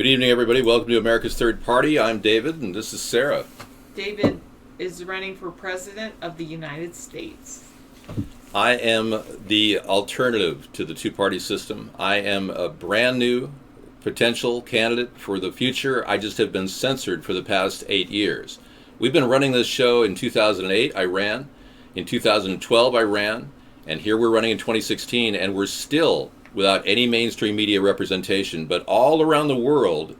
Good evening, everybody. Welcome to America's Third Party. I'm David, and this is Sarah. David is running for President of the United States. I am the alternative to the two-party system. I am a brand new potential candidate for the future. I just have been censored for the past 8 years. We've been running this show in 2008. I ran. In 2012, I ran. And here we're running in 2016, and we're still without any mainstream media representation. But all around the world,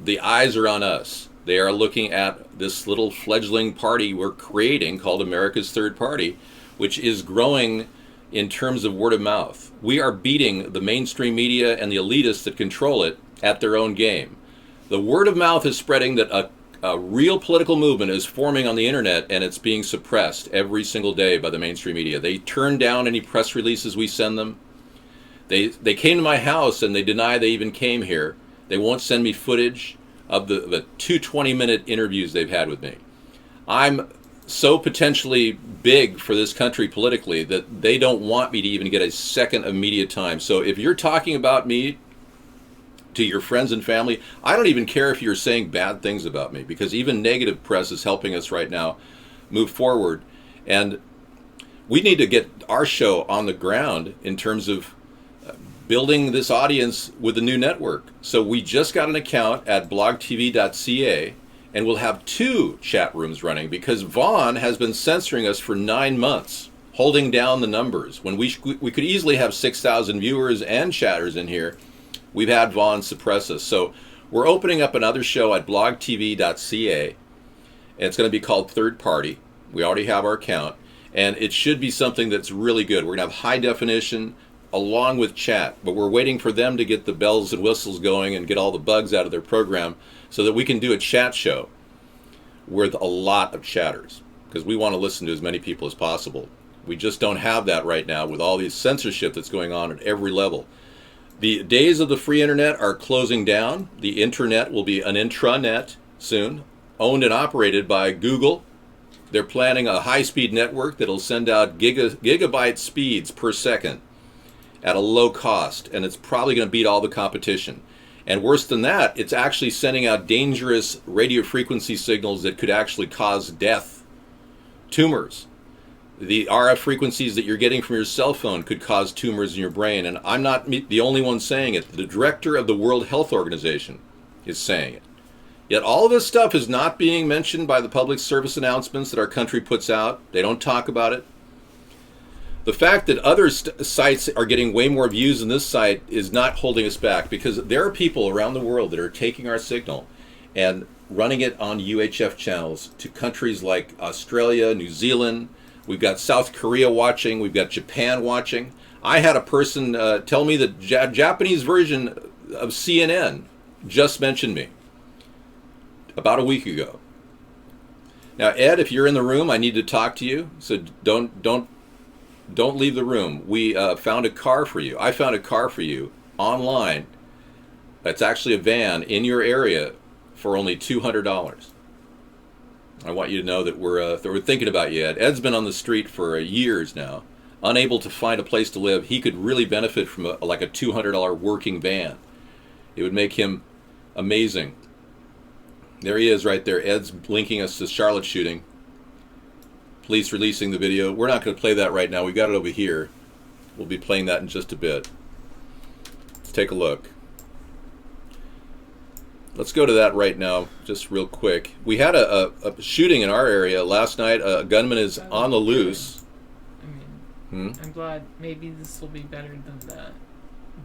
the eyes are on us. They are looking at this little fledgling party we're creating called America's Third Party, which is growing in terms of word of mouth. We are beating the mainstream media and the elitists that control it at their own game. The word of mouth is spreading that a real political movement is forming on the internet, and it's being suppressed every single day by the mainstream media. They turn down any press releases we send them. They came to my house and they deny they even came here. They won't send me footage of the 2 20-minute interviews they've had with me. I'm so potentially big for this country politically that they don't want me to even get a second of media time. So if you're talking about me to your friends and family, I don't even care if you're saying bad things about me, because even negative press is helping us right now move forward. And we need to get our show on the ground in terms of building this audience with a new network. So we just got an account at blogtv.ca, and we'll have 2 chat rooms running because Vaughn has been censoring us for 9 months, holding down the numbers. When we could easily have 6,000 viewers and chatters in here, we've had Vaughn suppress us. So we're opening up another show at blogtv.ca, and it's going to be called Third Party. We already have our account, and it should be something that's really good. We're going to have high definition along with chat, but we're waiting for them to get the bells and whistles going and get all the bugs out of their program so that we can do a chat show with a lot of chatters, because we want to listen to as many people as possible. We just don't have that right now with all these censorship that's going on at every level. The days of the free internet are closing down. The internet will be an intranet soon, owned and operated by Google. They're planning a high-speed network that'll send out gigabyte speeds per second at a low cost, and it's probably going to beat all the competition. And worse than that, it's actually sending out dangerous radio frequency signals that could actually cause death, tumors. The RF frequencies that you're getting from your cell phone could cause tumors in your brain, and I'm not the only one saying it. The director of the World Health Organization is saying it. Yet all of this stuff is not being mentioned by the public service announcements that our country puts out. They don't talk about it. The fact that other sites are getting way more views than this site is not holding us back, because there are people around the world that are taking our signal and running it on UHF channels to countries like Australia, New Zealand. We've got South Korea watching. We've got Japan watching. I had a person tell me that Japanese version of CNN just mentioned me about a week ago. Now, Ed, if you're in the room, I need to talk to you. So don't leave the room. We found a car for you. I found a car for you online. That's actually a van in your area for only $200. I want you to know that we're thinking about you, Ed. Ed's been on the street for years now, unable to find a place to live. He could really benefit from like a $200 working van. It would make him amazing. There he is right there. Ed's linking us to Charlotte shooting. Police releasing the video. We're not going to play that right now. We got it over here. We'll be playing that in just a bit. Let's take a look. Let's go to that right now, just real quick. We had a shooting in our area last night. A gunman is on the loose. I mean, I'm glad maybe this will be better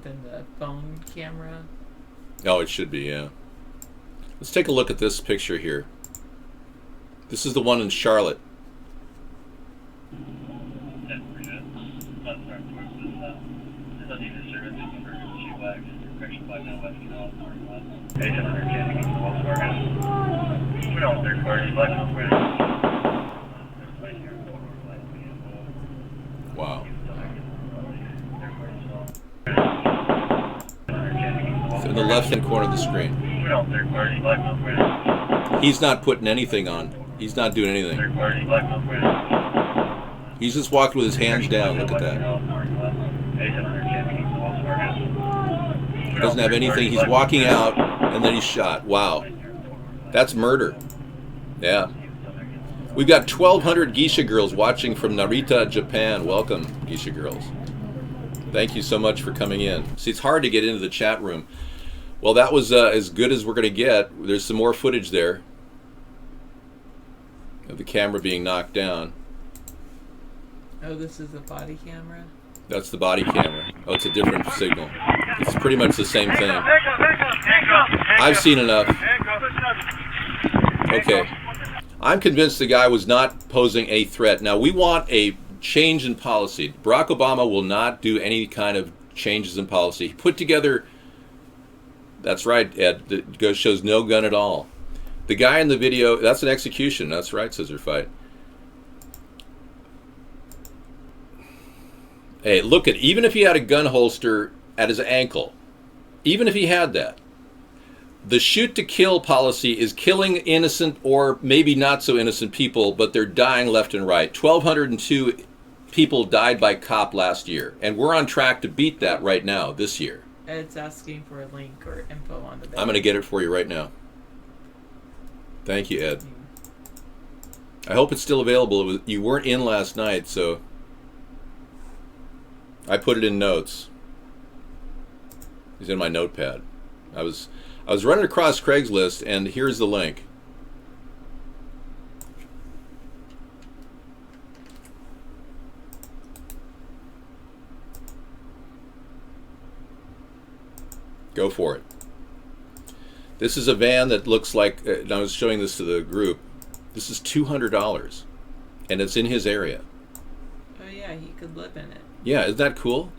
than the phone camera. Oh, it should be, yeah. Let's take a look at this picture here. This is the one in Charlotte. Wow. It's in the left-hand corner of the screen. He's not putting anything on. He's not doing anything. He's just walked with his hands down. Look at that. He doesn't have anything. He's walking out and then he's shot. Wow. That's murder. Yeah. We've got 1,200 geisha girls watching from Narita, Japan. Welcome, geisha girls. Thank you so much for coming in. See, it's hard to get into the chat room. Well, that was as good as we're going to get. There's some more footage there of the camera being knocked down. Oh, this is a body camera? That's the body camera. Oh, it's a different signal. It's pretty much the same thing. I've seen enough. Okay. I'm convinced the guy was not posing a threat. Now, we want a change in policy. Barack Obama will not do any kind of changes in policy. He put together, that's right, Ed, that shows no gun at all. The guy in the video, that's an execution. That's right, Scissor Fight. Hey, look at, even if he had a gun holster at his ankle, even if he had that, the shoot to kill policy is killing innocent or maybe not so innocent people, but they're dying left and right. 1,202 people died by cop last year, and we're on track to beat that right now, this year. Ed's asking for a link or info on the video. I'm going to get it for you right now. Thank you, Ed. I hope it's still available. You weren't in last night, so I put it in notes. It's in my notepad. I was running across Craigslist, and here's the link. Go for it. This is a van that looks like, and I was showing this to the group, this is $200, and it's in his area. Oh yeah, he could live in it. Yeah, isn't that cool?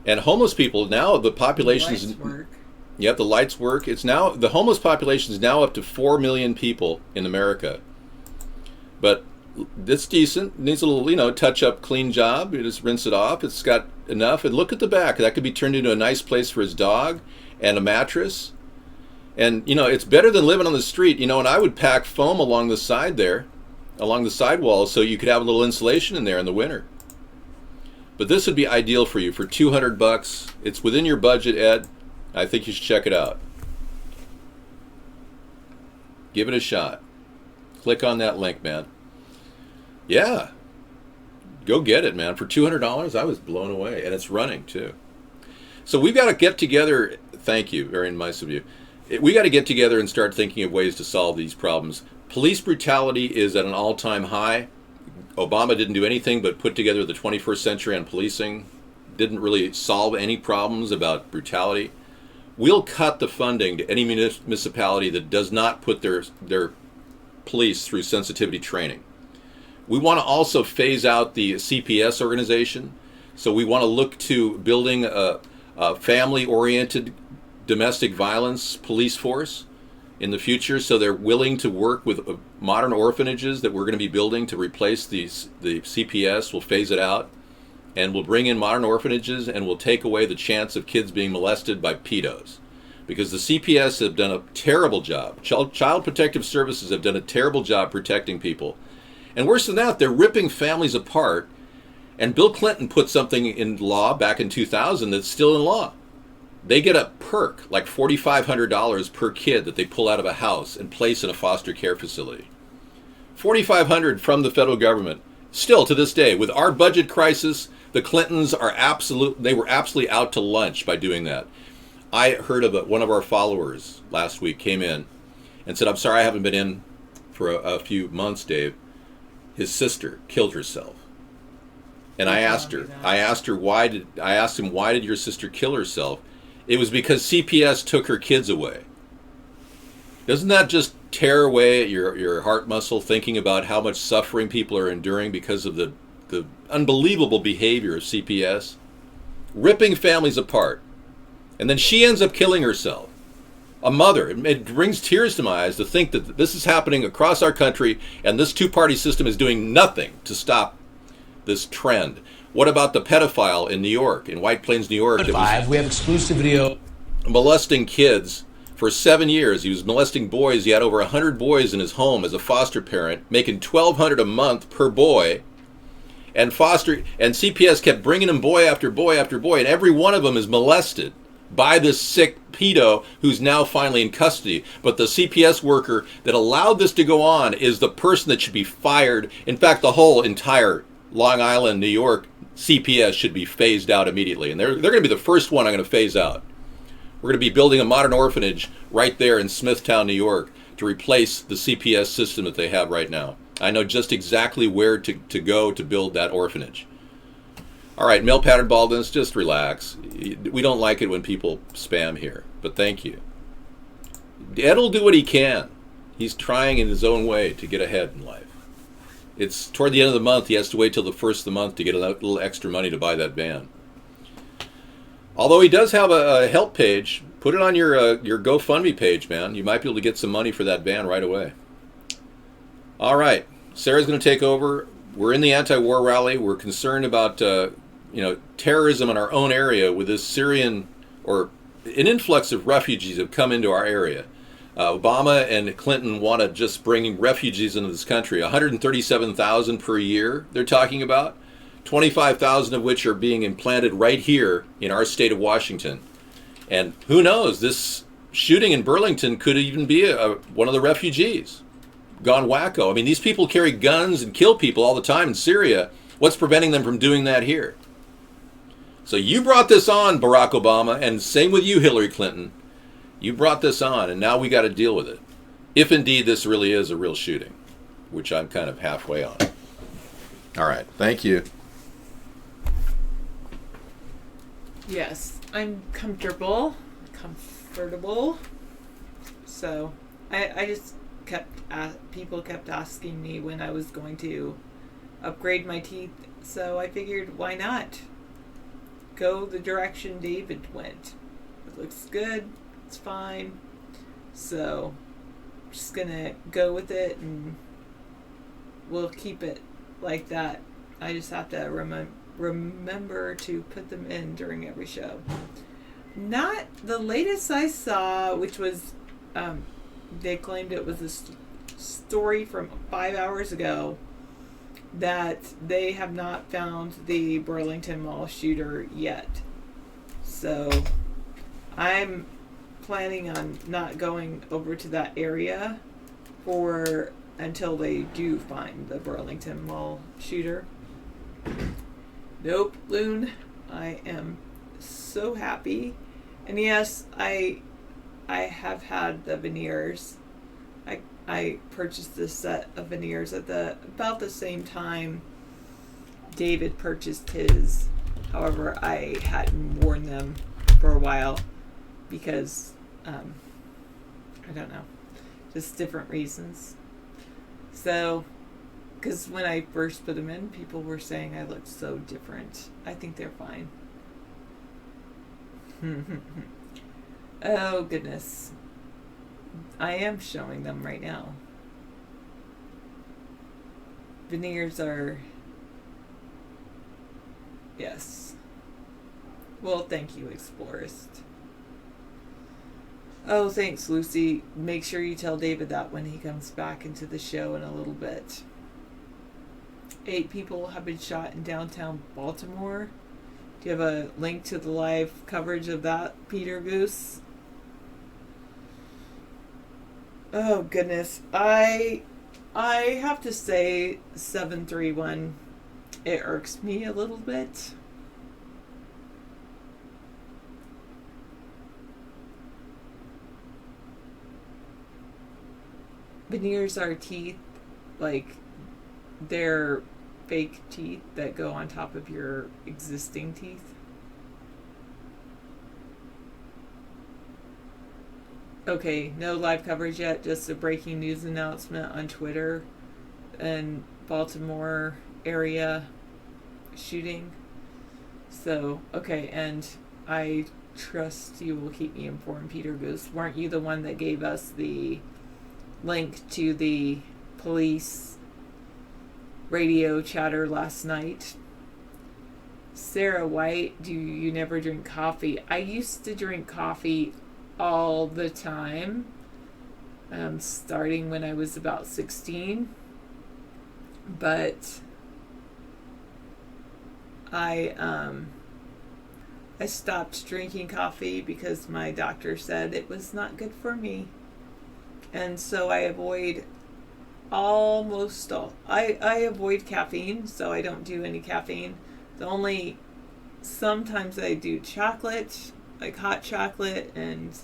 And homeless people, now the population is... The lights work. Yep, the lights work. It's now, the homeless population is now up to 4 million people in America. But it's decent. It needs a little, touch-up, clean job. You just rinse it off. It's got enough. And look at the back. That could be turned into a nice place for his dog and a mattress. And, it's better than living on the street. And I would pack foam along the side there, along the sidewalls, so you could have a little insulation in there in the winter. But this would be ideal for you for $200. It's within your budget, Ed. I think you should check it out. Give it a shot. Click on that link, man. Yeah. Go get it, man. For $200, I was blown away. And it's running, too. So we've got to get together. Thank you. Very nice of you. We got to get together and start thinking of ways to solve these problems. Police brutality is at an all-time high. Obama didn't do anything but put together the 21st century on policing. Didn't really solve any problems about brutality. We'll cut the funding to any municipality that does not put their police through sensitivity training. We want to also phase out the CPS organization. So we want to look to building a family-oriented domestic violence police force in the future, so they're willing to work with modern orphanages that we're going to be building to replace the CPS. We'll phase it out, and we'll bring in modern orphanages, and we'll take away the chance of kids being molested by pedos. Because the CPS have done a terrible job. Child Protective Services have done a terrible job protecting people. And worse than that, they're ripping families apart. And Bill Clinton put something in law back in 2000 that's still in law. They get a perk, like $4,500 per kid that they pull out of a house and place in a foster care facility. $4,500 from the federal government. Still, to this day, with our budget crisis, the Clintons were absolutely out to lunch by doing that. I heard of one of our followers last week came in and said, "I'm sorry I haven't been in for a few months, Dave. His sister killed herself." And I asked him, why did your sister kill herself? It was because CPS took her kids away. Doesn't that just tear away at your heart muscle, thinking about how much suffering people are enduring because of the unbelievable behavior of CPS? Ripping families apart. And then she ends up killing herself. A mother. It brings tears to my eyes to think that this is happening across our country, and this two-party system is doing nothing to stop this trend. What about the pedophile in New York, in White Plains, New York? We have exclusive video. Molesting kids for 7 years. He was molesting boys. He had over 100 boys in his home as a foster parent, making $1,200 a month per boy. And CPS kept bringing him boy after boy after boy, and every one of them is molested by this sick pedo who's now finally in custody. But the CPS worker that allowed this to go on is the person that should be fired. In fact, the whole entire Long Island, New York CPS should be phased out immediately. And they're going to be the first one I'm going to phase out. We're going to be building a modern orphanage right there in Smithtown, New York, to replace the CPS system that they have right now. I know just exactly where to go to build that orphanage. All right, male pattern baldness, just relax. We don't like it when people spam here, but thank you. Ed will do what he can. He's trying in his own way to get ahead in life. It's toward the end of the month. He has to wait till the first of the month to get a little extra money to buy that van. Although he does have a help page, put it on your GoFundMe page, man. You might be able to get some money for that van right away. All right, Sarah's going to take over. We're in the anti-war rally. We're concerned about terrorism in our own area with this Syrian or an influx of refugees have come into our area. Obama and Clinton want to just bring refugees into this country. 137,000 per year they're talking about. 25,000 of which are being implanted right here in our state of Washington. And who knows, this shooting in Burlington could even be one of the refugees gone wacko. I mean, these people carry guns and kill people all the time in Syria. What's preventing them from doing that here? So you brought this on, Barack Obama, and same with you, Hillary Clinton. You brought this on, and now we got to deal with it. If indeed this really is a real shooting, which I'm kind of halfway on. All right, thank you. Yes, I'm comfortable. So I just people kept asking me when I was going to upgrade my teeth. So I figured, why not go the direction David went? It looks good. It's fine. So I'm just gonna go with it, and we'll keep it like that. I just have to remember to put them in during every show. Not the latest I saw, which was they claimed it was a story from 5 hours ago, that they have not found the Burlington Mall shooter yet. So I'm planning on not going over to that area until they do find the Burlington Mall shooter. Nope, Loon. I am so happy. And yes, I have had the veneers. I purchased this set of veneers at about the same time David purchased his. However, I hadn't worn them for a while because I don't know, just different reasons. So, because when I first put them in, people were saying I looked so different. I think they're fine. Oh, goodness. I am showing them right now. Veneers are... Yes. Well, thank you, Explorist. Oh, thanks, Lucy. Make sure you tell David that when he comes back into the show in a little bit. 8 people have been shot in downtown Baltimore. Do you have a link to the live coverage of that, Peter Goose? Oh, goodness. I have to say 731, it irks me a little bit. Veneers are teeth, like they're fake teeth that go on top of your existing teeth. Okay, no live coverage yet, just a breaking news announcement on Twitter and Baltimore area shooting. So, okay, and I trust you will keep me informed, Peter Goose. Weren't you the one that gave us the link to the police radio chatter last night? Sarah White, do you never drink coffee? I used to drink coffee all the time, starting when I was about 16, but I I stopped drinking coffee because my doctor said it was not good for me. And so I avoid almost all. I avoid caffeine, so I don't do any caffeine. The only sometimes I do chocolate, like hot chocolate and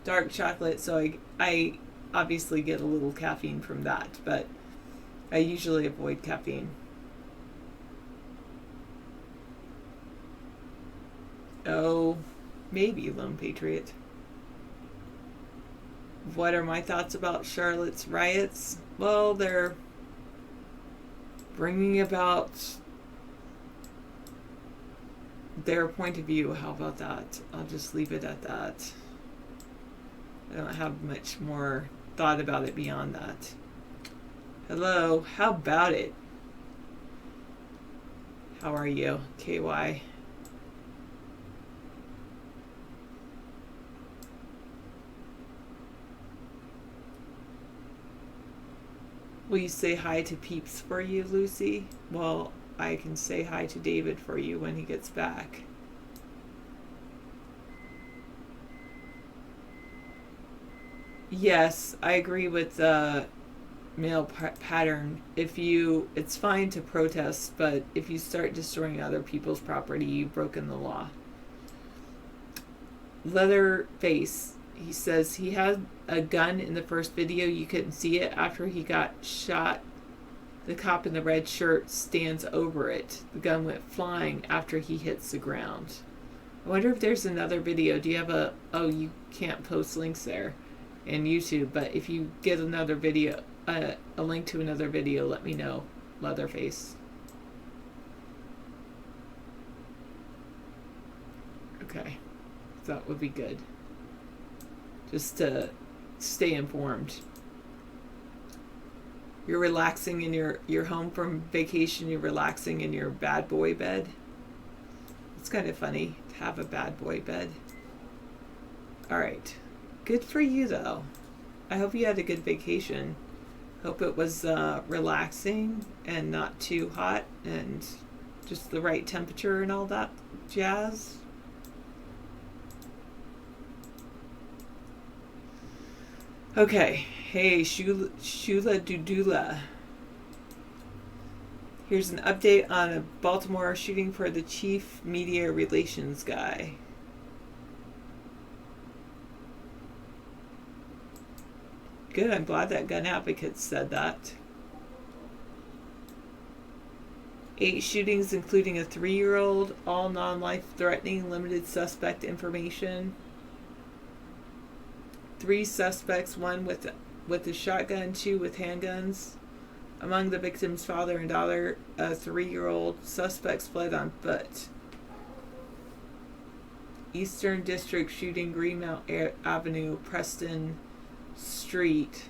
dark chocolate, so I obviously get a little caffeine from that, but I usually avoid caffeine. Oh, maybe Lone Patriot. What are my thoughts about Charlotte's riots? Well, they're bringing about their point of view. How about that? I'll just leave it at that. I don't have much more thought about it beyond that. Hello, how about it? How are you, KY? Will you say hi to Peeps for you, Lucy? Well, I can say hi to David for you when he gets back. Yes, I agree with the male pattern. It's fine to protest, but if you start destroying other people's property, you've broken the law. Leatherface, he says he had a gun in the first video. You couldn't see it after he got shot. The cop in the red shirt stands over it. The gun went flying after he hits the ground. I wonder if there's another video. Do you have oh, you can't post links there in YouTube, but if you get another video, a link to another video, let me know, Leatherface. Okay, that would be good. Just to stay informed. You're relaxing in you're home from vacation, you're relaxing in your bad boy bed. It's kind of funny to have a bad boy bed. All right. Good for you, though. I hope you had a good vacation. Hope it was relaxing and not too hot and just the right temperature and all that jazz. Okay. Hey, Shula Dudula. Here's an update on a Baltimore shooting for the chief media relations guy. Good, I'm glad that gun advocate said that. 8 shootings, including a 3-year-old, all non-life-threatening, limited suspect information. 3 suspects, 1 with a shotgun, 2 with handguns. Among the victims' father and daughter, a 3-year-old. Suspects fled on foot. Eastern District shooting, Greenmount Avenue, Preston Street.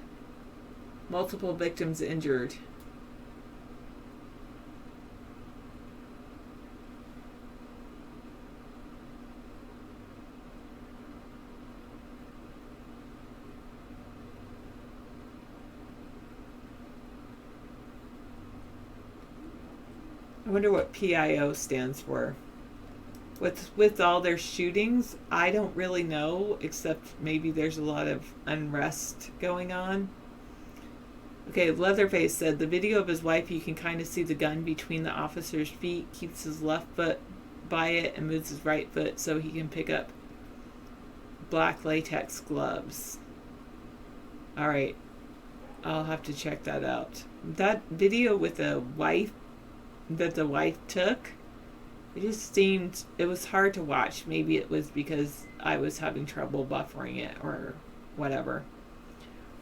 Multiple victims injured. I wonder what PIO stands for. With all their shootings, I don't really know, except maybe there's a lot of unrest going on. Okay, Leatherface said the video of his wife, you can kind of see the gun between the officer's feet, keeps his left foot by it and moves his right foot so he can pick up black latex gloves. All right, I'll have to check that out. That video with the wife that the wife took, it just seemed, it was hard to watch. Maybe it was because I was having trouble buffering it or whatever.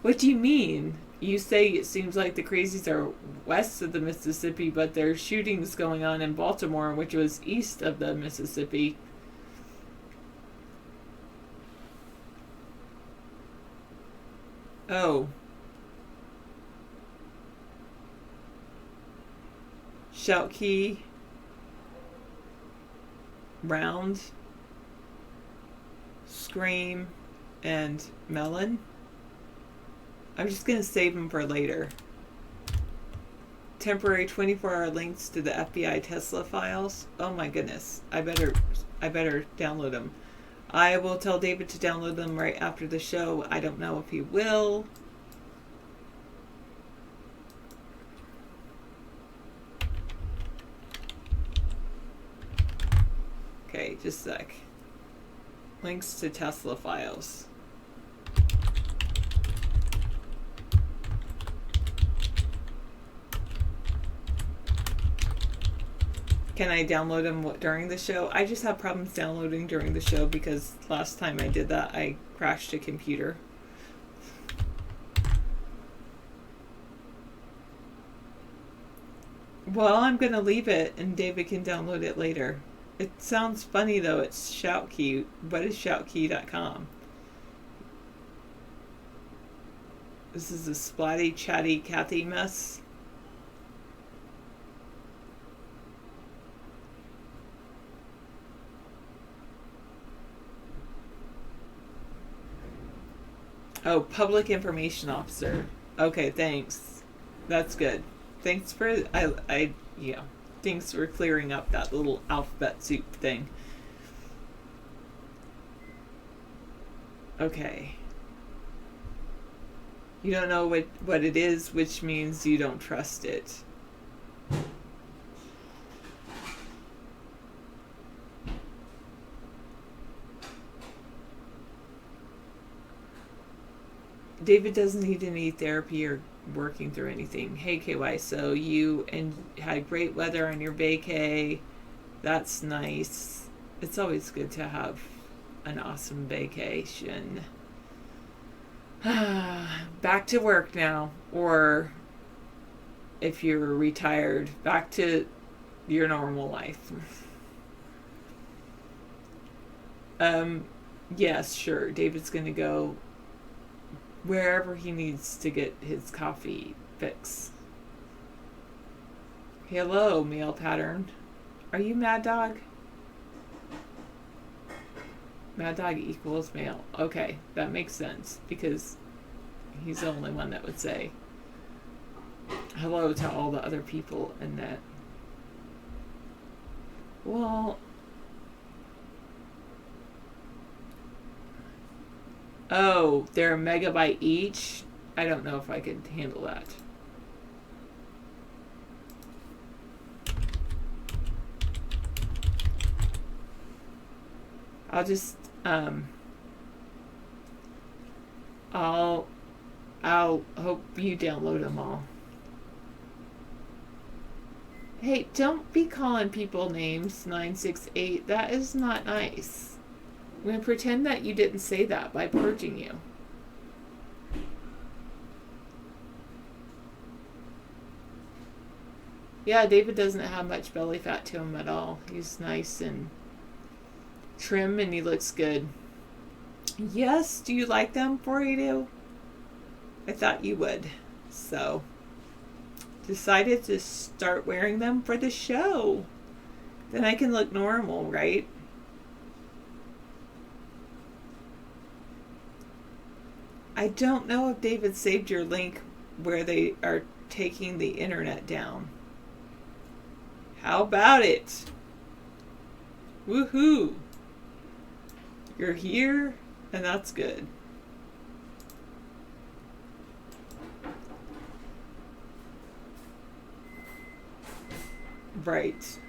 What do you mean? You say it seems like the crazies are west of the Mississippi, but there's shootings going on in Baltimore, which was east of the Mississippi. Oh. Shout key. Round. Scream. And melon. I'm just going to save them for later. temporary 24-hour links to the FBI Tesla files. Oh my goodness. I better download them. I will tell David to download them right after the show. I don't know if he will. Okay, just a sec. Links to Tesla files. Can I download them during the show? I just have problems downloading during the show because last time I did that, I crashed a computer. Well, I'm going to leave it and David can download it later. It sounds funny though. It's ShoutKey. What is ShoutKey.com? This is a splatty, chatty, Cathy mess. Oh, public information officer. Okay, thanks. That's good. Thanks for yeah. Thanks for clearing up that little alphabet soup thing. Okay. You don't know what it is, which means you don't trust it. David doesn't need any therapy or working through anything. Hey KY, so you had great weather on your vacay. That's nice. It's always good to have an awesome vacation. Back to work now, or if you're retired, back to your normal life. Yes, sure. David's gonna go wherever he needs to get his coffee fix. Hello, male pattern. Are you Mad Dog? Mad Dog equals male. Okay, that makes sense because he's the only one that would say hello to all the other people in that. Well, oh, they're a megabyte each? I don't know if I could handle that. I'll just, I'll hope you download them all. Hey, don't be calling people names, 968. That is not nice. I'm going to pretend that you didn't say that by purging you. Yeah, David doesn't have much belly fat to him at all. He's nice and trim and he looks good. Yes, do you like them, 482? I thought you would. So, decided to start wearing them for the show. Then I can look normal, right? I don't know if David saved your link where they are taking the internet down. How about it? Woohoo! You're here, and that's good. Right.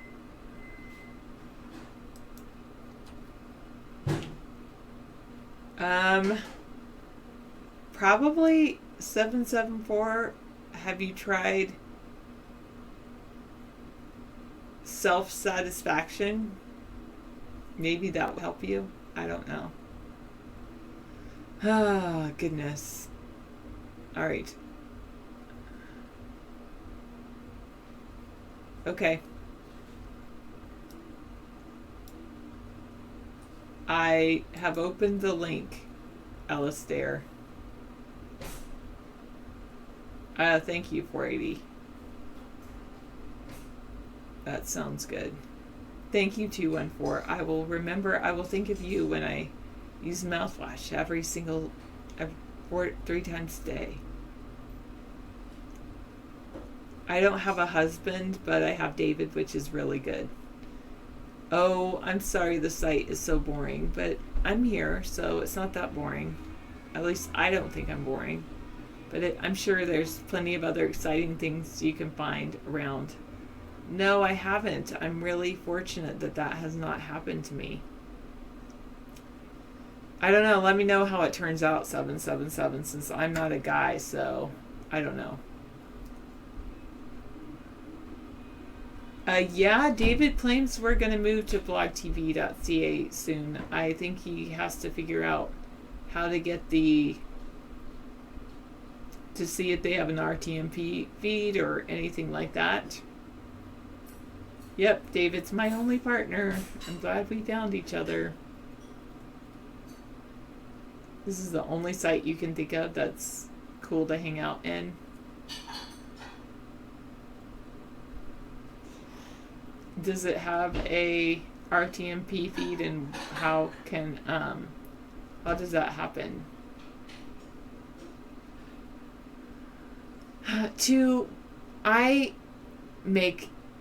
Probably 774. Have you tried self-satisfaction? Maybe that will help you. I don't know. Ah, goodness. All right. Okay. I have opened the link, Alistair. Thank you, 480. That sounds good. Thank you, 214. I will remember, I will think of you when I use mouthwash three times a day. I don't have a husband, but I have David, which is really good. Oh, I'm sorry the site is so boring, but I'm here, so it's not that boring. At least I don't think I'm boring. But I'm sure there's plenty of other exciting things you can find around. No, I haven't. I'm really fortunate that that has not happened to me. I don't know. Let me know how it turns out, 777, since I'm not a guy, so I don't know. Yeah, David claims we're going to move to blogtv.ca soon. I think he has to figure out how to get to see if they have an RTMP feed or anything like that. Yep, David's my only partner. I'm glad we found each other. This is the only site you can think of that's cool to hang out in. Does it have a RTMP feed, and how does that happen?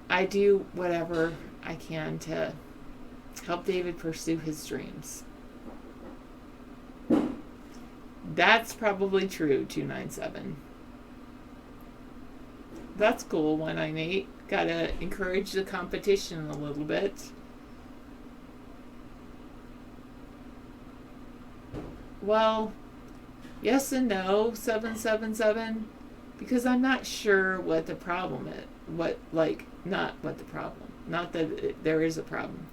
I do whatever I can to help David pursue his dreams. That's probably true, 297. That's cool, 198. Gotta encourage the competition a little bit. Well, yes and no, 777, because I'm not sure what the problem is. Not that there is a problem.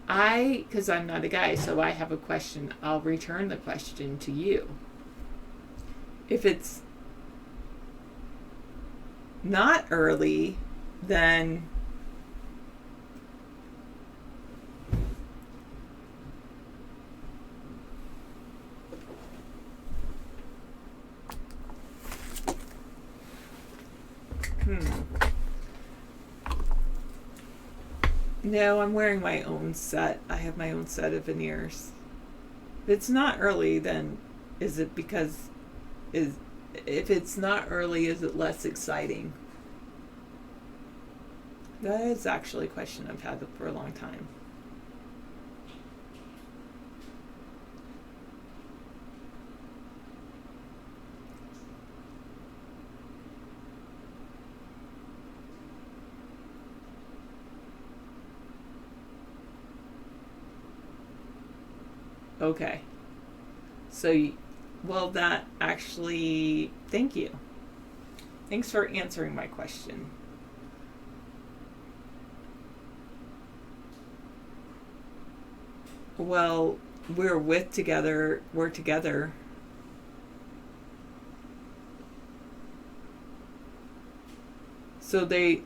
Because I'm not a guy, so I have a question. I'll return the question to you. If it's not early, then no, I'm wearing my own set. I have my own set of veneers. If it's not early, then is it because if it's not early, is it less exciting? That is actually a question I've had for a long time. Okay. So, well, that actually, thank you. Thanks for answering my question. Well, we're together. So they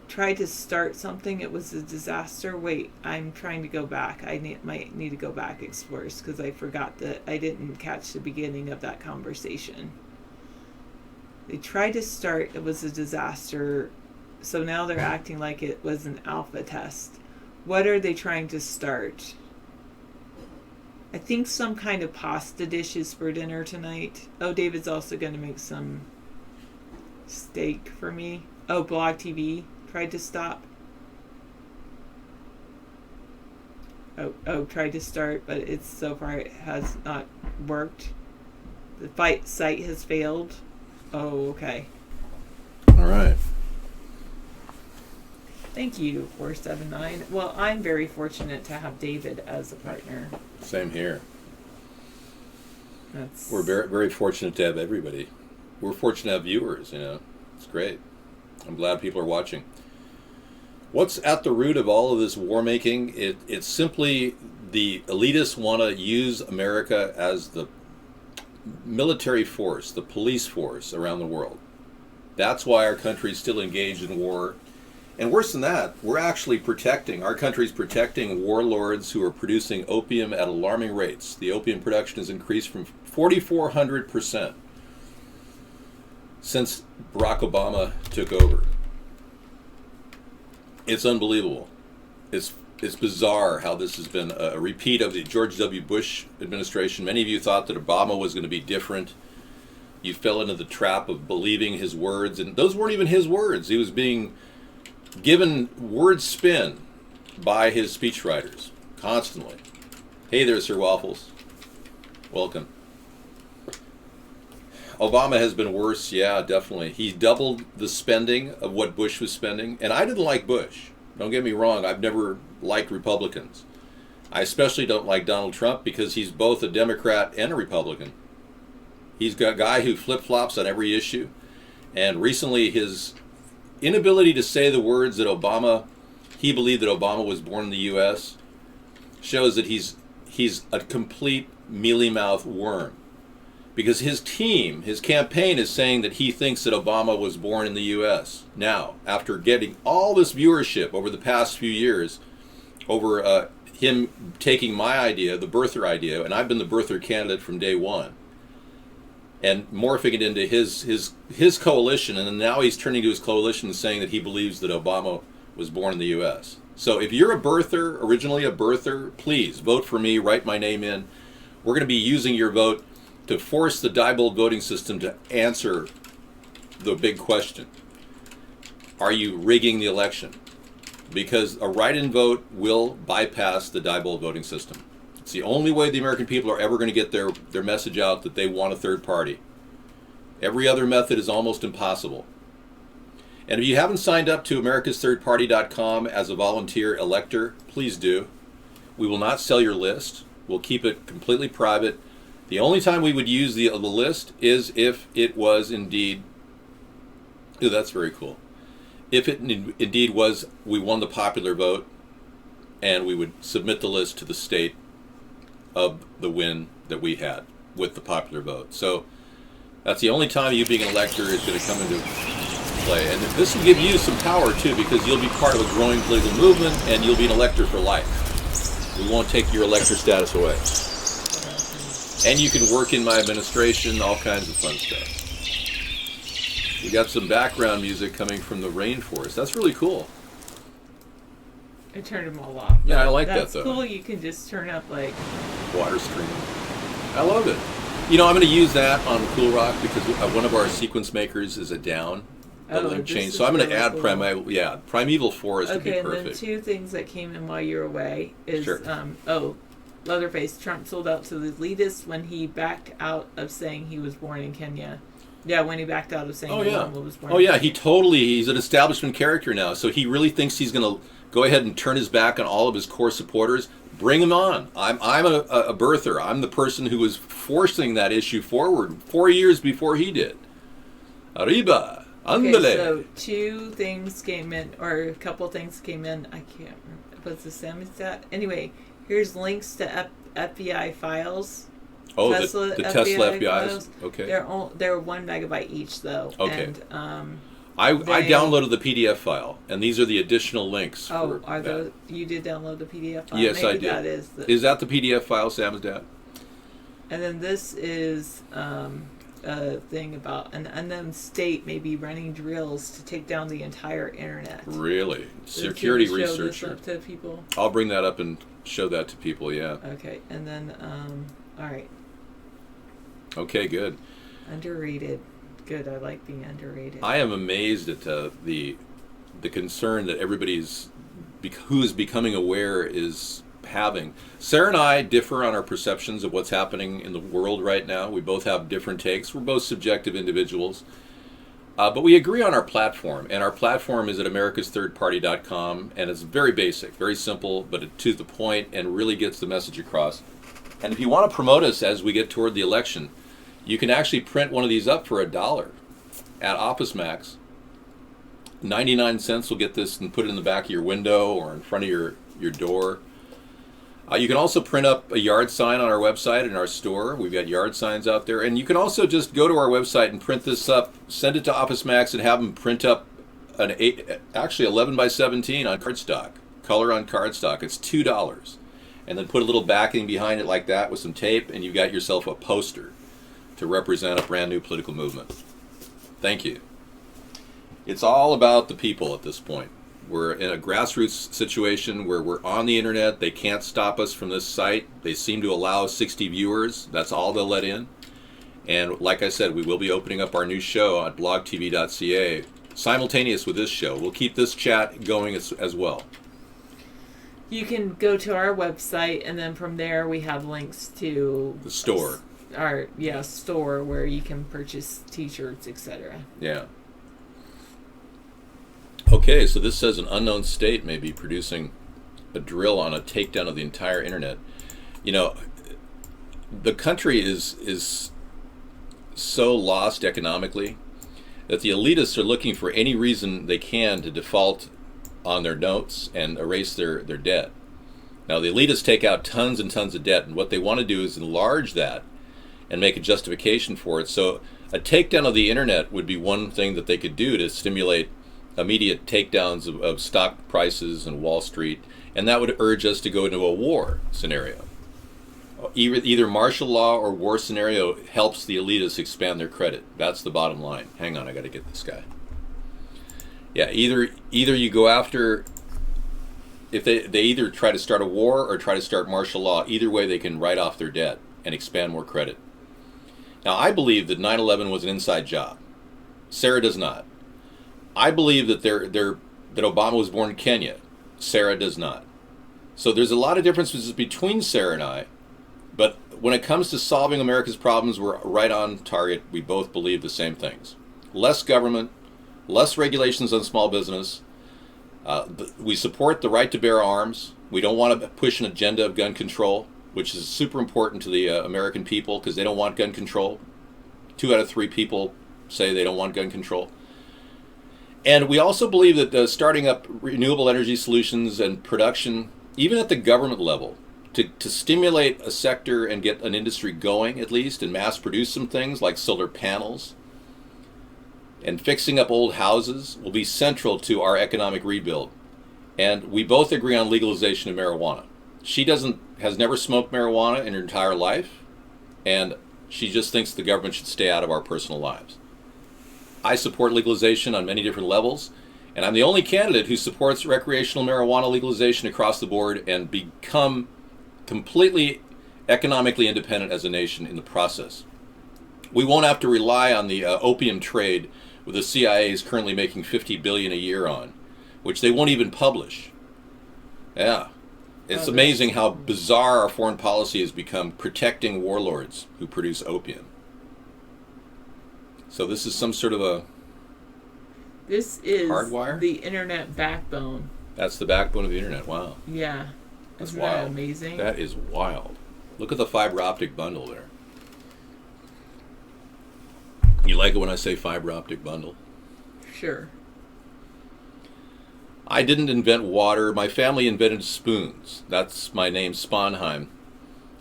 tried to start something. It was a disaster. Wait, I'm trying to go back. I might need to go back first because I forgot that I didn't catch the beginning of that conversation. They tried to start. It was a disaster. So now they're acting like it was an alpha test. What are they trying to start? I think some kind of pasta dishes for dinner tonight. Oh, David's also going to make some steak for me. Oh, Blog TV tried to stop. Tried to start, but it's so far it has not worked. The site has failed. Oh, okay. All right. Thank you, 479. Well, I'm very fortunate to have David as a partner. Same here. We're very, very fortunate to have everybody. We're fortunate to have viewers, It's great. I'm glad people are watching. What's at the root of all of this war making? It's simply the elitists want to use America as the military force, the police force around the world. That's why our country is still engaged in war. And worse than that, our country's protecting warlords who are producing opium at alarming rates. The opium production has increased from 4,400% since Barack Obama took over. It's unbelievable. It's bizarre how this has been a repeat of the George W. Bush administration. Many of you thought that Obama was going to be different. you fell into the trap of believing his words, and those weren't even his words. He was being given word spin by his speechwriters constantly. Hey there, Sir Waffles. Welcome. Obama has been worse, yeah, definitely. He doubled the spending of what Bush was spending, and I didn't like Bush. Don't get me wrong, I've never liked Republicans. I especially don't like Donald Trump because he's both a Democrat and a Republican. He's got a guy who flip-flops on every issue, and recently his inability to say the words that he believed that Obama was born in the U.S., shows that he's a complete mealy-mouthed worm. Because his team, his campaign is saying that he thinks that Obama was born in the U.S. Now, after getting all this viewership over the past few years, over him taking my idea, the birther idea, and I've been the birther candidate from day one, and morphing it into his coalition, and then now he's turning to his coalition and saying that he believes that Obama was born in the U.S. So if you're a birther, originally a birther, please vote for me, write my name in. We're going to be using your vote to force the Diebold voting system to answer the big question. Are you rigging the election? Because a write-in vote will bypass the Diebold voting system. It's the only way the American people are ever going to get their message out that they want a third party. Every other method is almost impossible. And if you haven't signed up to AmericasThirdParty.com as a volunteer elector, please do. We will not sell your list. We'll keep it completely private. The only time we would use the list is if it was indeed, ooh, that's very cool. If it indeed was, we won the popular vote, and we would submit the list to the state of the win that we had with the popular vote. So that's the only time you being an elector is going to come into play. And this will give you some power too, because you'll be part of a growing political movement, and you'll be an elector for life. We won't take your elector status away. And you can work in my administration, all kinds of fun stuff. We got some background music coming from the rainforest. That's really cool. I turned them all off. Yeah, I like that That's though. cool. You can just turn up like Water stream. I love it. You know, I'm going to use that on Cool Rock because one of our sequence makers is a down. The link change. So I'm going to add cool. Primeval Forest would be Okay, perfect. and then two things that came in while you were away is Sure. Leatherface, Trump sold out to the elitists when he backed out of saying he was born in Kenya. Yeah, when he backed out of saying Obama was born in Kenya. He's an establishment character now. So he really thinks he's going to go ahead and turn his back on all of his core supporters. Bring him on. I'm a birther. I'm the person who was forcing that issue forward 4 years before he did. Arriba. Andale. Okay, so two things came in, or a couple things came in. I can't remember. What's the same stat? Anyway, here's links to FBI files. Oh, Tesla the Tesla FBI's. files. Okay. They're 1 megabyte each, though. Okay. And I downloaded the PDF file, and these are the additional links. Oh, for are that. those? You did download the PDF file? Yes, Maybe I did. That is. Is that the PDF file, Sam's dad? And then this is a thing about an unknown state may be running drills to take down the entire internet. Really? So Security can you show this researcher. up to people? I'll bring that up and show that to people, yeah. Okay, and then all right. Okay, good. Underrated. Good. I like being underrated. I am amazed at the concern that everybody's who is becoming aware is having. Sarah and I differ on our perceptions of what's happening in the world right now. We both have different takes. We're both subjective individuals. But we agree on our platform, and our platform is at AmericasThirdParty.com, and it's very basic, very simple, but to the point, and really gets the message across. And if you want to promote us as we get toward the election, you can actually print one of these up for $1 at Office Max. 99 cents will get this and put it in the back of your window or in front of your door. You can also print up a yard sign on our website in our store. We've got yard signs out there. And you can also just go to our website and print this up, send it to Office Max, and have them print up an 11 by 17 on cardstock, color on cardstock. It's $2. And then put a little backing behind it like that with some tape, and you've got yourself a poster to represent a brand new political movement. Thank you. It's all about the people at this point. We're in a grassroots situation where we're on the internet. They can't stop us from this site. They seem to allow 60 viewers. That's all they'll let in. And like I said, we will be opening up our new show at blogtv.ca simultaneous with this show. We'll keep this chat going as well. You can go to our website, and then from there we have links to The store. Our store where you can purchase T-shirts, etc. Yeah. Okay, so this says an unknown state may be producing a drill on a takedown of the entire internet. You know, the country is so lost economically that the elitists are looking for any reason they can to default on their notes and erase their debt. Now, the elitists take out tons and tons of debt, and what they want to do is enlarge that and make a justification for it. So a takedown of the internet would be one thing that they could do to stimulate immediate takedowns of stock prices and Wall Street, and that would urge us to go into a war scenario. Either martial law or war scenario helps the elitists expand their credit. That's the bottom line. Hang on, I got to get this guy. Yeah, either you go after, if they either try to start a war or try to start martial law. Either way, they can write off their debt and expand more credit. Now, I believe that 9/11 was an inside job. Sarah does not. I believe that that Obama was born in Kenya. Sarah does not. So there's a lot of differences between Sarah and I. But when it comes to solving America's problems, we're right on target. We both believe the same things. Less government, less regulations on small business. We support the right to bear arms. We don't want to push an agenda of gun control, which is super important to the American people because they don't want gun control. 2 out of 3 people say they don't want gun control. And we also believe that starting up renewable energy solutions and production, even at the government level, to stimulate a sector and get an industry going at least and mass produce some things like solar panels and fixing up old houses will be central to our economic rebuild. And we both agree on legalization of marijuana. She has never smoked marijuana in her entire life, and she just thinks the government should stay out of our personal lives. I support legalization on many different levels, and I'm the only candidate who supports recreational marijuana legalization across the board and become completely economically independent as a nation in the process. We won't have to rely on the opium trade with the CIA is currently making $50 billion a year on, which they won't even publish. Yeah. It's amazing how bizarre our foreign policy has become, protecting warlords who produce opium. So this is some sort of This is hardwire? The internet backbone. That's the backbone of the internet. Wow. Yeah. That's Isn't wild. that amazing? That is wild. Look at the fiber optic bundle there. You like it when I say fiber optic bundle? Sure. I didn't invent water. My family invented spoons. That's my name, Sponheim.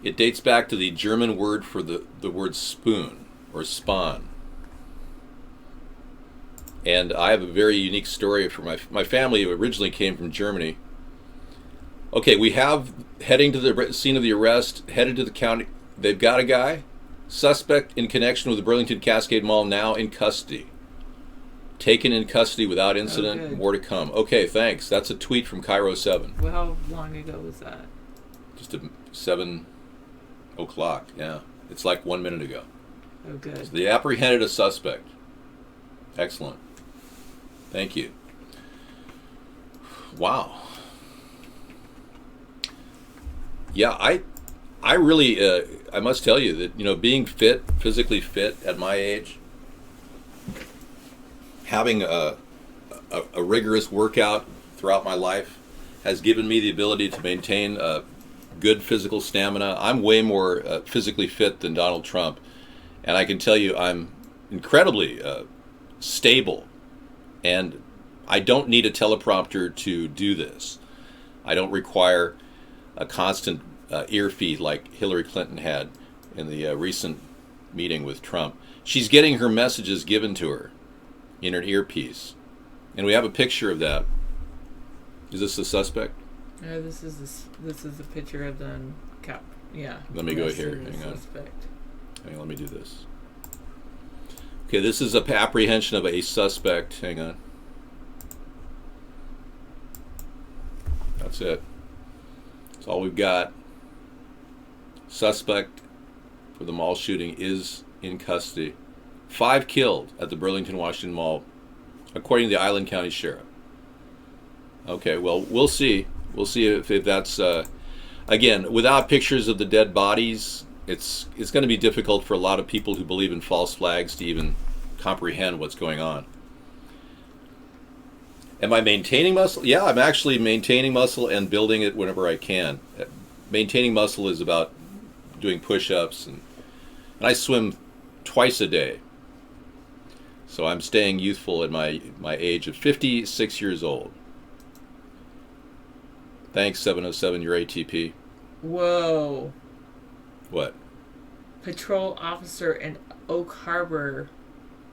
It dates back to the German word for the word spoon, or spawn. And I have a very unique story for my family originally came from Germany. Okay, we have, heading to the scene of the arrest, headed to the county. They've got a guy, suspect in connection with the Burlington Cascade Mall, now in custody. Taken in custody without incident. Okay. More to come. Okay, thanks. That's a tweet from Cairo 7. Well, how long ago was that? Just 7 o'clock, yeah. It's like 1 minute ago. Oh, good. So they apprehended a suspect. Excellent. Thank you. Wow. Yeah, I really, I must tell you that, being fit, physically fit at my age, having a rigorous workout throughout my life has given me the ability to maintain good physical stamina. I'm way more physically fit than Donald Trump, and I can tell you I'm incredibly stable, and I don't need a teleprompter to do this. I don't require a constant ear feed like Hillary Clinton had in the recent meeting with Trump. She's getting her messages given to her in an earpiece, and we have a picture of that. Is this the suspect? No, this is a picture of them. Yeah. Let me go here. Hang on. Hang on. Let me do this. Okay, this is a apprehension of a suspect. Hang on. That's it. That's all we've got. Suspect for the mall shooting is in custody, 5 killed at the Burlington, Washington Mall, according to the Island County Sheriff. Okay, well, we'll see. We'll see if that's, again, without pictures of the dead bodies, it's going to be difficult for a lot of people who believe in false flags to even comprehend what's going on. Am I maintaining muscle? Yeah, I'm actually maintaining muscle and building it whenever I can. Maintaining muscle is about doing push-ups, and I swim twice a day. So I'm staying youthful at my age of 56 years old. Thanks, 707, your ATP. Whoa. What? Patrol officer in Oak Harbor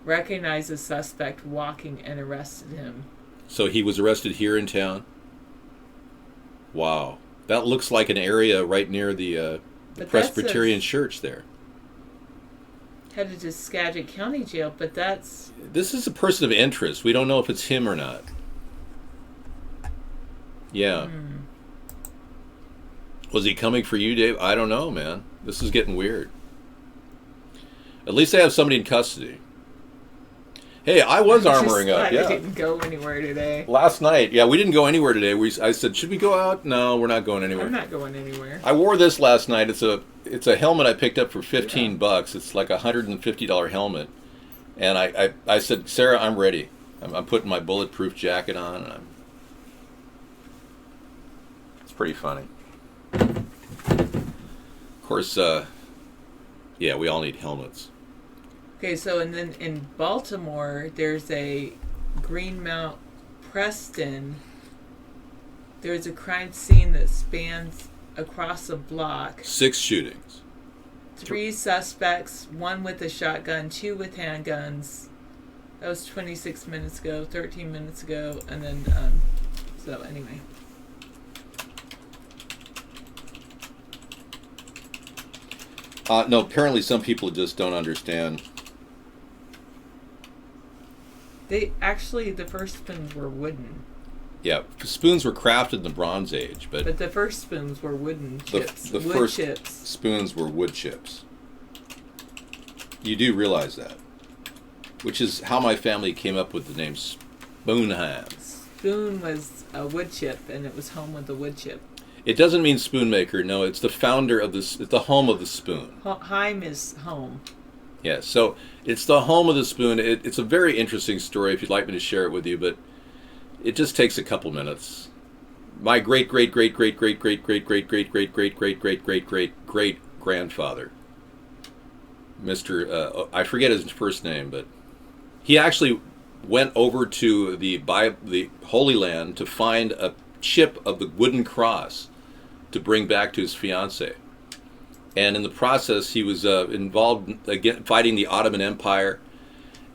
recognized the suspect walking and arrested him. So he was arrested here in town? Wow. That looks like an area right near the Presbyterian church there. Headed to Skagit County Jail, but that's... This is a person of interest. We don't know if it's him or not. Yeah. Was he coming for you, Dave? I don't know, man. This is getting weird. At least they have somebody in custody. Hey, I was armoring up. Yeah. I didn't go anywhere today. Last night, yeah, we didn't go anywhere today. I said, should we go out? No, we're not going anywhere. I'm not going anywhere. I wore this last night. It's a helmet I picked up for $15. It's like a $150 helmet. And I said, Sarah, I'm ready. I'm putting my bulletproof jacket on, and it's pretty funny. Of course, yeah, we all need helmets. Okay, so and then in Baltimore, there's a Greenmount Preston. There's a crime scene that spans across a block. 6 shootings. 3 suspects, 1 with a shotgun, 2 with handguns. That was 26 minutes ago, 13 minutes ago, and then, so anyway. No, apparently some people just don't understand. The first spoons were wooden. Yeah, spoons were crafted in the Bronze Age, but the first spoons were wooden chips. The wood first chips. spoons were wood chips. You do realize that, which is how my family came up with the name Sponheim. Spoon was a wood chip, and it was home with the wood chip. It doesn't mean spoon maker. No, it's the founder of this. It's the home of the spoon. Heim is home. Yeah, so it's the home of the spoon. It's a very interesting story if you'd like me to share it with you, but it just takes a couple minutes. My great grandfather, Mr. I forget his first name, but he actually went over to the Holy Land to find a chip of the wooden cross to bring back to his fiancée. And in the process, he was involved again fighting the Ottoman Empire.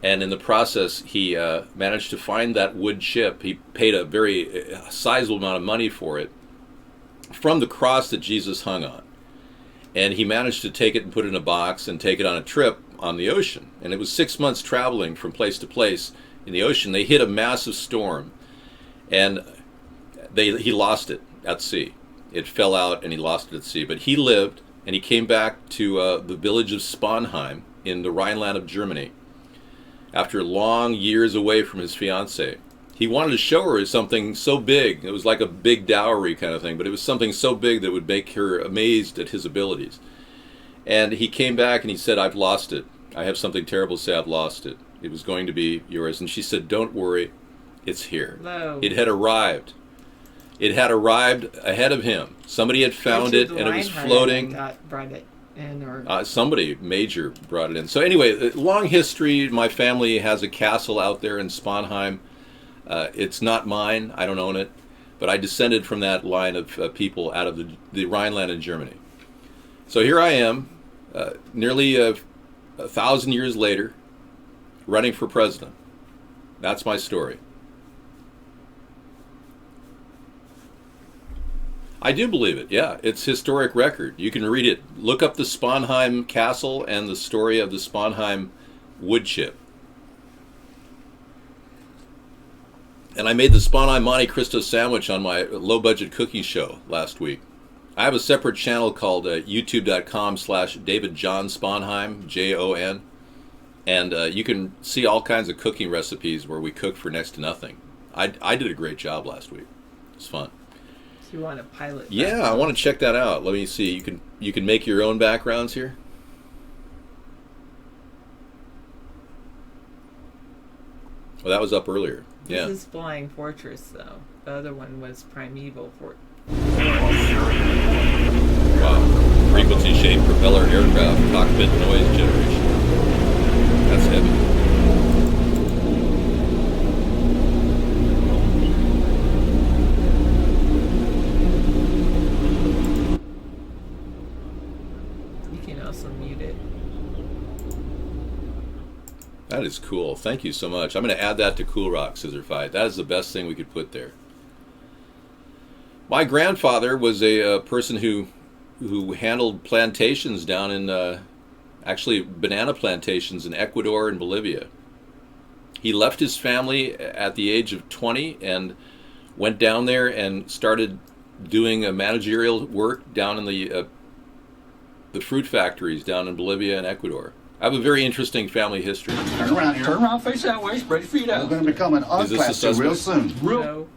And in the process, he managed to find that wood chip. He paid a very sizable amount of money for it from the cross that Jesus hung on. And he managed to take it and put it in a box and take it on a trip on the ocean. And it was 6 months traveling from place to place in the ocean. They hit a massive storm, and he lost it at sea. It fell out, and he lost it at sea. But he lived. And he came back to the village of Sponheim in the Rhineland of Germany after long years away from his fiancée. He wanted to show her something so big. It was like a big dowry kind of thing, but it was something so big that would make her amazed at his abilities. And he came back and he said, I've lost it. I have something terrible to say. I've lost it. It was going to be yours. And she said, don't worry. It's here. Hello. It had arrived. It had arrived ahead of him. Somebody had found it, and it was floating. Brought it in, or somebody major brought it in. So anyway, long history. My family has a castle out there in Sponheim. It's not mine. I don't own it, but I descended from that line of people out of the Rhineland in Germany. So here I am, nearly 1,000 years later, running for president. That's my story. I do believe it, yeah. It's historic record. You can read it. Look up the Sponheim Castle and the story of the Sponheim wood chip. And I made the Sponheim Monte Cristo sandwich on my low-budget cooking show last week. I have a separate channel called youtube.com/David John Sponheim, Jon. And you can see all kinds of cooking recipes where we cook for next to nothing. I did a great job last week. It was fun. Do you want to pilot? Yeah, I want to check that out. Let me see. You can make your own backgrounds here. Well, that was up earlier. Yeah. This is Flying Fortress, though. The other one was Primeval Fortress. Wow. Frequency shape propeller aircraft cockpit noise generation. That's heavy. You can also mute it. That is cool. Thank you so much. I'm going to add that to Cool Rock Scissor Fight. That is the best thing we could put there. My grandfather was a person who handled plantations down in, actually banana plantations in Ecuador and Bolivia. He left his family at the age of 20 and went down there and started doing managerial work down in the fruit factories down in Bolivia and Ecuador. I have a very interesting family history. Turn around here. Turn around, face that way, spread your feet out. We're going to become an Is this the unclass real suspect? soon. No.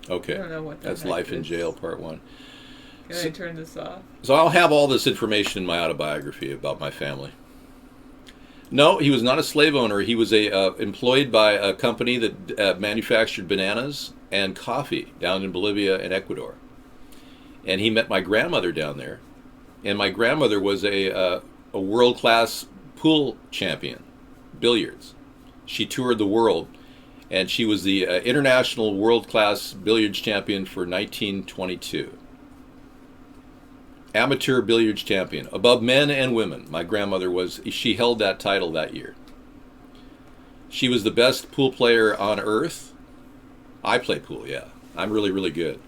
Okay. I don't know what the That's heck Life in is. Jail, Part 1. Can I turn this off? So I'll have all this information in my autobiography about my family. No, he was not a slave owner. He was employed by a company that manufactured bananas and coffee down in Bolivia and Ecuador. And he met my grandmother down there. And my grandmother was a world-class pool champion, billiards. She toured the world, and she was the international world-class billiards champion for 1922. Amateur billiards champion, above men and women. My grandmother she held that title that year. She was the best pool player on earth. I play pool, yeah. I'm really, really good.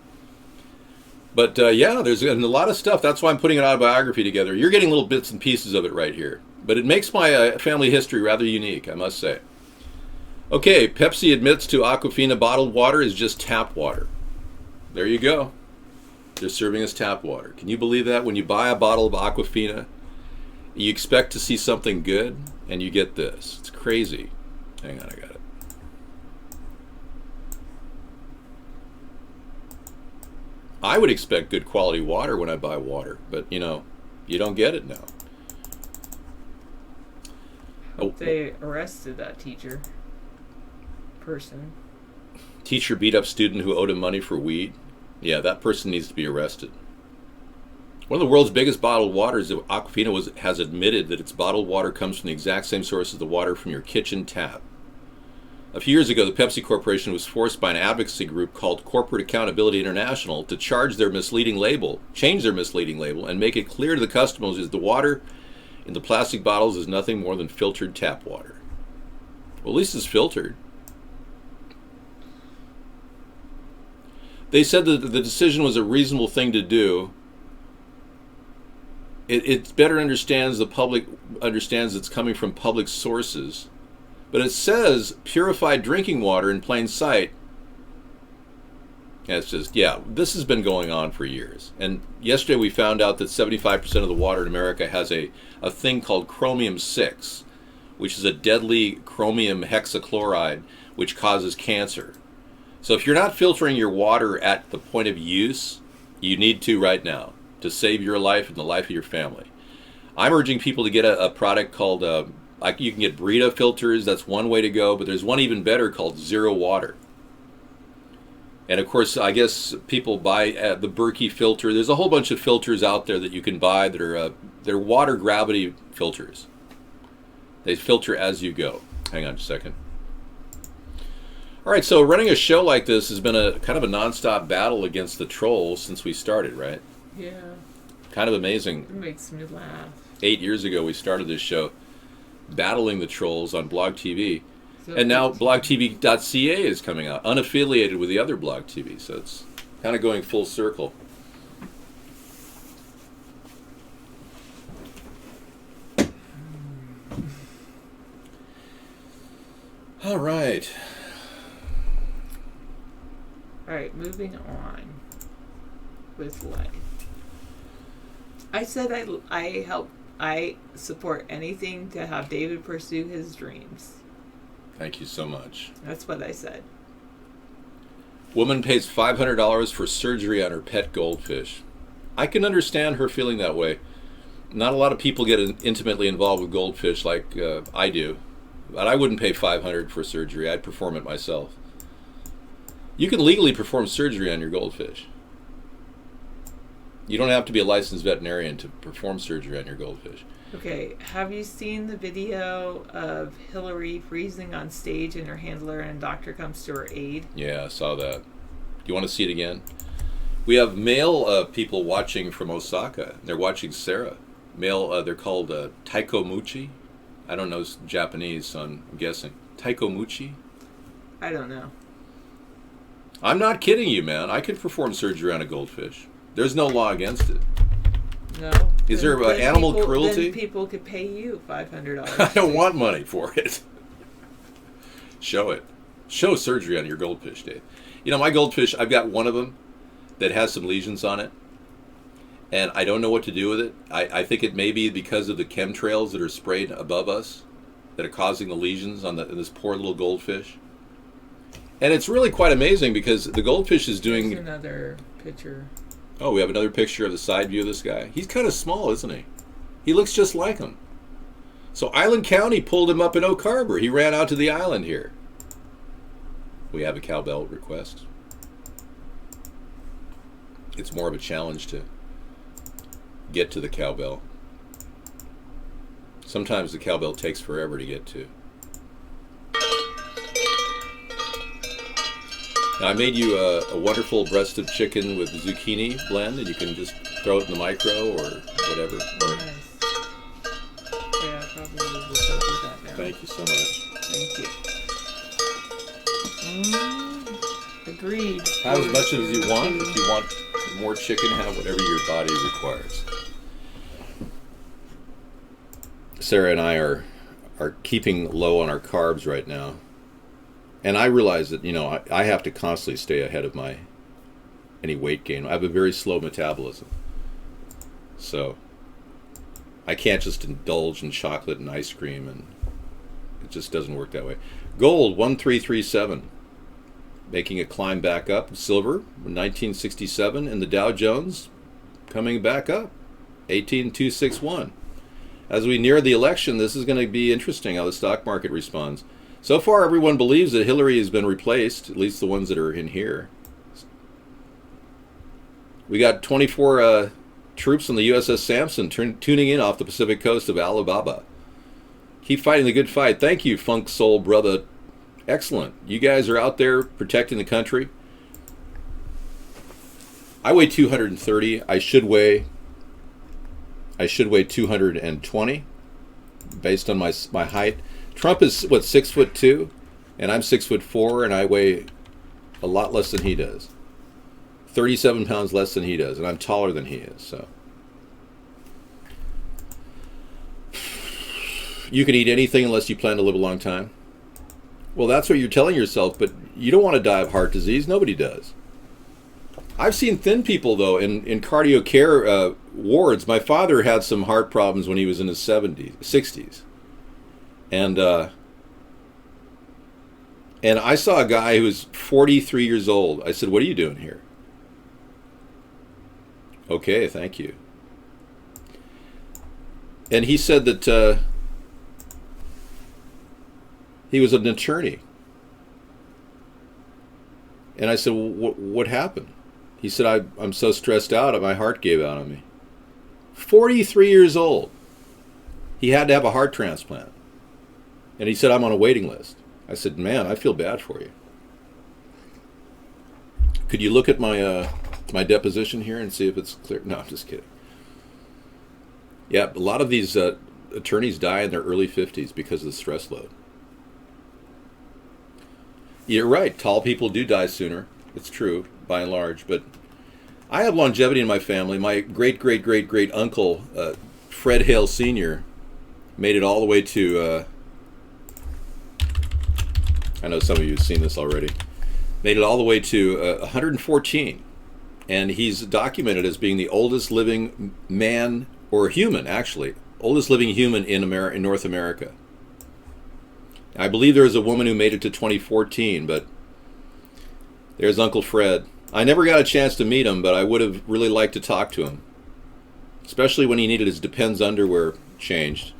But yeah, there's a lot of stuff. That's why I'm putting an autobiography together. You're getting little bits and pieces of it right here. But it makes my family history rather unique, I must say. Okay, Pepsi admits to Aquafina bottled water is just tap water. There you go. They're serving us tap water. Can you believe that? When you buy a bottle of Aquafina, you expect to see something good, and you get this. It's crazy. Hang on, I got it. I would expect good quality water when I buy water, but you know, you don't get it now. Oh, They arrested that person. teacher beat up student who owed him money for weed. Yeah, that person needs to be arrested. One of the world's biggest bottled waters, Aquafina has admitted that its bottled water comes from the exact same source as the water from your kitchen tap. A few years ago, the Pepsi Corporation was forced by an advocacy group called Corporate Accountability International to change their misleading label, and make it clear to the customers that the water in the plastic bottles is nothing more than filtered tap water. Well, at least it's filtered. They said that the decision was a reasonable thing to do. It better the public understands it's coming from public sources. But it says purified drinking water in plain sight. And it's just, yeah, this has been going on for years. And yesterday we found out that 75% of the water in America has a thing called chromium-6, which is a deadly chromium hexachloride, which causes cancer. So if you're not filtering your water at the point of use, you need to right now to save your life and the life of your family. I'm urging people to get a product called, you can get Brita filters, that's one way to go, but there's one even better called Zero Water. And of course, I guess people buy the Berkey filter. There's a whole bunch of filters out there that you can buy that are they're water gravity filters. They filter as you go. Hang on a second. All right, so running a show like this has been a kind of a nonstop battle against the trolls since we started, right? Yeah. Kind of amazing. It makes me laugh. 8 years ago, we started this show, battling the trolls on Blog TV. So And now it's- blogtv.ca is coming out, unaffiliated with the other Blog TV, so it's kind of going full circle. All right. All right, moving on with life. I said I support anything to have David pursue his dreams. Thank you so much. That's what I said. Woman pays $500 for surgery on her pet goldfish. I can understand her feeling that way. Not a lot of people get intimately involved with goldfish like I do. But I wouldn't pay $500 for surgery. I'd perform it myself. You can legally perform surgery on your goldfish. You don't have to be a licensed veterinarian to perform surgery on your goldfish. Okay, have you seen the video of Hillary freezing on stage and her handler and a doctor comes to her aid? Yeah, I saw that. Do you want to see it again? We have male people watching from Osaka. They're watching Sarah. Male, they're called taikomuchi. I don't know Japanese, so I'm guessing. Taikomuchi? I don't know. I'm not kidding you, man. I could perform surgery on a goldfish. There's no law against it. No. Is there animal cruelty? Then people could pay you $500. I don't want money for it. Show it. Show surgery on your goldfish, Dave. You know, my goldfish, I've got one of them that has some lesions on it. And I don't know what to do with it. I think it may be because of the chemtrails that are sprayed above us that are causing the lesions on this poor little goldfish. And it's really quite amazing because the goldfish is doing... There's another picture. Oh, we have another picture of the side view of this guy. He's kind of small, isn't he? He looks just like him. So Island County pulled him up in Oak Harbor. He ran out to the island here. We have a cowbell request. It's more of a challenge to get to the cowbell. Sometimes the cowbell takes forever to get to. Now, I made you a wonderful breast of chicken with zucchini blend, and you can just throw it in the micro or whatever. Nice. Yeah, probably will go do that now. Thank you so much. Thank you. Agreed. Have as much as you want. If you want more chicken, have whatever your body requires. Sarah and I are keeping low on our carbs right now. And I realize that, you know, I have to constantly stay ahead of any weight gain. I have a very slow metabolism. So I can't just indulge in chocolate and ice cream, and it just doesn't work that way. Gold, 1337, making a climb back up. Silver, 1967, and the Dow Jones coming back up, 18,261. As we near the election, this is going to be interesting how the stock market responds. So far, everyone believes that Hillary has been replaced, at least the ones that are in here. We got 24 troops on the USS Sampson tuning in off the Pacific coast of Alabama. Keep fighting the good fight. Thank you, Funk Soul Brother. Excellent. You guys are out there protecting the country. I weigh 230. I should weigh 220 based on my height. Trump is, 6'2", and I'm 6'4", and I weigh a lot less than he does. 37 pounds less than he does, and I'm taller than he is, so. You can eat anything unless you plan to live a long time. Well, that's what you're telling yourself, but you don't want to die of heart disease. Nobody does. I've seen thin people, though, in cardio care wards. My father had some heart problems when he was in his 60s. And I saw a guy who was 43 years old. I said, "What are you doing here?" "Okay, thank you." And he said that he was an attorney. And I said, "Well, what happened?" He said, I'm so stressed out, my heart gave out on me. 43 years old. He had to have a heart transplant. And he said, "I'm on a waiting list." I said, "Man, I feel bad for you. Could you look at my deposition here and see if it's clear?" No, I'm just kidding. Yeah, a lot of these attorneys die in their early 50s because of the stress load. You're right. Tall people do die sooner. It's true, by and large. But I have longevity in my family. My great uncle, Fred Hale Sr., made it all the way to... I know some of you have seen this already. Made it all the way to 114. And he's documented as being the oldest living man, or human actually, oldest living human in North America. I believe there was a woman who made it to 2014, but there's Uncle Fred. I never got a chance to meet him, but I would have really liked to talk to him, especially when he needed his Depends underwear changed.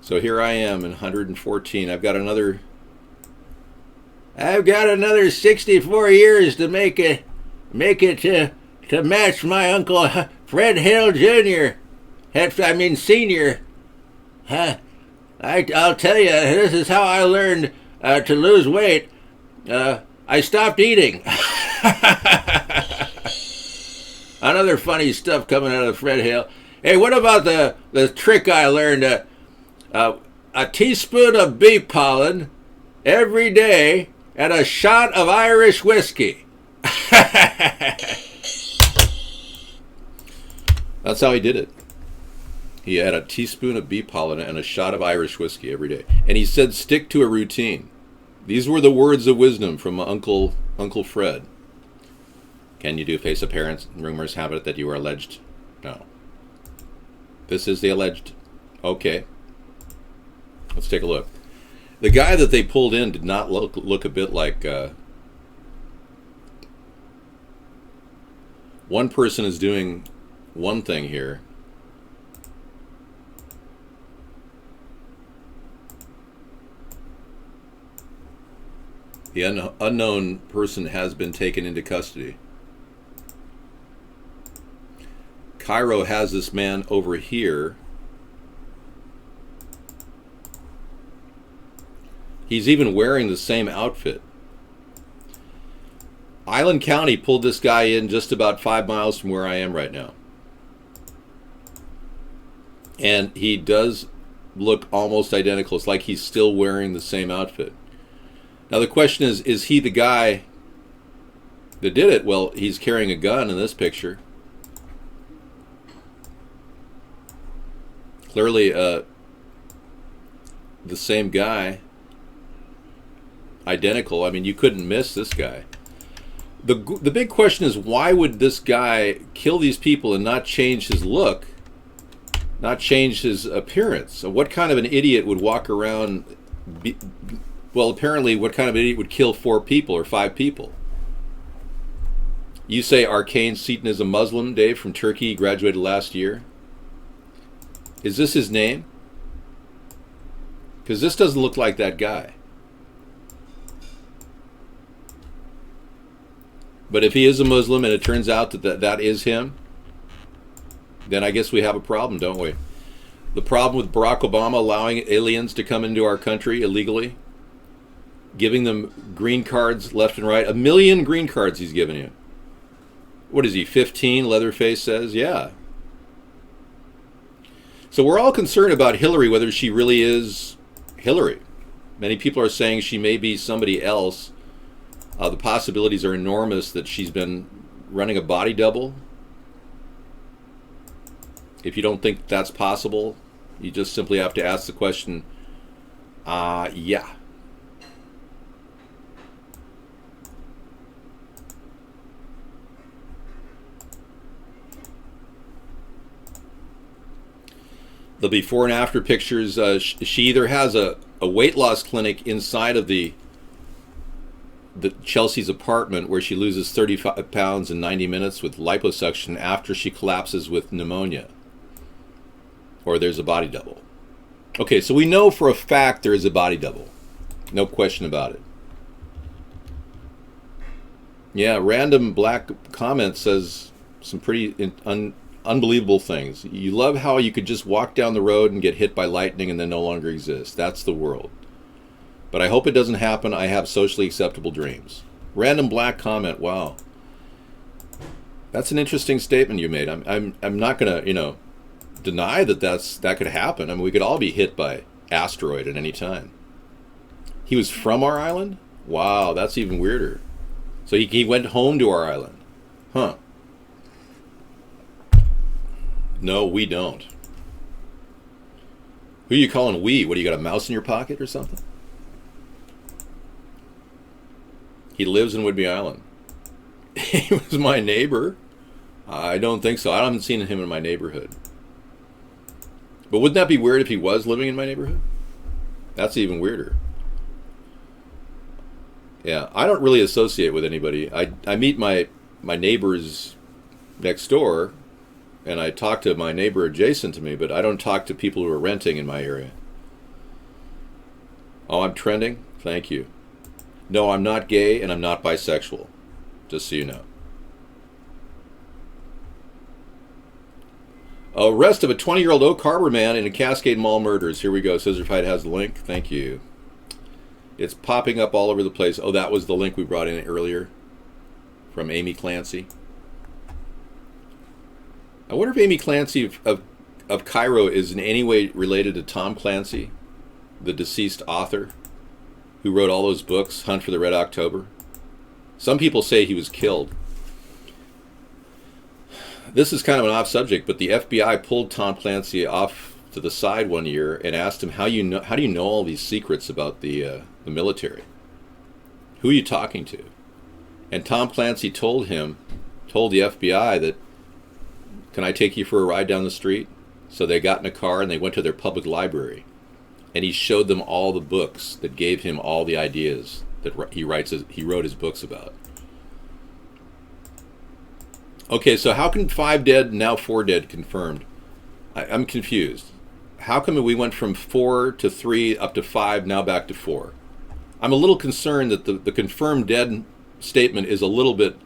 So here I am in 114. I've got another 64 years to make it to match my Uncle Fred Hill Jr. Senior. I'll tell you, this is how I learned to lose weight. I stopped eating. Another funny stuff coming out of Fred Hill. Hey, what about the trick I learned? A teaspoon of bee pollen every day and a shot of Irish whiskey. That's how he did it. He had a teaspoon of bee pollen and a shot of Irish whiskey every day. And he said, stick to a routine. These were the words of wisdom from Uncle Fred. Can you do face appearance? Rumors have it that you are alleged. No. This is the alleged. Okay. Let's take a look. The guy that they pulled in did not look a bit like... one person is doing one thing here. The unknown person has been taken into custody. Cairo has this man over here. He's even wearing the same outfit. Island County pulled this guy in just about 5 miles from where I am right now. And he does look almost identical. It's like he's still wearing the same outfit. Now the question is he the guy that did it? Well, he's carrying a gun in this picture. Clearly the same guy. Identical. I mean, you couldn't miss this guy. The big question is, why would this guy kill these people and not change his look, not change his appearance? So what kind of an idiot would walk around... Well, apparently, what kind of idiot would kill 4 people or 5 people? You say Arcane Seaton is a Muslim, Dave, from Turkey. He graduated last year. Is this his name? Because this doesn't look like that guy. But if he is a Muslim and it turns out that is him, then I guess we have a problem, don't we? The problem with Barack Obama allowing aliens to come into our country illegally, giving them green cards left and right. 1 million green cards he's given you. What is he, 15, Leatherface says? Yeah. So we're all concerned about Hillary, whether she really is Hillary. Many people are saying she may be somebody else. The possibilities are enormous that she's been running a body double. If you don't think that's possible, you just simply have to ask the question, yeah. The before and after pictures, she either has a weight loss clinic inside of the Chelsea's apartment where she loses 35 pounds in 90 minutes with liposuction after she collapses with pneumonia. Or there's a body double. Okay, so we know for a fact there is a body double. No question about it. Yeah, Random Black Comment says some pretty unbelievable things. You love how you could just walk down the road and get hit by lightning and then no longer exist. That's the world. But I hope it doesn't happen. I have socially acceptable dreams. Random Black Comment. Wow, that's an interesting statement you made. I'm not gonna deny that could happen. I mean, we could all be hit by asteroid at any time. He was from our island. Wow, that's even weirder. So he went home to our island, huh? No, we don't. Who are you calling we? What, do you got a mouse in your pocket or something? He lives in Whidbey Island. He was my neighbor. I don't think so. I haven't seen him in my neighborhood. But wouldn't that be weird if he was living in my neighborhood? That's even weirder. Yeah, I don't really associate with anybody. I meet my neighbors next door, and I talk to my neighbor adjacent to me, but I don't talk to people who are renting in my area. Oh, I'm trending? Thank you. No, I'm not gay, and I'm not bisexual. Just so you know. Arrest of a 20-year-old Oak Harbor man in a Cascade Mall murders. Here we go. Scissorfight has the link. Thank you. It's popping up all over the place. Oh, that was the link we brought in earlier from Amy Clancy. I wonder if Amy Clancy of Cairo is in any way related to Tom Clancy, the deceased author who wrote all those books, Hunt for the Red October. Some people say he was killed. This is kind of an off subject, but the FBI pulled Tom Clancy off to the side one year and asked him, how do you know all these secrets about the military? Who are you talking to? And Tom Clancy told the FBI that, can I take you for a ride down the street? So they got in a car and they went to their public library. And he showed them all the books that gave him all the ideas that he wrote his books about. Okay, so how can 5 dead, now 4 dead confirmed? I'm confused. How come we went from 4 to 3 up to 5, now back to 4? I'm a little concerned that the confirmed dead statement is a little bit...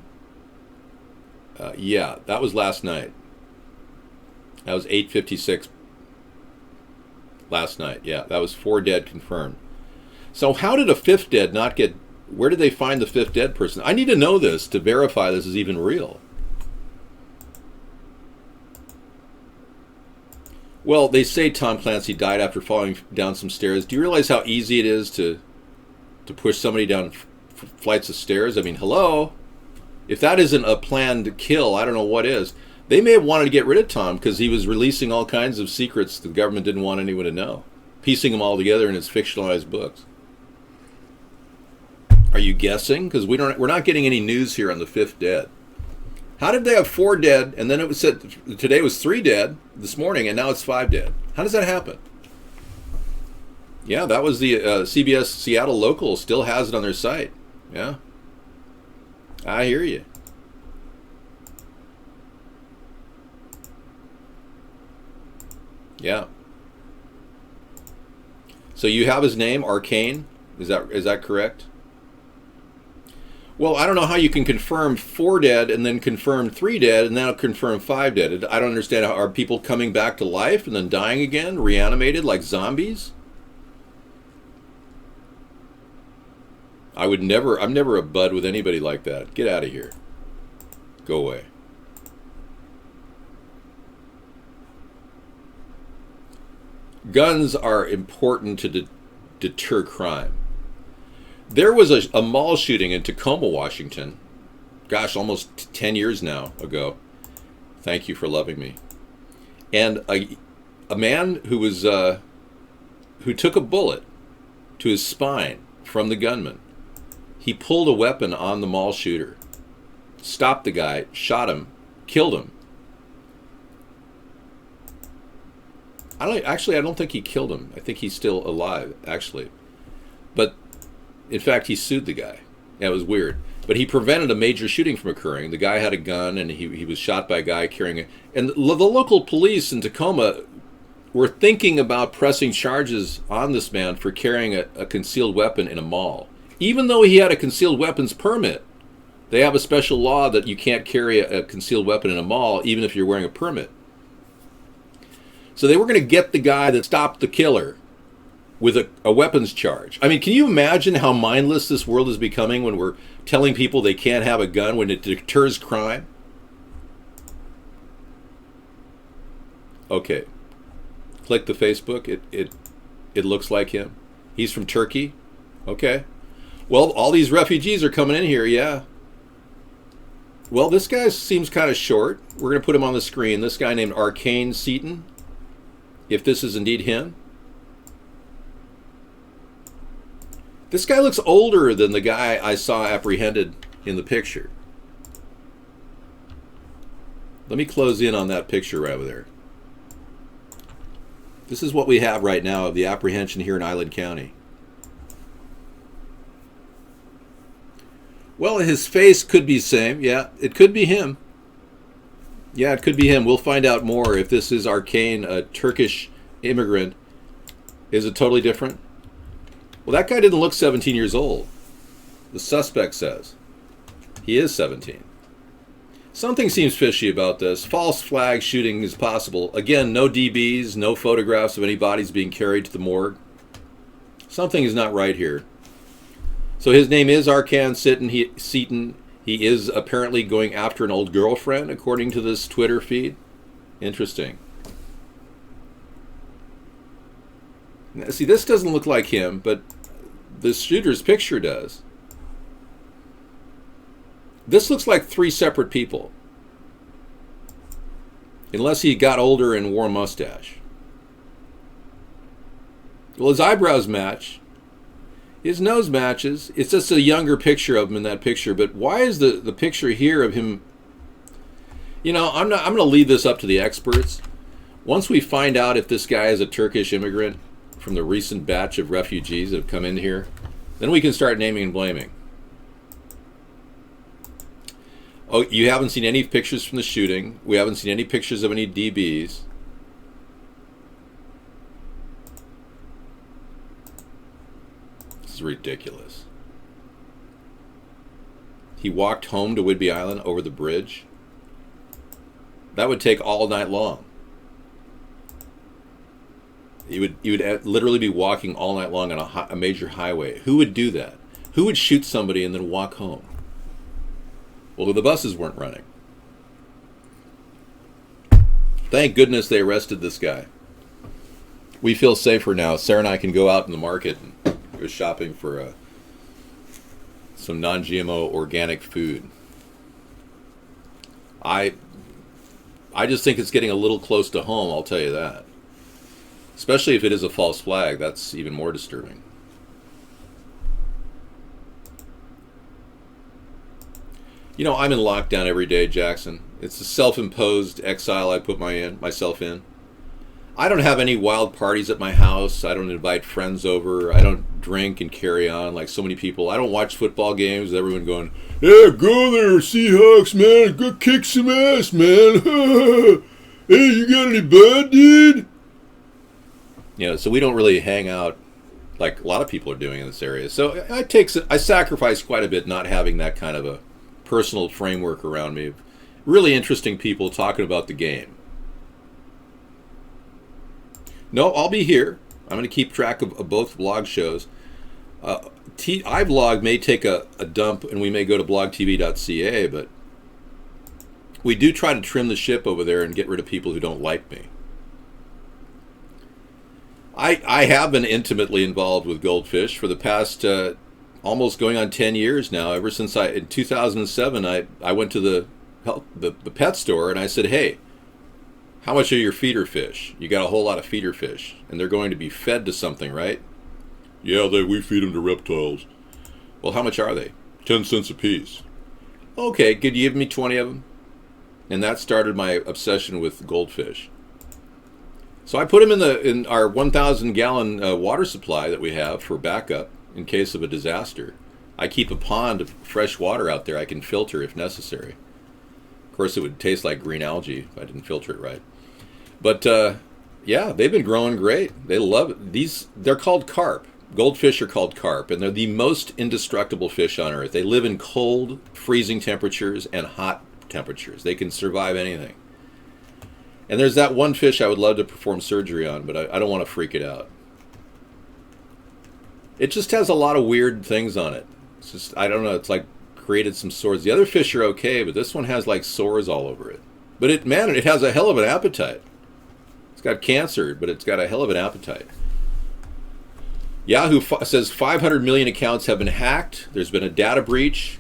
yeah, that was last night. That was 8:56 last night. Yeah, that was 4 dead confirmed. So how did a 5th dead not get... Where did they find the 5th dead person? I need to know this to verify this is even real. Well, they say Tom Clancy died after falling down some stairs. Do you realize how easy it is to push somebody down flights of stairs? I mean, hello? If that isn't a planned kill, I don't know what is. They may have wanted to get rid of Tom because he was releasing all kinds of secrets the government didn't want anyone to know, piecing them all together in his fictionalized books. Are you guessing? Because we're not getting any news here on the 5th dead. How did they have 4 dead, and then it was said today was 3 dead this morning, and now it's 5 dead? How does that happen? Yeah, that was the CBS Seattle local still has it on their site. Yeah, I hear you. Yeah. So you have his name, Arcane. Is that correct? Well, I don't know how you can confirm 4 dead and then confirm 3 dead and then confirm 5 dead. I don't understand. Are people coming back to life and then dying again, reanimated like zombies? I'm never a bud with anybody like that. Get out of here. Go away. Guns are important to deter crime. There was a mall shooting in Tacoma, Washington. Gosh, almost 10 years now ago. Thank you for loving me. And a man who took a bullet to his spine from the gunman. He pulled a weapon on the mall shooter, stopped the guy, shot him, killed him. I don't think he killed him. I think he's still alive, actually. But in fact, he sued the guy. Yeah, it was weird. But he prevented a major shooting from occurring. The guy had a gun, and he was shot by a guy carrying it. And the local police in Tacoma were thinking about pressing charges on this man for carrying a concealed weapon in a mall. Even though he had a concealed weapons permit, they have a special law that you can't carry a concealed weapon in a mall, even if you're wearing a permit. So they were going to get the guy that stopped the killer with a weapons charge. I mean, can you imagine how mindless this world is becoming when we're telling people they can't have a gun when it deters crime? Okay. Click the Facebook. It looks like him. He's from Turkey. Okay. Well, all these refugees are coming in here, yeah. Well, this guy seems kind of short. We're going to put him on the screen. This guy named Arcane Seaton. If this is indeed him. This guy looks older than the guy I saw apprehended in the picture. Let me close in on that picture right over there. This is what we have right now of the apprehension here in Island County. Well, his face could be the same. Yeah, it could be him. Yeah, it could be him. We'll find out more if this is Arcane, a Turkish immigrant. Is it totally different? Well, that guy didn't look 17 years old. The suspect says. He is 17. Something seems fishy about this. False flag shooting is possible. Again, no DBs, no photographs of any bodies being carried to the morgue. Something is not right here. So his name is Arcane Seaton. He is apparently going after an old girlfriend, according to this Twitter feed. Interesting. Now, see, this doesn't look like him, but the shooter's picture does. This looks like three separate people. Unless he got older and wore a mustache. Well, his eyebrows match. His nose matches. It's just a younger picture of him in that picture. But why is the picture here of him? You know, I'm going to leave this up to the experts. Once we find out if this guy is a Turkish immigrant from the recent batch of refugees that have come in here, then we can start naming and blaming. Oh, you haven't seen any pictures from the shooting. We haven't seen any pictures of any DBs. This is ridiculous. He walked home to Whidbey Island over the bridge. That would take all night long. You would literally be walking all night long on a major highway. Who would do that? Who would shoot somebody and then walk home? Well, the buses weren't running. Thank goodness they arrested this guy. We feel safer now. Sarah and I can go out in the market and go shopping for some non-GMO organic food. I just think it's getting a little close to home, I'll tell you that. Especially if it is a false flag, that's even more disturbing. You know, I'm in lockdown every day, Jackson. It's a self-imposed exile I put myself in. I don't have any wild parties at my house. I don't invite friends over. I don't drink and carry on like so many people. I don't watch football games with everyone going, "Yeah, go there, Seahawks, man. Go kick some ass, man. Hey, you got any bud, dude?" You know, so we don't really hang out like a lot of people are doing in this area. So I sacrifice quite a bit not having that kind of a personal framework around me. Really interesting people talking about the game. No, I'll be here. I'm going to keep track of both blog shows. iBlog may take a dump and we may go to blogtv.ca, but we do try to trim the ship over there and get rid of people who don't like me. I have been intimately involved with goldfish for the past almost going on 10 years now. Ever since in 2007, I went to the pet store and I said, "Hey, how much are your feeder fish? You got a whole lot of feeder fish, and they're going to be fed to something, right?" "Yeah, we feed them to reptiles." "Well, how much are they?" 10 cents a piece. "Okay, could you give me 20 of them?" And that started my obsession with goldfish. So I put them in our 1,000-gallon water supply that we have for backup in case of a disaster. I keep a pond of fresh water out there I can filter if necessary. Of course, it would taste like green algae if I didn't filter it right. But yeah, they've been growing great. They love it. They're called carp. Goldfish are called carp, and they're the most indestructible fish on Earth. They live in cold, freezing temperatures and hot temperatures. They can survive anything. And there's that one fish I would love to perform surgery on, but I don't want to freak it out. It just has a lot of weird things on it. It's just, I don't know, it's like created some sores. The other fish are okay, but this one has like sores all over it. But it has a hell of an appetite. It's got cancer, but it's got a hell of an appetite. Yahoo says 500 million accounts have been hacked. There's been a data breach.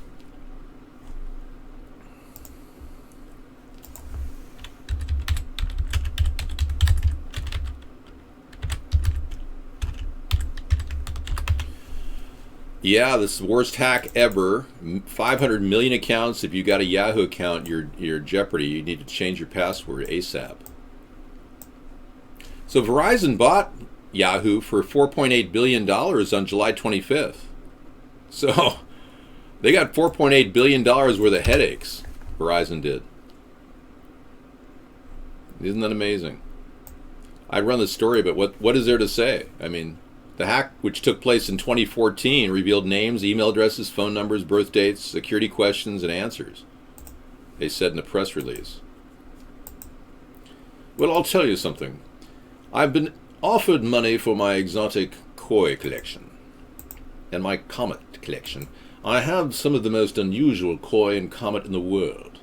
Yeah, this is the worst hack ever. 500 million accounts. If you got a Yahoo account, you're in jeopardy. You need to change your password ASAP. So Verizon bought Yahoo for $4.8 billion on July 25th. So they got $4.8 billion worth of headaches. Verizon did. Isn't that amazing? I'd run the story, but what is there to say? I mean, the hack, which took place in 2014, revealed names, email addresses, phone numbers, birth dates, security questions, and answers, they said in a press release. Well, I'll tell you something. I've been offered money for my exotic koi collection and my comet collection. I have some of the most unusual koi and comet in the world.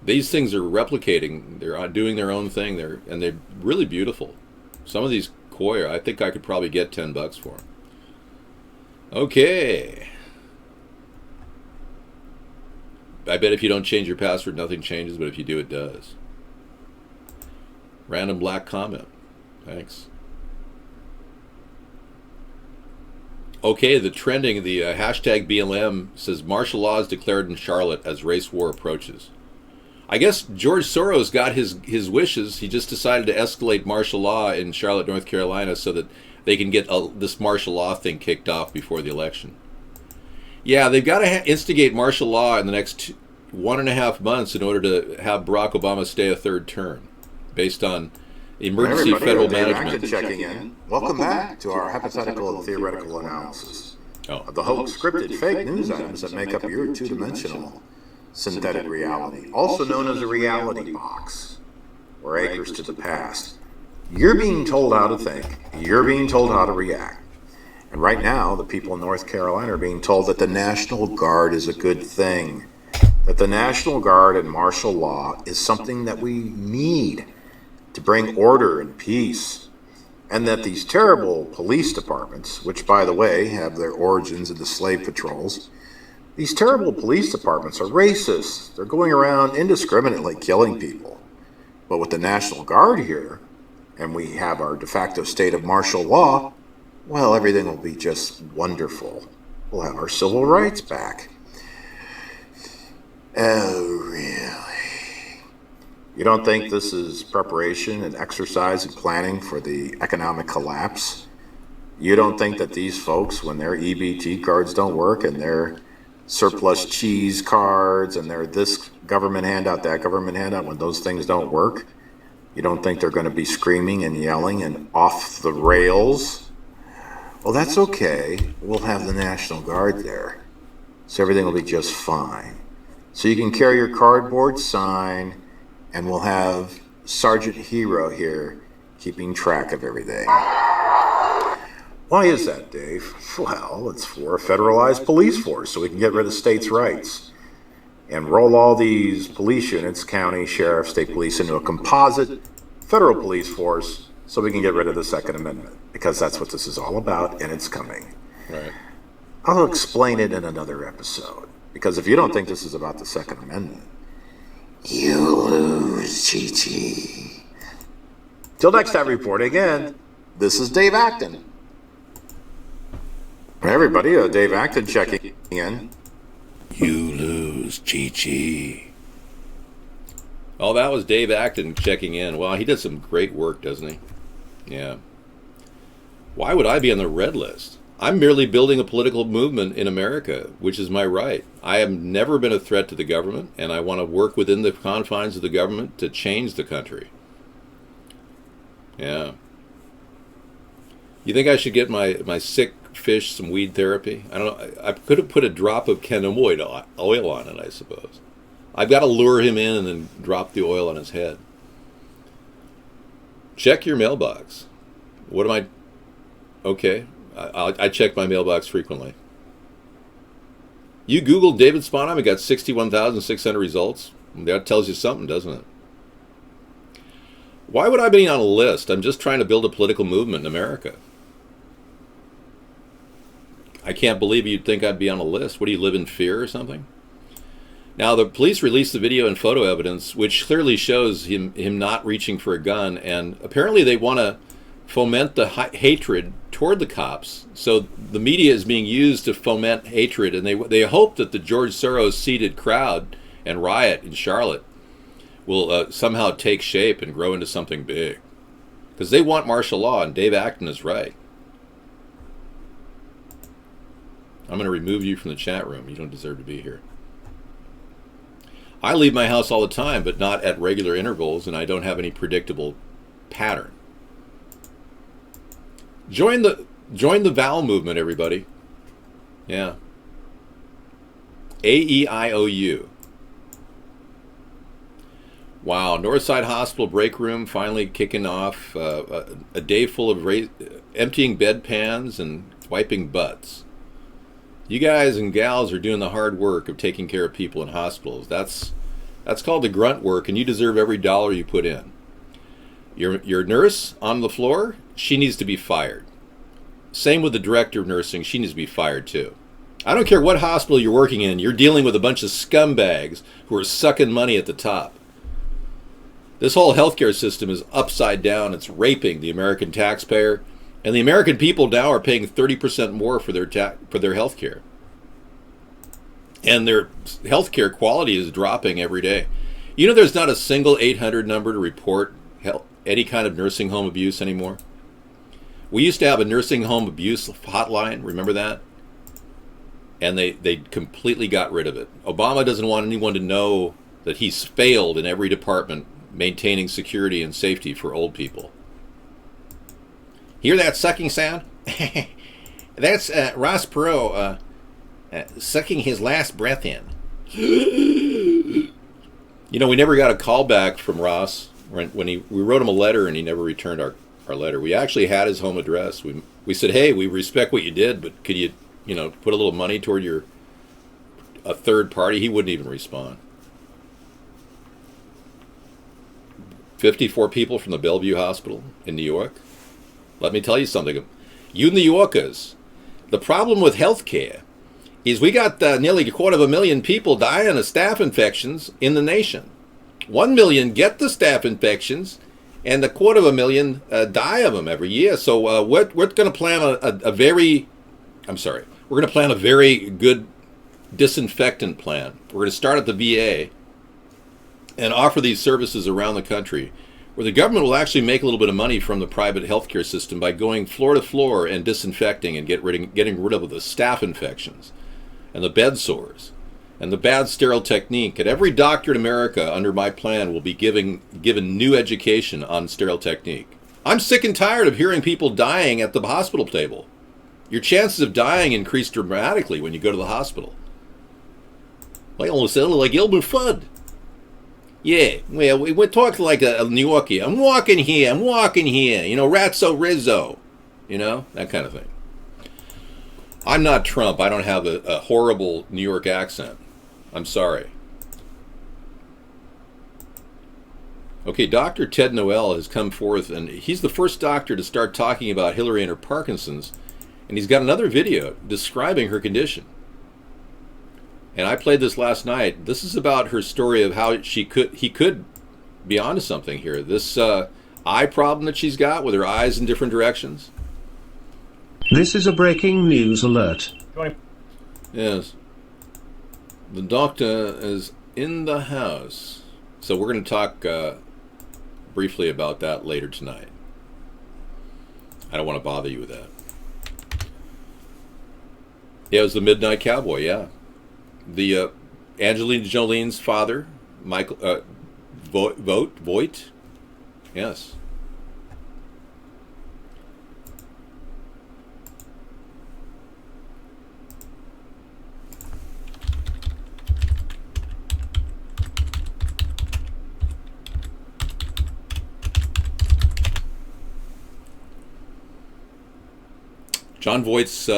These things are replicating. They're doing their own thing. They're really beautiful. Some of these koi, I think I could probably get $10 for them. Okay. I bet if you don't change your password, nothing changes, but if you do, it does. Random black comment. Thanks. Okay, the trending, the hashtag BLM says martial law is declared in Charlotte as race war approaches. I guess George Soros got his wishes. He just decided to escalate martial law in Charlotte, North Carolina, so that they can get this martial law thing kicked off before the election. Yeah, they've got to instigate martial law in the next 1.5 months in order to have Barack Obama stay a third term, based on emergency federal management. Checking in. Welcome back to our hypothetical and theoretical analysis of the hoax, scripted, fake news items that make up your two-dimensional synthetic reality, also known as a reality box, or anchors to the past. You're being told how to think. You're being told how to react. And right now, the people in North Carolina are being told that the National Guard is a good thing, that the National Guard and martial law is something that we need to bring order and peace, and that these terrible police departments, which, by the way, have their origins in the slave patrols, these terrible police departments are racist. They're going around indiscriminately killing people. But with the National Guard here, and we have our de facto state of martial law, well, everything will be just wonderful. We'll have our civil rights back. Oh, really? You don't think this is preparation and exercise and planning for the economic collapse? You don't think that these folks, when their EBT cards don't work and their surplus cheese cards and their this government handout, that government handout, when those things don't work, you don't think they're going to be screaming and yelling and off the rails? Well, that's okay. We'll have the National Guard there, so everything will be just fine. So you can carry your cardboard sign, and we'll have Sergeant Hero here keeping track of everything. Why is that, Dave? Well, it's for a federalized police force, so we can get rid of states' rights and roll all these police units, county, sheriff, state police, into a composite federal police force, so we can get rid of the Second Amendment, because that's what this is all about, and it's coming. Right. I'll explain it in another episode, because if you don't think this is about the Second Amendment, you lose, Chi-Chi. Till next time, reporting again, this is Dave Acton. Hey everybody, Dave Acton checking in. You lose, Chi-Chi. Oh, that was Dave Acton checking in. Wow, he did some great work, doesn't he? Yeah. Why would I be on the red list? I'm merely building a political movement in America, which is my right. I have never been a threat to the government, and I want to work within the confines of the government to change the country. Yeah. You think I should get my sick fish some weed therapy? I don't know. I could have put a drop of canoid oil on it, I suppose. I've got to lure him in and then drop the oil on his head. Check your mailbox. What am I? Okay. I check my mailbox frequently. You Googled David Sponheim and got 61,600 results. That tells you something, doesn't it? Why would I be on a list? I'm just trying to build a political movement in America. I can't believe you'd think I'd be on a list. What, do you live in fear or something? Now, the police released the video and photo evidence, which clearly shows him not reaching for a gun, and apparently they want to foment the hatred toward the cops. So the media is being used to foment hatred, and they hope that the George Soros seeded crowd and riot in Charlotte will somehow take shape and grow into something big, because they want martial law, and Dave Acton is right. I'm going to remove you from the chat room. You don't deserve to be here. I leave my house all the time, but not at regular intervals, and I don't have any predictable pattern. Join the vowel movement, everybody. Yeah. AEIOU. Wow, Northside Hospital break room finally kicking off. A day full of emptying bedpans and wiping butts. You guys and gals are doing the hard work of taking care of people in hospitals. That's called the grunt work, and you deserve every dollar you put in. Your nurse on the floor, she needs to be fired. Same with the director of nursing, she needs to be fired too. I don't care what hospital you're working in, you're dealing with a bunch of scumbags who are sucking money at the top. This whole healthcare system is upside down. It's raping the American taxpayer. And the American people now are paying 30% more for their health care. And their health care quality is dropping every day. You know, there's not a single 800 number to report any kind of nursing home abuse anymore. We used to have a nursing home abuse hotline. Remember that? And they completely got rid of it. Obama doesn't want anyone to know that he's failed in every department maintaining security and safety for old people. Hear that sucking sound? That's Ross Perot sucking his last breath in. You know, we never got a call back from Ross when we wrote him a letter, and he never returned our letter. We actually had his home address. We said, hey, we respect what you did, but could you put a little money toward a third party? He wouldn't even respond. 54 people from the Bellevue Hospital in New York. Let me tell you something. You New Yorkers, the problem with healthcare is we got nearly 250,000 people dying of staph infections in the nation. 1 million get the staph infections, and 250,000 die of them every year. So we're going to plan we're going to plan a very good disinfectant plan. We're going to start at the VA and offer these services around the country, where the government will actually make a little bit of money from the private healthcare system by going floor to floor and disinfecting and getting rid of the staph infections and the bed sores and the bad sterile technique. And every doctor in America under my plan will be given new education on sterile technique. I'm sick and tired of hearing people dying at the hospital table. Your chances of dying increase dramatically when you go to the hospital. Well, it sounded like Elmer Fudd. Yeah, well, we're talking like a New Yorkie. I'm walking here, Ratso Rizzo, that kind of thing. I'm not Trump. I don't have a horrible New York accent. I'm sorry. Okay, Dr. Ted Noel has come forth, and he's the first doctor to start talking about Hillary and her Parkinson's, and he's got another video describing her condition. And I played this last night. This is about her story of how he could be onto something here. This eye problem that she's got with her eyes in different directions. This is a breaking news alert. Yes. The doctor is in the house. So we're going to talk briefly about that later tonight. I don't want to bother you with that. Yeah, it was the Midnight Cowboy, yeah. The Angelina Jolie's father, Michael Voight, yes. John Voight's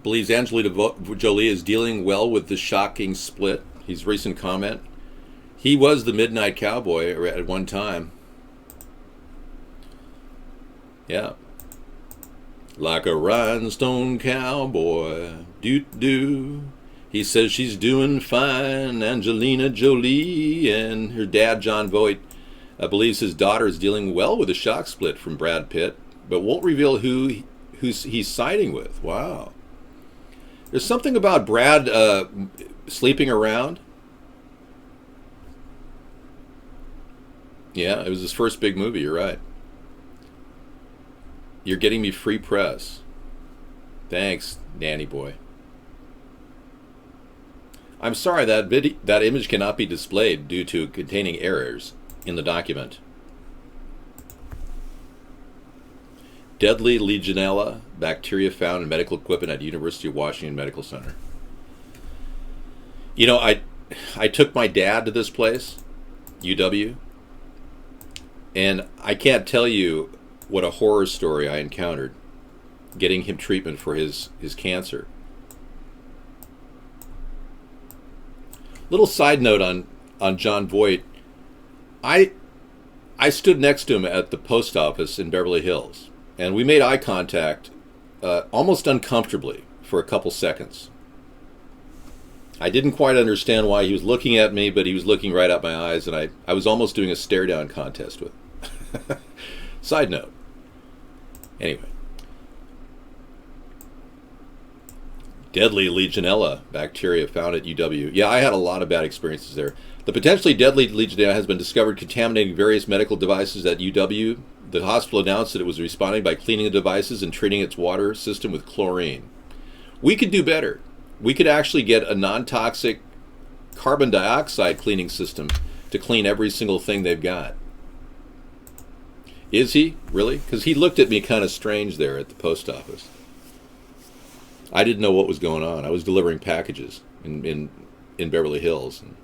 believes Angelina Jolie is dealing well with the shocking split. His recent comment. He was the Midnight Cowboy at one time. Yeah. Like a rhinestone cowboy, doo-doo. He says she's doing fine, Angelina Jolie, and her dad, John Voight, believes his daughter is dealing well with a shock split from Brad Pitt. but won't reveal who he's siding with. Wow. There's something about Brad sleeping around. Yeah, it was his first big movie. You're right. You're getting me free press. Thanks, Nanny boy. I'm sorry that image cannot be displayed due to containing errors in the document. Deadly Legionella bacteria found in medical equipment at University of Washington Medical Center. You know, I took my dad to this place, UW, and I can't tell you what a horror story I encountered getting him treatment for his cancer. Little side note on John Voight. I stood next to him at the post office in Beverly Hills, and we made eye contact almost uncomfortably for a couple seconds. I didn't quite understand why he was looking at me, but he was looking right at my eyes, and I was almost doing a stare down contest with him. Side note. Anyway. Deadly Legionella bacteria found at UW. Yeah, I had a lot of bad experiences there. The potentially deadly Legionella has been discovered contaminating various medical devices at UW. The hospital announced that it was responding by cleaning the devices and treating its water system with chlorine. We could do better. We could actually get a non-toxic carbon dioxide cleaning system to clean every single thing they've got. Is he? Really? Because he looked at me kind of strange there at the post office. I didn't know what was going on. I was delivering packages in Beverly Hills. And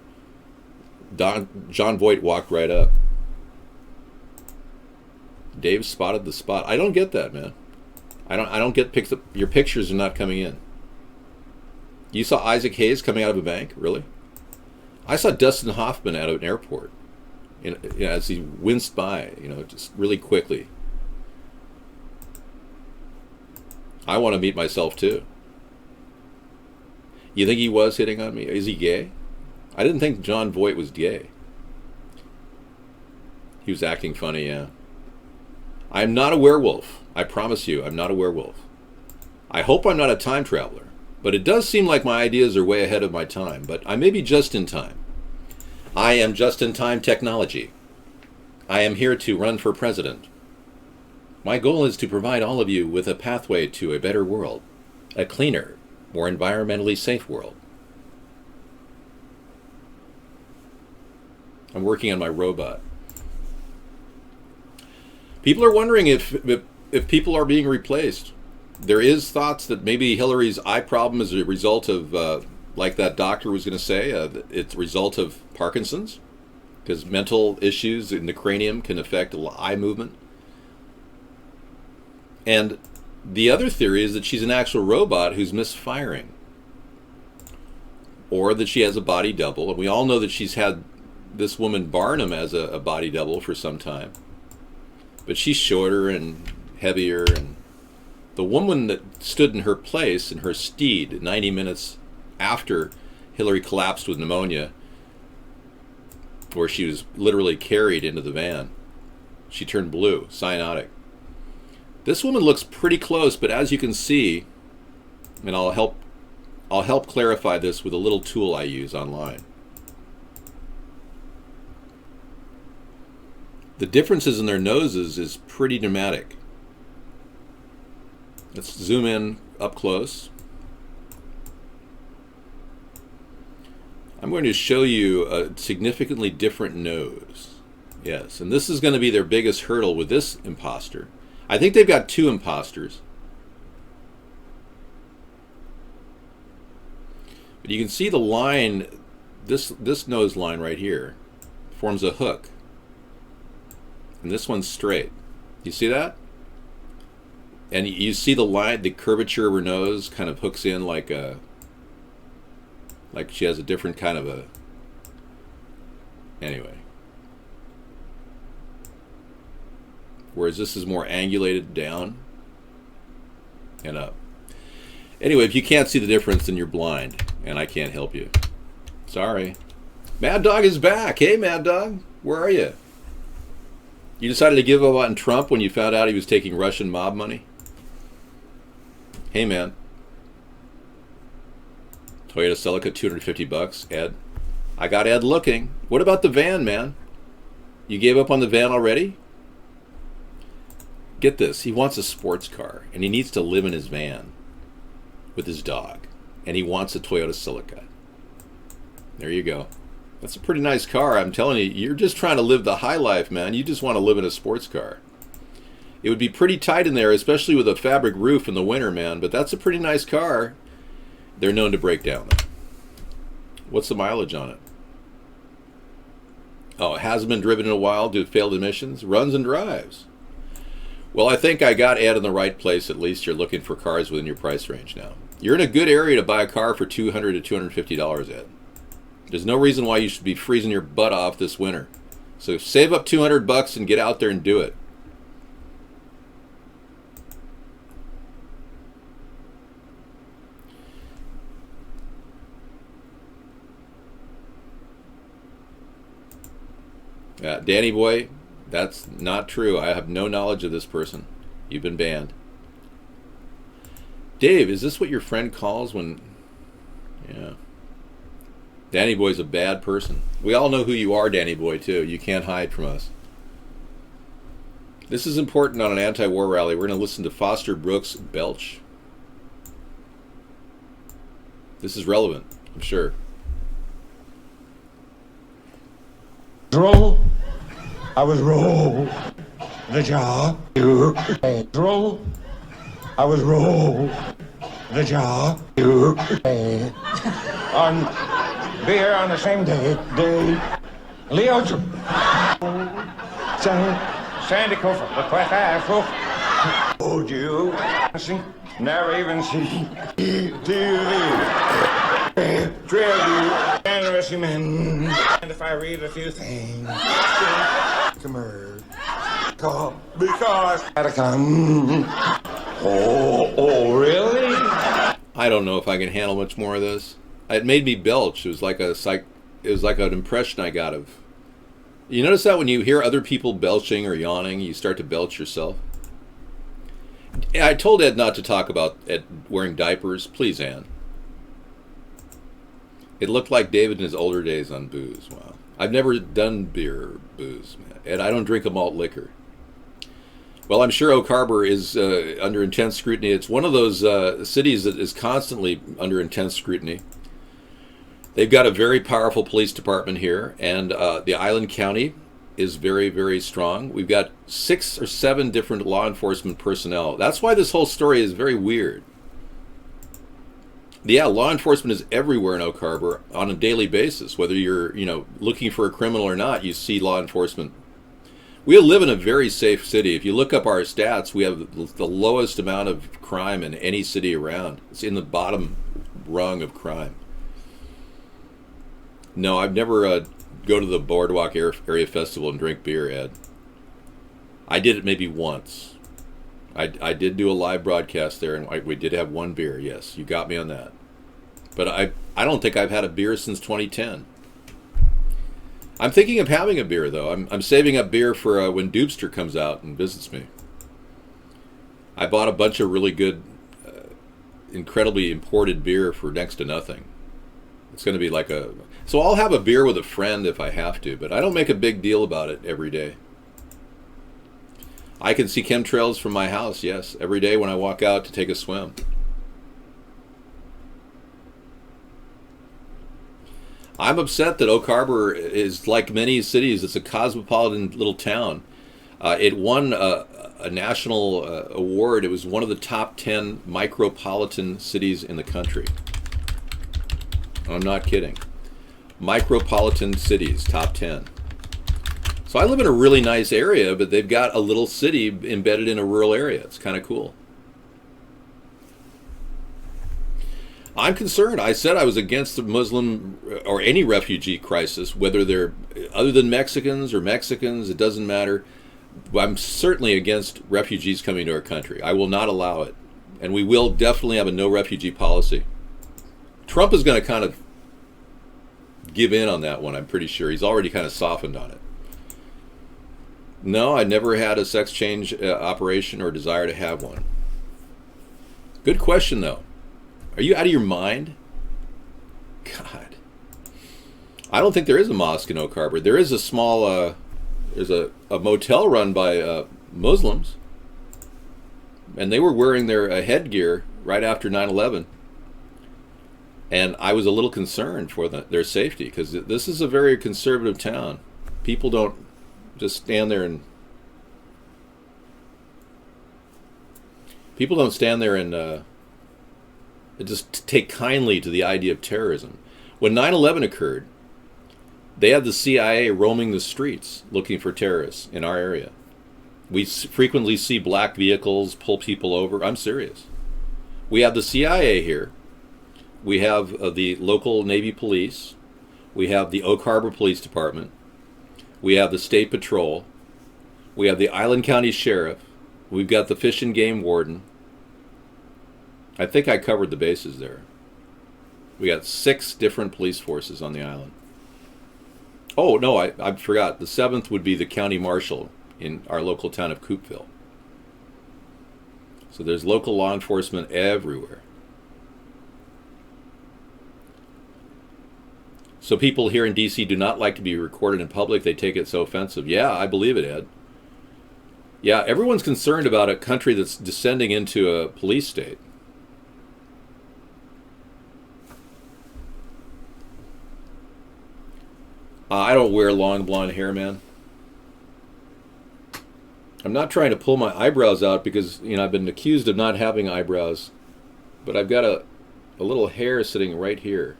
John Voight walked right up. Dave spotted the spot. I don't get that, man. I don't get picked up. Your pictures are not coming in. You saw Isaac Hayes coming out of a bank? Really? I saw Dustin Hoffman out of an airport. As he winced by, just really quickly. I want to meet myself too. You think he was hitting on me? Is he gay? I didn't think John Voight was gay. He was acting funny, yeah. I'm not a werewolf. I promise you, I'm not a werewolf. I hope I'm not a time traveler, but it does seem like my ideas are way ahead of my time, but I may be just in time. I am just-in-time technology. I am here to run for president. My goal is to provide all of you with a pathway to a better world, a cleaner, more environmentally safe world. I'm working on my robot. People are wondering if people are being replaced. There is thoughts that maybe Hillary's eye problem is a result of, like that doctor was going to say, it's a result of Parkinson's, because mental issues in the cranium can affect eye movement. And the other theory is that she's an actual robot who's misfiring, or that she has a body double. And we all know that she's had this woman Barnum as a body double for some time, but she's shorter and heavier. And the woman that stood in her place, in her stead, 90 minutes after Hillary collapsed with pneumonia, where she was literally carried into the van, she turned blue, cyanotic. This woman looks pretty close, but as you can see, and I'll help clarify this with a little tool I use online. The differences in their noses is pretty dramatic. Let's zoom in up close. I'm going to show you a significantly different nose. Yes, and this is going to be their biggest hurdle with this imposter. I think they've got two imposters. But you can see the line, this nose line right here forms a hook. And this one's straight. You see that? And you see the line, the curvature of her nose kind of hooks in like she has a different kind of a... Anyway. Whereas this is more angulated down and up. Anyway, if you can't see the difference, then you're blind, and I can't help you. Sorry. Mad Dog is back. Hey, Mad Dog. Where are you? You decided to give up on Trump when you found out he was taking Russian mob money? Hey, man. Toyota Celica, $250, Ed. I got Ed looking. What about the van, man? You gave up on the van already? Get this. He wants a sports car, and he needs to live in his van with his dog. And he wants a Toyota Celica. There you go. That's a pretty nice car. I'm telling you, you're just trying to live the high life, man. You just want to live in a sports car. It would be pretty tight in there, especially with a fabric roof in the winter, man. But that's a pretty nice car. They're known to break down, though. What's the mileage on it? Oh, it hasn't been driven in a while due to failed emissions. Runs and drives. Well, I think I got Ed in the right place. At least you're looking for cars within your price range now. You're in a good area to buy a car for $200 to $250, Ed. There's no reason why you should be freezing your butt off this winter. So save up $200 and get out there and do it. Danny boy, that's not true. I have no knowledge of this person. You've been banned. Dave, is this what your friend calls when... Yeah. Danny boy's a bad person. We all know who you are, Danny boy, too. You can't hide from us. This is important on an anti-war rally. We're going to listen to Foster Brooks belch. This is relevant, I'm sure. Roll. I was roll. The jaw. You. Roll. I was roll. The jaw. You. On beer on the same day. Leo. Sandy Cooper. The quest I have. Told you. Never even see. Trail you. Interesting men. And if I read a few things. Because I come. Oh, really? I don't know if I can handle much more of this. It made me belch. It was like an impression I got of. You notice that when you hear other people belching or yawning, you start to belch yourself? I told Ed not to talk about Ed wearing diapers. Please, Ann. It looked like David in his older days on booze. Wow. I've never done beer or booze, and I don't drink a malt liquor. Well, I'm sure Oak Harbor is under intense scrutiny. It's one of those cities that is constantly under intense scrutiny. They've got a very powerful police department here, and the island county is very, very strong. We've got 6 or 7 different law enforcement personnel. That's why this whole story is very weird. Yeah, law enforcement is everywhere in Oak Harbor on a daily basis. Whether you're, looking for a criminal or not, you see law enforcement. We live in a very safe city. If you look up our stats, we have the lowest amount of crime in any city around. It's in the bottom rung of crime. No, I've never go to the Boardwalk Area Festival and drink beer, Ed. I did it maybe once. I did do a live broadcast there, and we did have one beer. Yes, you got me on that. But I don't think I've had a beer since 2010. I'm thinking of having a beer, though. I'm saving up beer for when Doopster comes out and visits me. I bought a bunch of really good, incredibly imported beer for next to nothing. It's going to be like so I'll have a beer with a friend if I have to, but I don't make a big deal about it every day. I can see chemtrails from my house, yes, every day when I walk out to take a swim. I'm upset that Oak Harbor is like many cities. It's a cosmopolitan little town. It won a national award. It was one of the top 10 micropolitan cities in the country. I'm not kidding. Micropolitan cities, top 10. So I live in a really nice area, but they've got a little city embedded in a rural area. It's kind of cool. I'm concerned. I said I was against the Muslim or any refugee crisis, whether they're other than Mexicans, it doesn't matter. I'm certainly against refugees coming to our country. I will not allow it. And we will definitely have a no refugee policy. Trump is going to kind of give in on that one, I'm pretty sure. He's already kind of softened on it. No, I never had a sex change operation or desire to have one. Good question, though. Are you out of your mind? God. I don't think there is a mosque in Oak Harbor. There is a small, there's a motel run by Muslims. And they were wearing their headgear right after 9/11. And I was a little concerned for their safety, because this is a very conservative town. People don't just stand there and... People don't stand there and just take kindly to the idea of terrorism. When 9/11 occurred, they had the CIA roaming the streets looking for terrorists in our area. We frequently see black vehicles pull people over. I'm serious. We have the CIA here. We have the local Navy police. We have the Oak Harbor Police Department. We have the State Patrol. We have the Island County Sheriff. We've got the Fish and Game Warden. I think I covered the bases there. We got 6 different police forces on the island. Oh, no, I forgot. The 7th would be the county marshal in our local town of Coopville. So there's local law enforcement everywhere. So people here in D.C. do not like to be recorded in public. They take it so offensive. Yeah, I believe it, Ed. Yeah, everyone's concerned about a country that's descending into a police state. I don't wear long blonde hair, man. I'm not trying to pull my eyebrows out because, I've been accused of not having eyebrows. But I've got a little hair sitting right here.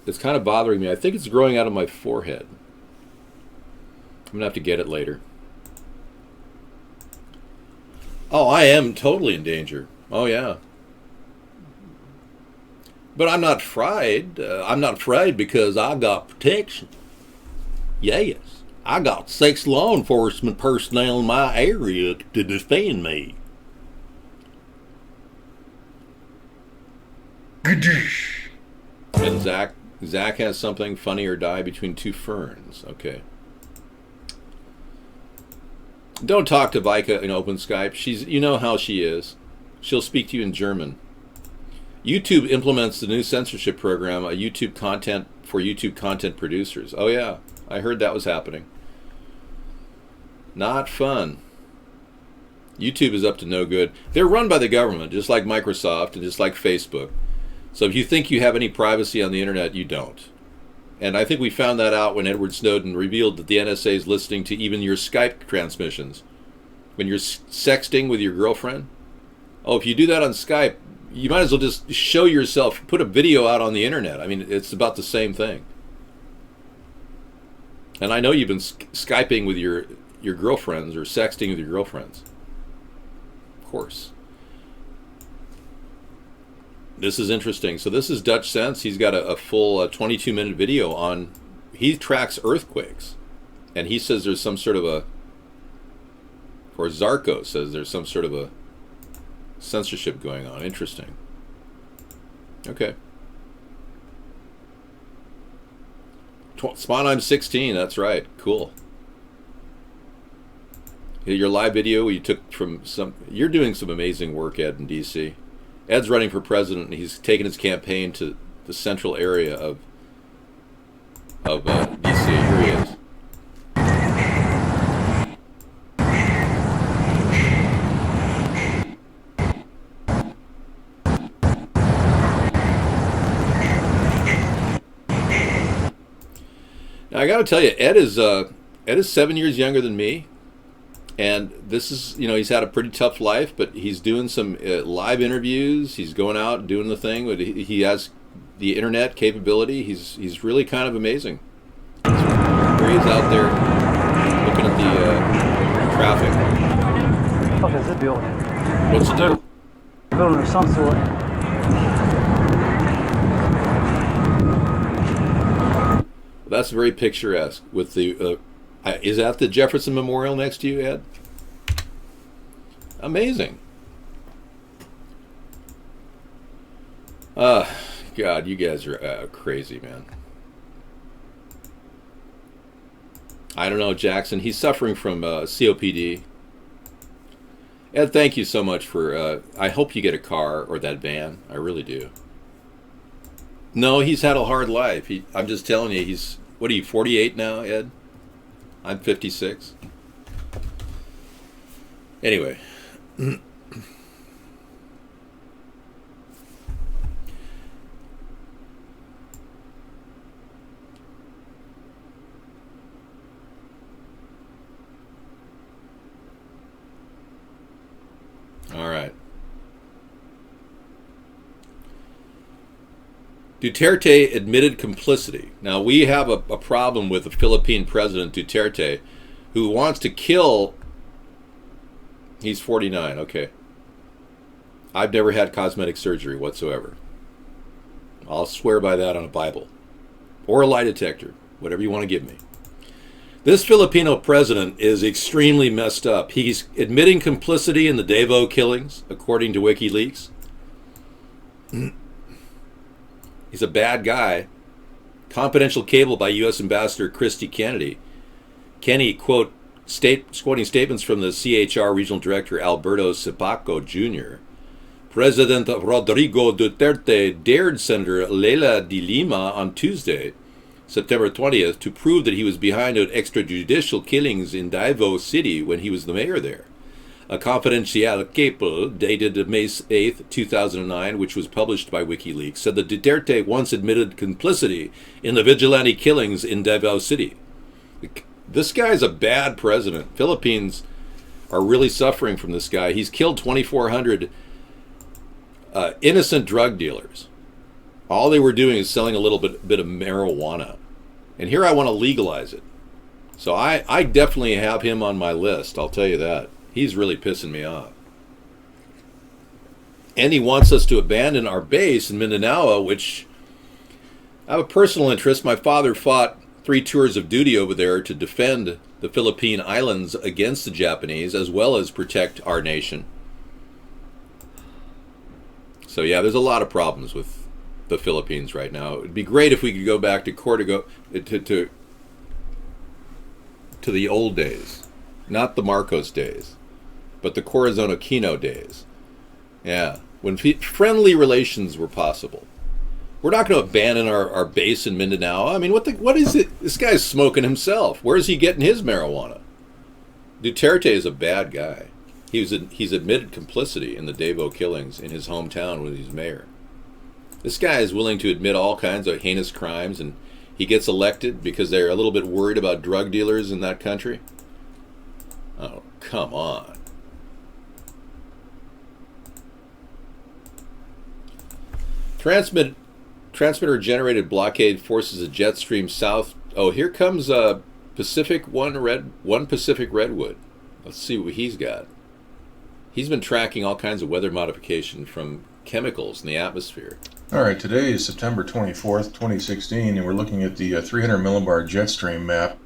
It's kind of bothering me. I think it's growing out of my forehead. I'm going to have to get it later. Oh, I am totally in danger. Oh, yeah. But I'm not afraid. I'm not afraid because I got protection. Yes. I got 6 law enforcement personnel in my area to defend me. And Zach has something: funny or die between 2 ferns. Okay. Don't talk to Vika in open Skype. She's, you know how she is. She'll speak to you in German. YouTube implements the new censorship program, YouTube content for YouTube content producers. Oh yeah, I heard that was happening. Not fun. YouTube is up to no good. They're run by the government, just like Microsoft and just like Facebook. So if you think you have any privacy on the internet, you don't. And I think we found that out when Edward Snowden revealed that the NSA is listening to even your Skype transmissions. When you're sexting with your girlfriend. Oh, if you do that on Skype, you might as well just show yourself, put a video out on the internet. I mean, it's about the same thing. And I know you've been Skyping with your girlfriends or sexting with your girlfriends. Of course. This is interesting. So this is Dutch Sense. He's got a full 22-minute video on, he tracks earthquakes. And he says there's some sort of a, or Zarko says there's some sort of a censorship going on. Interesting. Okay. Sponheim 16, that's right. Cool. Your live video you took from you're doing some amazing work, Ed, in D.C. Ed's running for president, and he's taking his campaign to the central area of D.C. Here he is. Now, I got to tell you, Ed is 7 years younger than me, and this is, he's had a pretty tough life, but he's doing some live interviews. He's going out and doing the thing. But he has the internet capability. He's really kind of amazing. Where he's out there looking at the traffic. What is it building? What's it do? Building of some sort. That's very picturesque. With the, is that the Jefferson Memorial next to you, Ed? Amazing. God, you guys are crazy, man. I don't know, Jackson. He's suffering from COPD. Ed, thank you so much for... I hope you get a car or that van. I really do. No, he's had a hard life. I'm just telling you, he's... What are you, 48 now, Ed? I'm 56. Anyway. All right. Duterte admitted complicity. Now, we have a problem with the Philippine president, Duterte, who wants to kill... He's 49, okay. I've never had cosmetic surgery whatsoever. I'll swear by that on a Bible. Or a lie detector, whatever you want to give me. This Filipino president is extremely messed up. He's admitting complicity in the Davao killings, according to WikiLeaks. He's a bad guy. Confidential cable by U.S. Ambassador Christy Kennedy. Kenny, quote, quoting statements from the CHR Regional Director Alberto Sipaco Jr. President Rodrigo Duterte dared Senator Leila de Lima on Tuesday, September 20th, to prove that he was behind extrajudicial killings in Davao City when he was the mayor there. A confidential cable dated May 8th, 2009, which was published by WikiLeaks, said that Duterte once admitted complicity in the vigilante killings in Davao City. This guy's a bad president. Philippines are really suffering from this guy. He's killed 2,400 innocent drug dealers. All they were doing is selling a little bit of marijuana. And here I want to legalize it. So I definitely have him on my list, I'll tell you that. He's really pissing me off. And he wants us to abandon our base in Mindanao, which I have a personal interest. My father fought 3 tours of duty over there to defend the Philippine Islands against the Japanese, as well as protect our nation. So yeah, there's a lot of problems with the Philippines right now. It would be great if we could go back to to the old days. Not the Marcos days, but the Corazon Aquino days. Yeah, when friendly relations were possible. We're not going to abandon our base in Mindanao. I mean, what is it? This guy's smoking himself. Where's he getting his marijuana? Duterte is a bad guy. He's admitted complicity in the Davao killings in his hometown when he's mayor. This guy is willing to admit all kinds of heinous crimes, and he gets elected because they're a little bit worried about drug dealers in that country. Oh, come on. Transmitter-generated blockade forces a jet stream south. Oh, here comes Pacific Pacific Redwood. Let's see what he's got. He's been tracking all kinds of weather modification from chemicals in the atmosphere. All right, today is September 24th, 2016, and we're looking at the 300 millibar jet stream map.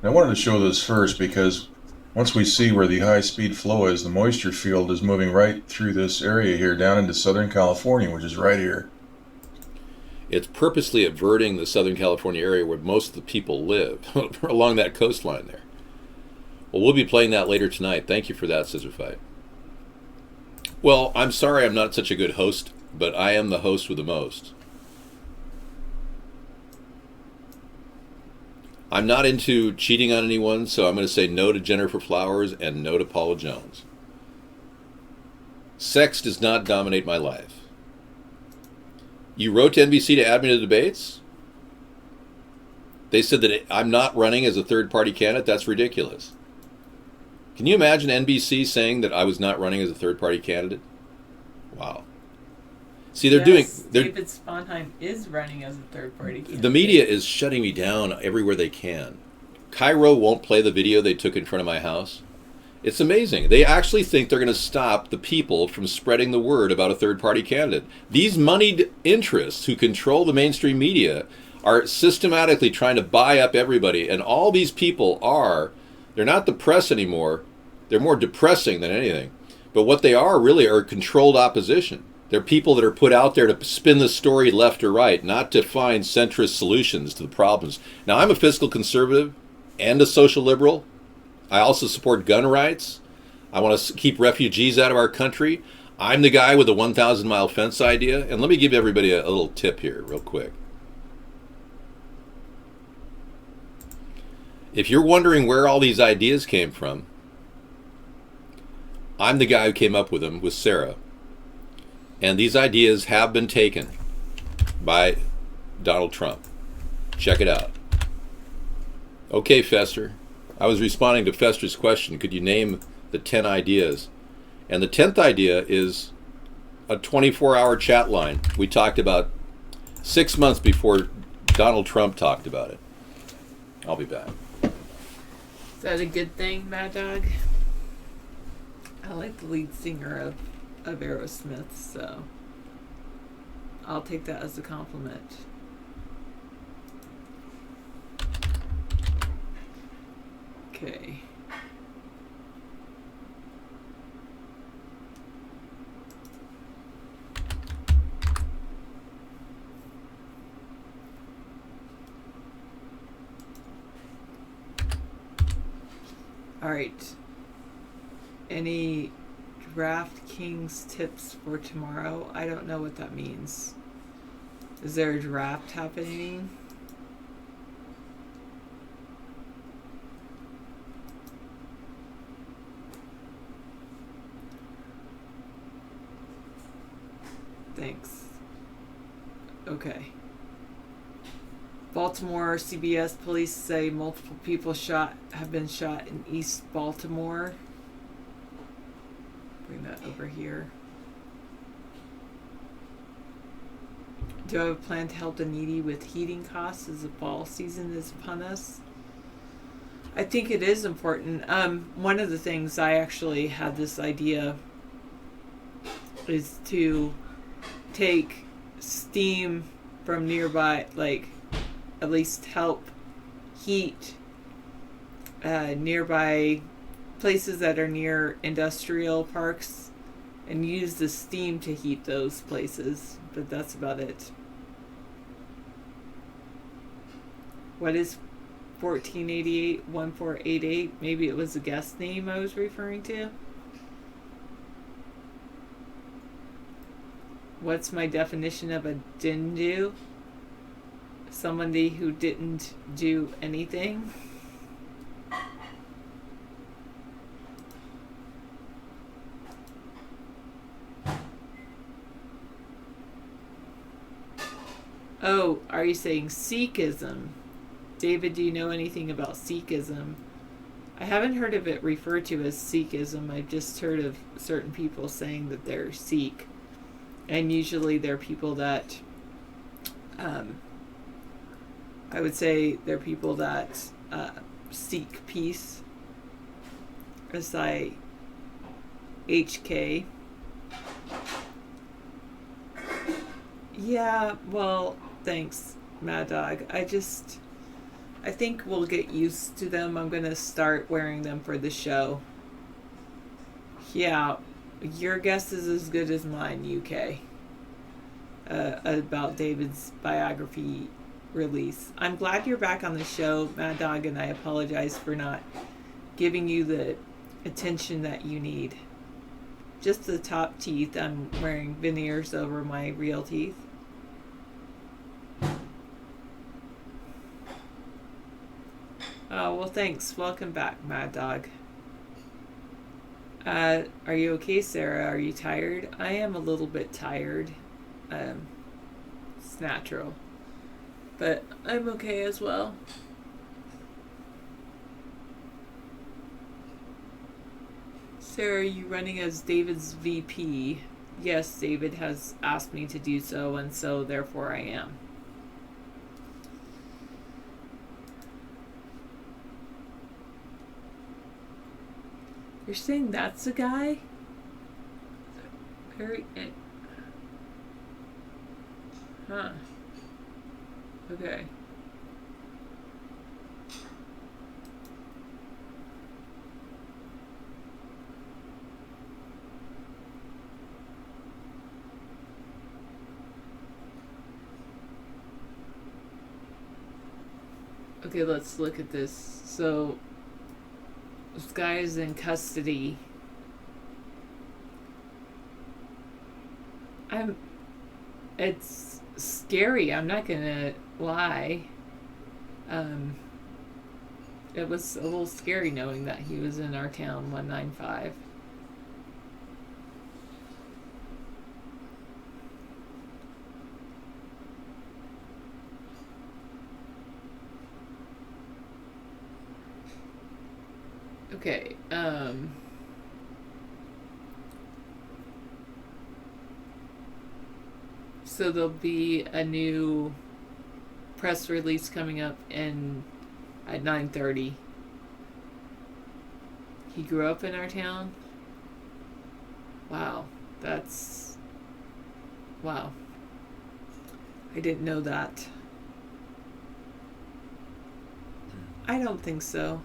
And I wanted to show this first because once we see where the high-speed flow is, the moisture field is moving right through this area here down into Southern California, which is right here. It's purposely averting the Southern California area where most of the people live, along that coastline there. Well, we'll be playing that later tonight. Thank you for that, Scissor Fight. Well, I'm sorry I'm not such a good host, but I am the host with the most. I'm not into cheating on anyone, so I'm going to say no to Jennifer Flowers and no to Paula Jones. Sex does not dominate my life. You wrote to NBC to add me to the debates? They said that I'm not running as a third-party candidate? That's ridiculous. Can you imagine NBC saying that I was not running as a third-party candidate? Wow. See, David Sponheim is running as a third-party candidate. The media is shutting me down everywhere they can. Cairo won't play the video they took in front of my house. It's amazing. They actually think they're going to stop the people from spreading the word about a third-party candidate. These moneyed interests who control the mainstream media are systematically trying to buy up everybody, and all these people they're not the press anymore. They're more depressing than anything. But what they are really are controlled opposition. They're people that are put out there to spin the story left or right, not to find centrist solutions to the problems. Now, I'm a fiscal conservative. and a social liberal. I also support gun rights. I want to keep refugees out of our country. I'm the guy with the 1,000-mile fence idea. And let me give everybody a little tip here real quick. If you're wondering where all these ideas came from, I'm the guy who came up with them with Sarah. And these ideas have been taken by Donald Trump. Check it out. Okay, Fester. I was responding to Fester's question. Could you name the 10 ideas? And the 10th idea is a 24-hour chat line we talked about 6 months before Donald Trump talked about it. I'll be back. Is that a good thing, Mad Dog? I like the lead singer of Aerosmith, so I'll take that as a compliment. Okay. All right. Any DraftKings tips for tomorrow? I don't know what that means. Is there a draft happening? Thanks. Okay. Baltimore CBS police say multiple people have been shot in East Baltimore. Bring that over here. Do I have a plan to help the needy with heating costs as the fall season is upon us? I think it is important. One of the things I actually had this idea is to take steam from nearby, like at least help heat nearby places that are near industrial parks and use the steam to heat those places, but that's about it. What is 1488-1488? Maybe it was a guest name I was referring to. What's my definition of a didn't do? Somebody who didn't do anything. Oh, are you saying Sikhism? David, do you know anything about Sikhism? I haven't heard of it referred to as Sikhism. I've just heard of certain people saying that they're Sikh. And usually they're people that, I would say they're people that seek peace. SIHK. Yeah, well, thanks, Mad Dog. I think we'll get used to them. I'm going to start wearing them for the show. Yeah, your guess is as good as mine, UK. About David's biography release. I'm glad you're back on the show, Mad Dog, and I apologize for not giving you the attention that you need. Just the top teeth. I'm wearing veneers over my real teeth. Oh, well, thanks. Welcome back, Mad Dog. Are you okay, Sarah? Are you tired? I am a little bit tired. It's natural. But I'm okay as well. Sarah, are you running as David's VP? Yes, David has asked me to do so, and so therefore I am. You're saying that's a guy? Very... Huh. Okay. Okay, let's look at this. So, this guy is in custody. It's scary, I'm not gonna lie. It was a little scary knowing that he was in our town 195. Okay, so there'll be a new press release coming up at 9:30. He grew up in our town. Wow, wow. I didn't know that. I don't think so.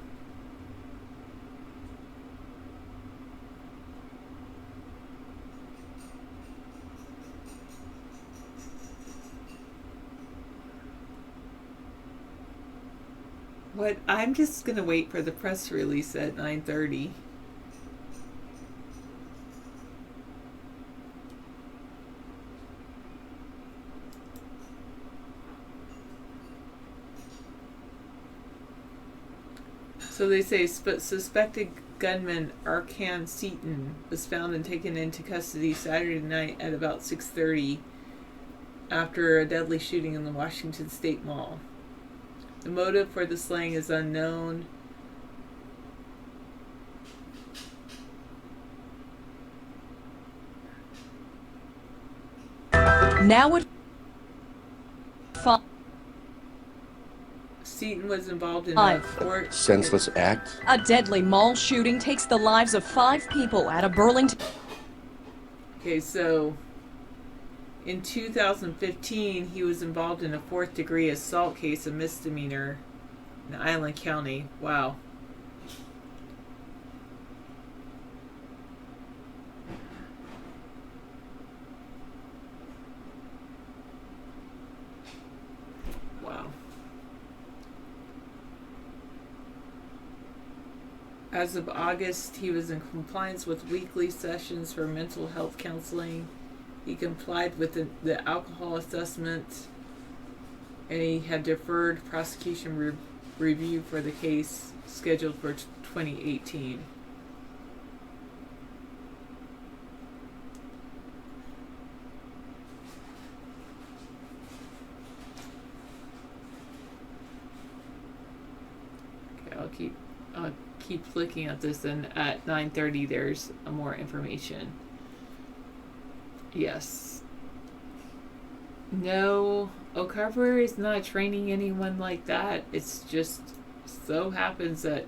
What? I'm just gonna wait for the press release at 9:30. So they say suspected gunman Arkan Seaton was found and taken into custody Saturday night at about 6:30 after a deadly shooting in the Washington State Mall. The motive for the slaying is unknown. Now it Seaton was involved in a Fort senseless act. a deadly mall shooting takes the lives of 5 people at a Burlington. Okay, so in 2015, he was involved in a 4th-degree assault case, a misdemeanor in Island County. Wow. Wow. As of August, he was in compliance with weekly sessions for mental health counseling. He complied with the alcohol assessment, and he had deferred prosecution review for the case scheduled for 2018. Okay, I'll keep looking at this, and at 9:30 there's more information. Yes. No, O'Carver is not training anyone like that. It's just so happens that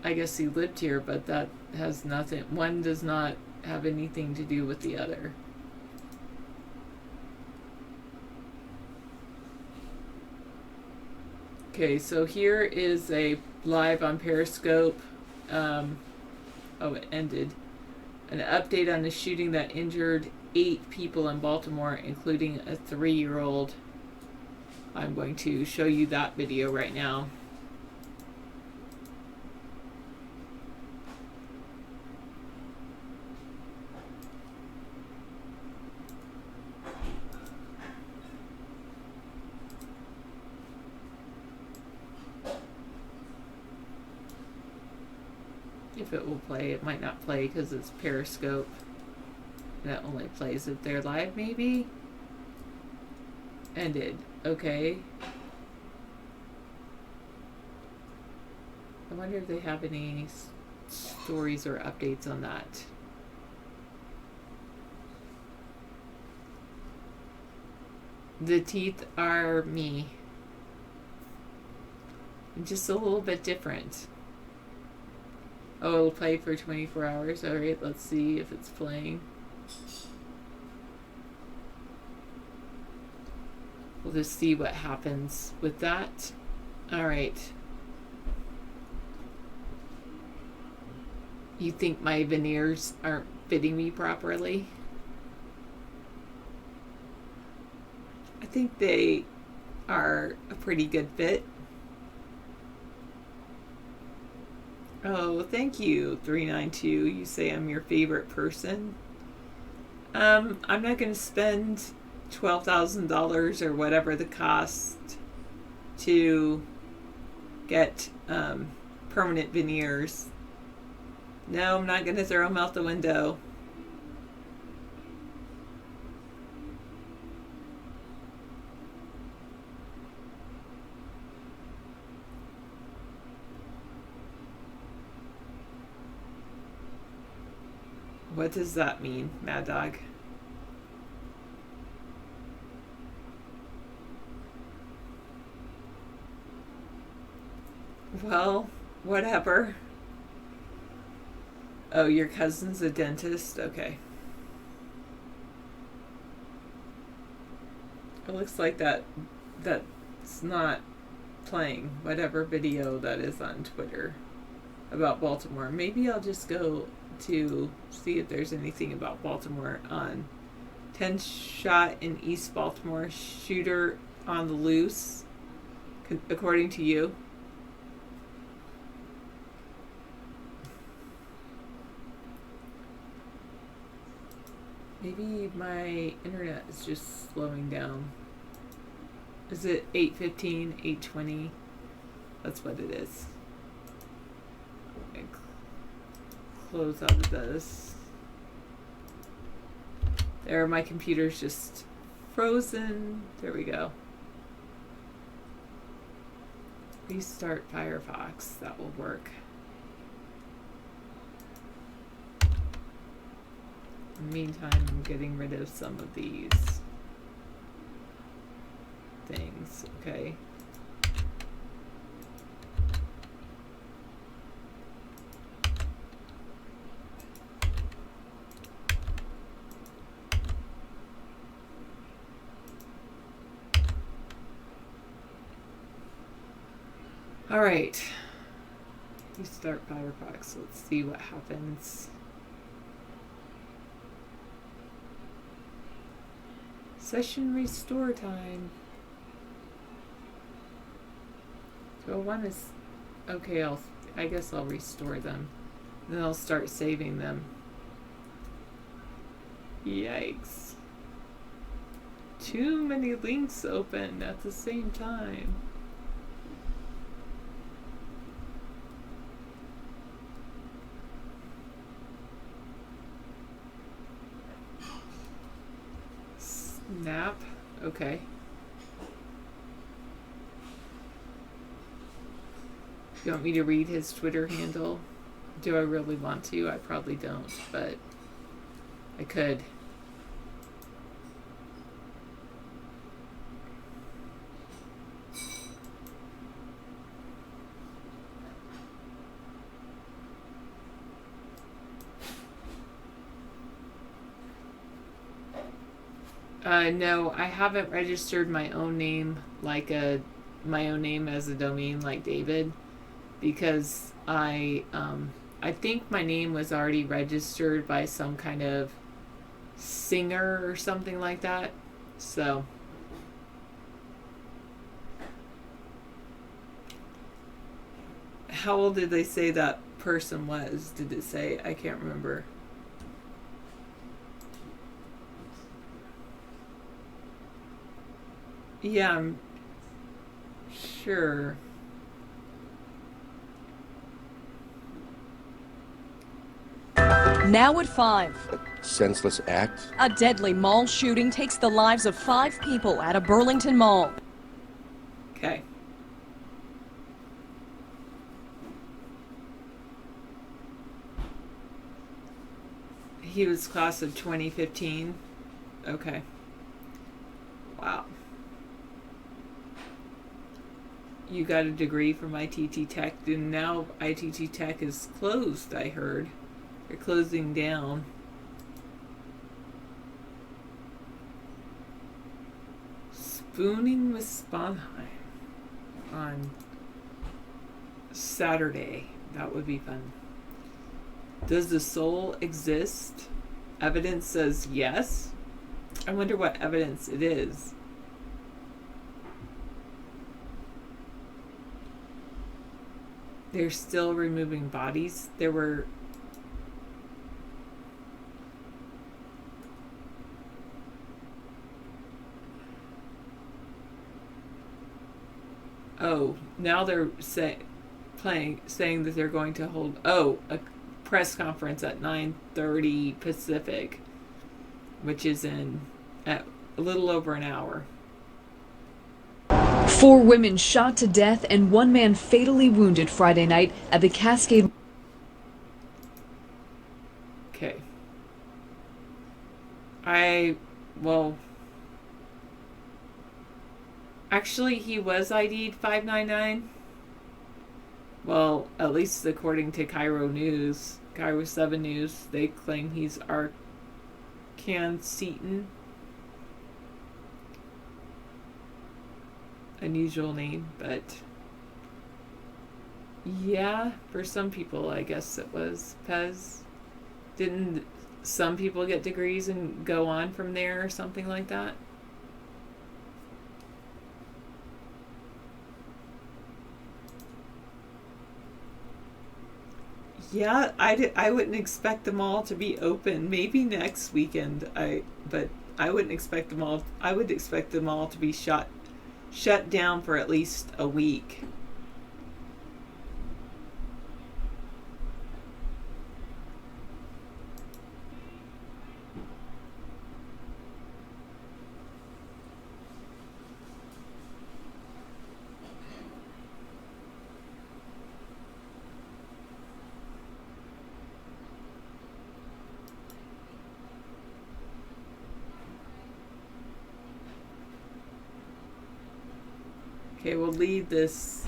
I guess he lived here, but that has nothing, one does not have anything to do with the other. Okay, so here is a live on Periscope. Oh, it ended. An update on the shooting that injured 8 people in Baltimore, including a 3-year-old. I'm going to show you that video right now. If it will play, it might not play because it's Periscope. That only plays if they're live, maybe? Ended. Okay. I wonder if they have any stories or updates on that. The teeth are me. Just a little bit different. Oh, it'll play for 24 hours. Alright, let's see if it's playing. We'll just see what happens with that. Alright. You think my veneers aren't fitting me properly? I think are a pretty good fit. Oh, thank you, 392. You say I'm your favorite person. I'm not going to spend $12,000 or whatever the cost to get permanent veneers. No, I'm not going to throw them out the window. What does that mean, Mad Dog? Well, whatever. Oh, your cousin's a dentist? Okay. It looks like that's not playing whatever video that is on Twitter about Baltimore. Maybe I'll just go to see if there's anything about Baltimore on 10 shot in East Baltimore, shooter on the loose, according to you. Maybe my internet is just slowing down. Is it 8:15, 8:20? That's what it is. Close out of this. There, my computer's just frozen. There we go. Restart Firefox. That will work. In the meantime, I'm getting rid of some of these things. Okay. All right, restart Firefox. Let's see what happens. Session restore time. So one is okay. I guess I'll restore them. Then I'll start saving them. Yikes! Too many links open at the same time. Snap. Okay. You want me to read his Twitter handle? Do I really want to? I probably don't, but I could. No, I haven't registered my own name my own name as a domain like David, because I think my name was already registered by some kind of singer or something like that. So how old did they say that person was? Did it say? I can't remember. Yeah, I'm sure. Now at 5. Senseless act? A deadly mall shooting takes the lives of 5 people at a Burlington mall. Okay. He was class of 2015. Okay. Wow. You got a degree from ITT Tech, and now ITT Tech is closed, I heard. They're closing down. Spooning with Sponheim on Saturday. That would be fun. Does the soul exist? Evidence says yes. I wonder what evidence it is. they're still removing bodies. There were now they're saying that they're going to hold a press conference at 9:30 Pacific, which is at a little over an hour. 4 women shot to death and 1 man fatally wounded Friday night at the Cascade. Okay. Actually, he was ID'd 599. Well, at least according to Cairo 7 News, they claim he's Arkan Seaton. Unusual name, but yeah, for some people, I guess it was Pez. Didn't some people get degrees and go on from there or something like that? Yeah, I wouldn't expect them all to be open. Maybe next weekend. But I wouldn't expect them all. I would expect them all to be shut down for at least a week. Okay, we'll leave this.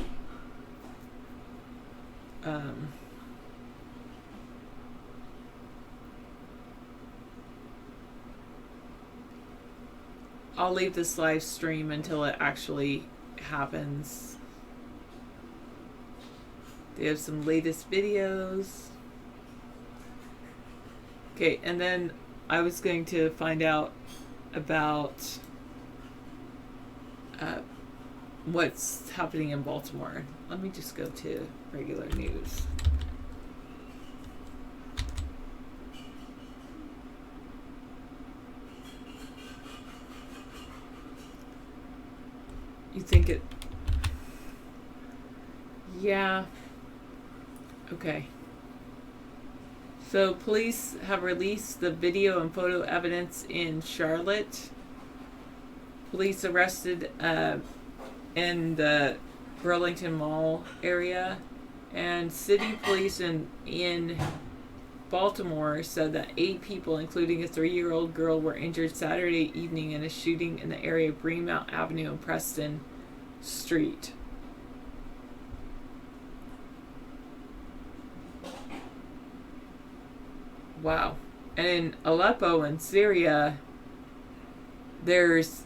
I'll leave this live stream until it actually happens. They have some latest videos. Okay, and then I was going to find out about what's happening in Baltimore. Let me just go to regular news. You think it... Yeah. Okay. So police have released the video and photo evidence in Charlotte. Police arrested in the Burlington Mall area, and city police in Baltimore said that 8 people, including a 3-year-old girl, were injured Saturday evening in a shooting in the area of Greenmount Avenue and Preston Street. Wow. And in Aleppo in Syria, there's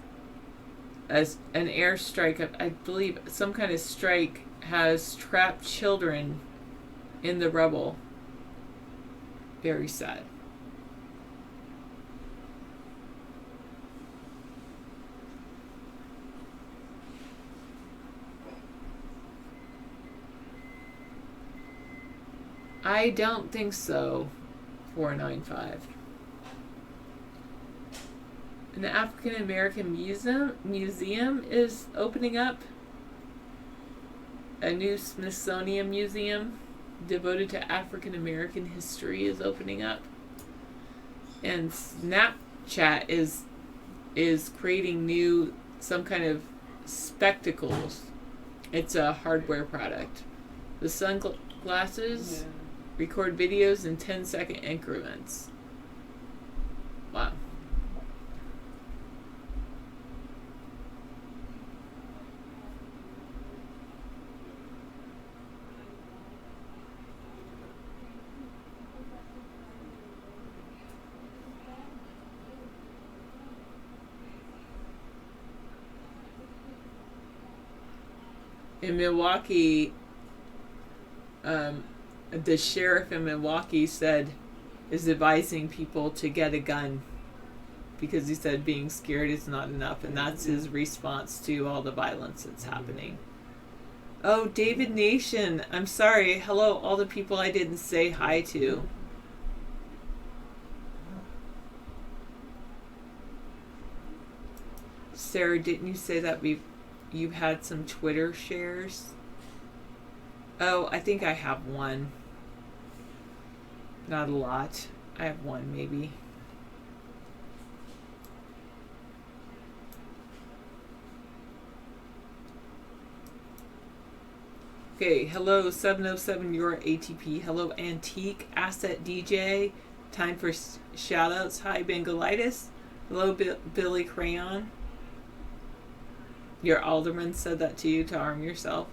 an airstrike, I believe some kind of strike has trapped children in the rubble. Very sad. I don't think so. 495. And the African American Museum is opening up. A new Smithsonian Museum devoted to African American history is opening up. And Snapchat is creating some kind of spectacles. It's a hardware product. The sunglasses record videos in 10-second increments. Wow. In Milwaukee, the sheriff in Milwaukee is advising people to get a gun because he said being scared is not enough, and that's his response to all the violence that's happening. Oh, David Nation. I'm sorry. Hello, all the people I didn't say hi to. Sarah, didn't you say that you've had some Twitter shares? Oh, I think I have one. Not a lot. I have one, maybe. Okay, hello 707 Your ATP. Hello Antique Asset DJ. Time for shoutouts. Hi Bengalitis. Hello Billy Crayon. Your alderman said that to you to arm yourself.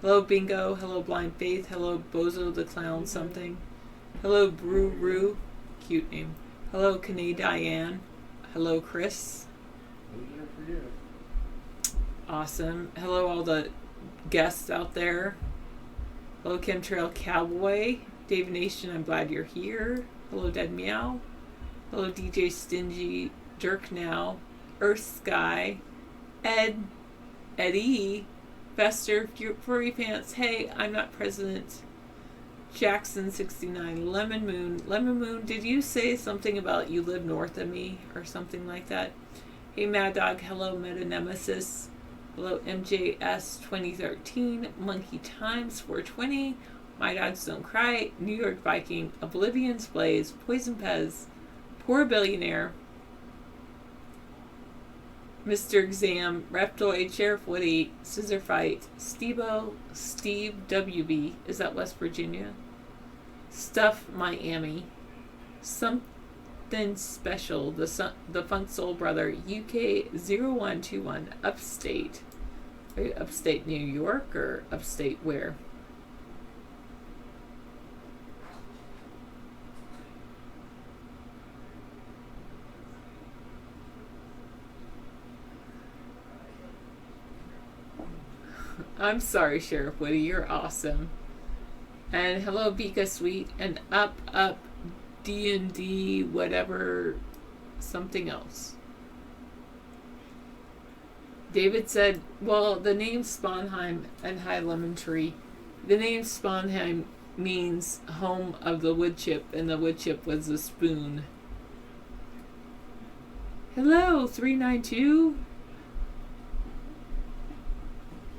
Hello Bingo. Hello Blind Faith. Hello Bozo the Clown something. Hello Brew Roo. Cute name. Hello Kane Diane. Hello Chris. Awesome. Hello all the guests out there. Hello Chemtrail Cowboy. Dave Nation, I'm glad you're here. Hello Dead Meow. Hello DJ Stingy. Dirk Now. Earth Sky. Eddie. Fester. Furry Pants. Hey, I'm not president. Jackson 69. Lemon Moon, did you say something about you live north of me or something like that? Hey Mad Dog. Hello Meta Nemesis. Hello MJS 2013, Monkey Times 420, My Dogs Don't Cry, New York Viking, Oblivion's Blaze, Poison Pez, Poor Billionaire, Mr. Exam, Reptoid, Sheriff Woody, Scissor Fight, Steve WB, is that West Virginia? Stuff Miami, Something Special, the Funk Soul Brother, UK 0121, Upstate. Are you upstate New York or upstate where? I'm sorry, Sheriff Woody, you're awesome. And hello, Bika Sweet, and up D&D whatever something else. David said, well, the name Sponheim and High Lemon Tree, the name Sponheim means home of the wood chip, and the wood chip was a spoon. Hello, 392.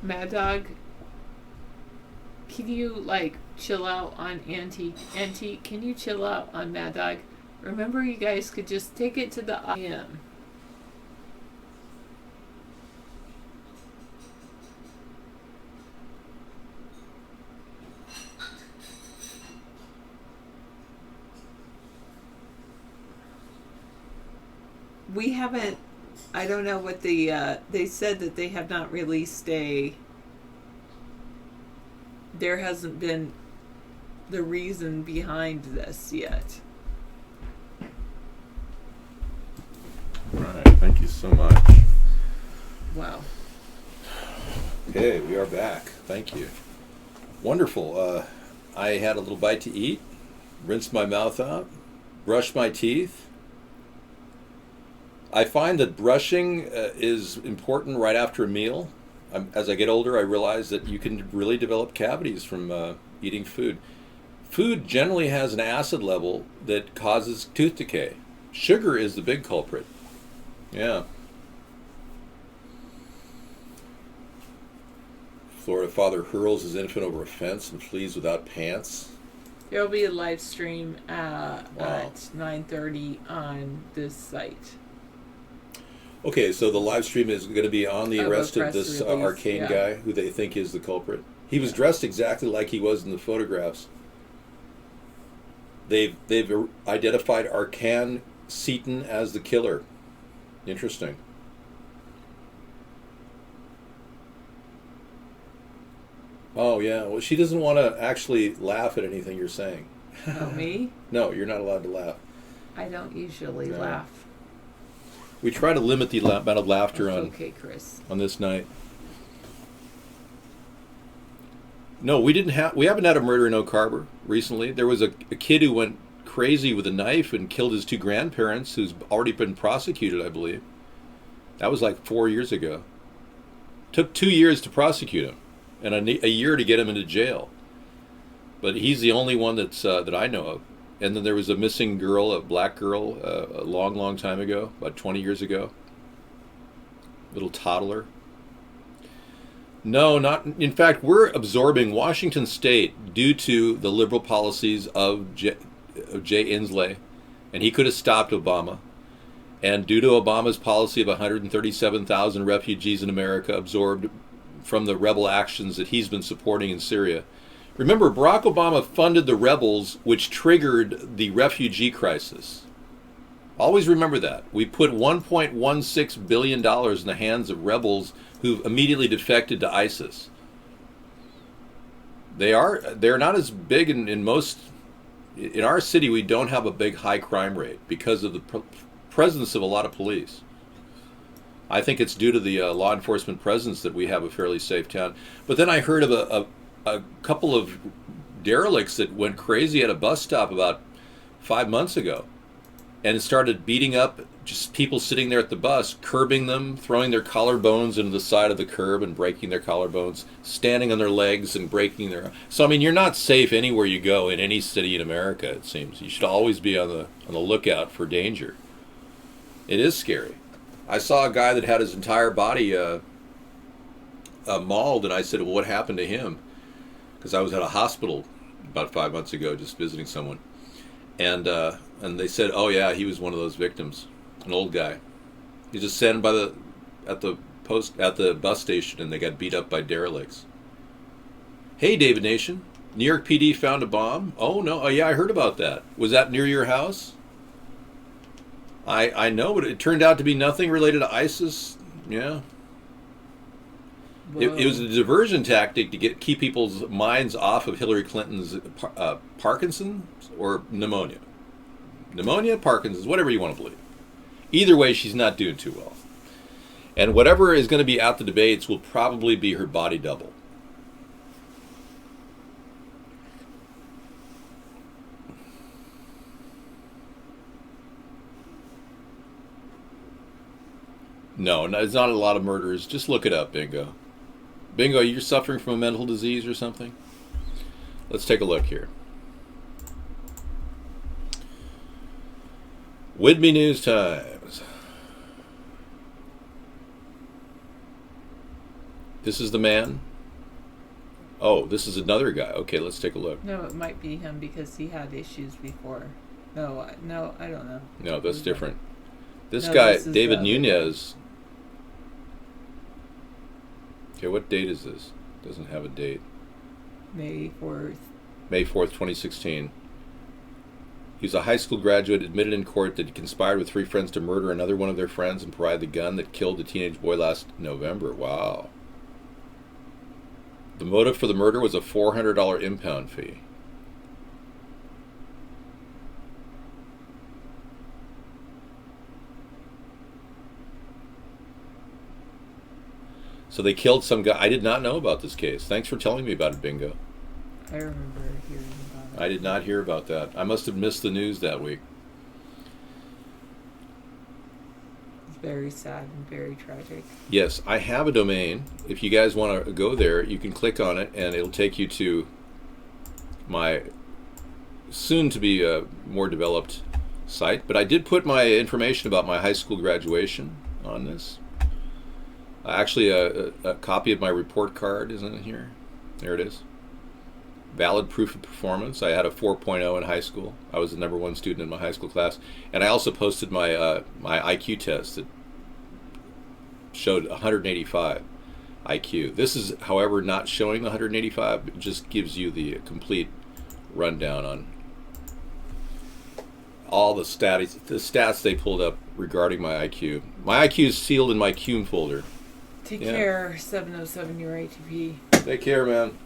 Mad Dog, can you, chill out on Antique? Can you chill out on Mad Dog? Remember, you guys could just take it to the IM. We haven't, I don't know what they said that they have not released there hasn't been the reason behind this yet. Right, thank you so much. Wow. Okay, we are back. Thank you. Wonderful. I had a little bite to eat, rinsed my mouth out, brushed my teeth. I find that brushing is important right after a meal. As I get older, I realize that you can really develop cavities from eating food. Food generally has an acid level that causes tooth decay. Sugar is the big culprit. Yeah. Florida father hurls his infant over a fence and flees without pants. There will be a live stream at 9:30 on this site. Okay, so the live stream is going to be on the arrest of this arcane guy who they think is the culprit. He was dressed exactly like he was in the photographs. They've identified Arcan Seaton as the killer. Interesting. Oh, yeah. Well, she doesn't want to actually laugh at anything you're saying. Oh, me? No, you're not allowed to laugh. I don't usually laugh. We try to limit the amount of laughter Chris. On this night. No, we haven't had a murder in Oak Harbor recently. There was a kid who went crazy with a knife and killed his two grandparents, who's already been prosecuted, I believe. That was like 4 years ago. Took 2 years to prosecute him. and a year to get him into jail. But he's the only one that I know of. And then there was a missing girl, a black girl, a long, long time ago, about 20 years ago. Little toddler. No, not. In fact, we're absorbing Washington State due to the liberal policies of Jay Inslee, and he could have stopped Obama. And due to Obama's policy of 137,000 refugees in America absorbed from the rebel actions that he's been supporting in Syria. Remember, Barack Obama funded the rebels, which triggered the refugee crisis. Always remember that. We put $1.16 billion in the hands of rebels who immediately defected to ISIS. They're not as big in most. In our city, we don't have a big high crime rate because of the presence of a lot of police. I think it's due to the law enforcement presence that we have a fairly safe town. But then I heard of a couple of derelicts that went crazy at a bus stop about 5 months ago and started beating up just people sitting there at the bus, curbing them, throwing their collarbones into the side of the curb and breaking their collarbones, standing on their legs and breaking their... So, I mean, you're not safe anywhere you go in any city in America, it seems. You should always be on the lookout for danger. It is scary. I saw a guy that had his entire body mauled, and I said, well, what happened to him? Because I was at a hospital about 5 months ago just visiting someone. And they said, oh yeah, he was one of those victims, an old guy. He just standing at the bus station, and they got beat up by derelicts. Hey, David Nation, New York PD found a bomb. Oh no, oh yeah, I heard about that. Was that near your house? I know, but it turned out to be nothing related to ISIS. Yeah. It was a diversion tactic to keep people's minds off of Hillary Clinton's Parkinson's or pneumonia. Pneumonia, Parkinson's, whatever you want to believe. Either way, she's not doing too well. And whatever is going to be at the debates will probably be her body double. No, it's not a lot of murders. Just look it up, Bingo. Bingo, you're suffering from a mental disease or something? Let's take a look here. Whitby News Times. This is the man? Oh, this is another guy. Okay, let's take a look. No, it might be him because he had issues before. No, I don't know. No, that's different. This guy, David Nunez. Okay, what date is this? Doesn't have a date. May 4th. May 4th, 2016. He was a high school graduate admitted in court that he conspired with 3 friends to murder another one of their friends and provide the gun that killed the teenage boy last November. Wow. The motive for the murder was a $400 impound fee. So they killed some guy. I did not know about this case. Thanks for telling me about it, Bingo. I remember hearing about it. I did not hear about that. I must have missed the news that week. It's very sad and very tragic. Yes, I have a domain. If you guys want to go there, you can click on it, and it'll take you to my soon-to-be more developed site. But I did put my information about my high school graduation on this. Actually, a copy of my report card is in here. There it is. Valid proof of performance. I had a 4.0 in high school. I was the #1 student in my high school class. And I also posted my my IQ test that showed 185 IQ. This is, however, not showing the 185. It just gives you the complete rundown on all the stats they pulled up regarding my IQ. My IQ is sealed in my Cume folder. Take care, 707 your ATP. Take care, man.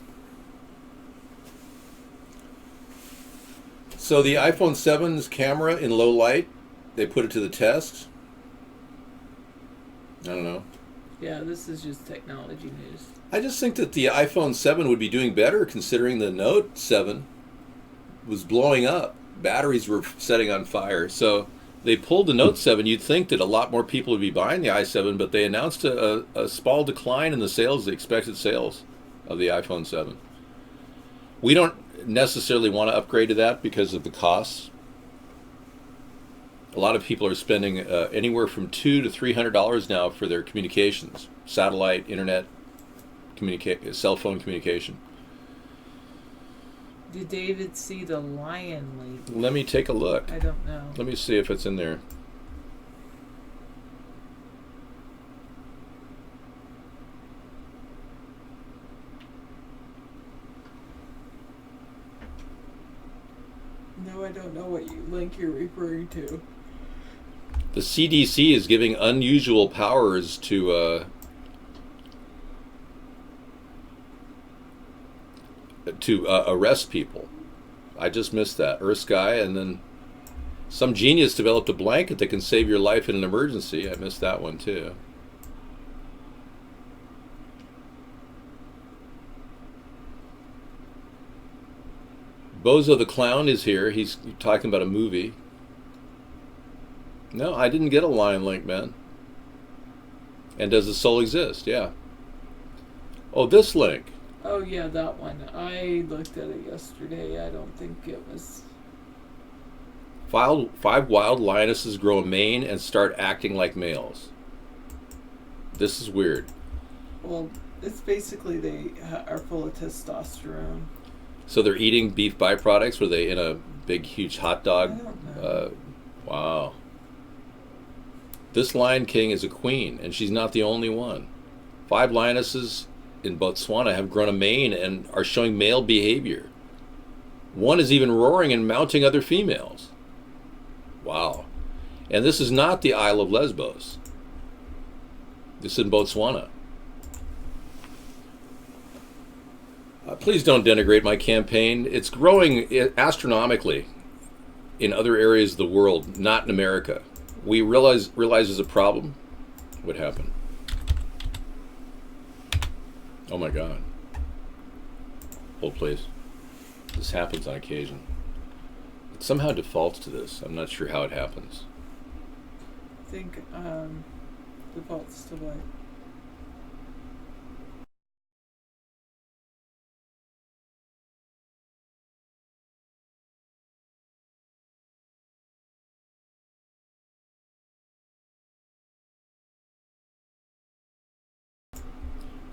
So the iPhone 7's camera in low light, they put it to the test. I don't know. Yeah, this is just technology news. I just think that the iPhone 7 would be doing better considering the Note 7 was blowing up. Batteries were setting on fire. So they pulled the Note 7. You'd think that a lot more people would be buying the i7, but they announced a small decline in the sales, the expected sales. of the iPhone 7. We don't necessarily want to upgrade to that because of the costs. A lot of people are spending anywhere from $200 to $300 now for their communications, satellite, internet, cell phone communication. Did David see the lion lady? Let me take a look. I don't know. Let me see if it's in there. No, I don't know what link you're referring to. The CDC is giving unusual powers to arrest people. I just missed that. Earth Sky, and then some genius developed a blanket that can save your life in an emergency. I missed that one too. Bozo the Clown is here. He's talking about a movie. No, I didn't get a lion link, man. And does the soul exist? Yeah. Oh, this link. Oh, yeah, that one. I looked at it yesterday. I don't think it was... 5 wild lionesses grow a mane and start acting like males. This is weird. Well, it's basically they are full of testosterone. So they're eating beef byproducts? Were they in a big, huge hot dog? I don't know. Wow. This Lion King is a queen, and she's not the only one. 5 lionesses in Botswana have grown a mane and are showing male behavior. One is even roaring and mounting other females. Wow. And this is not the Isle of Lesbos. This is in Botswana. Please don't denigrate my campaign. It's growing astronomically in other areas of the world, not in America. We realize there's a problem. What happened? Oh my God. Hold please. This happens on occasion. It somehow defaults to this. I'm not sure how it happens. I think defaults to what?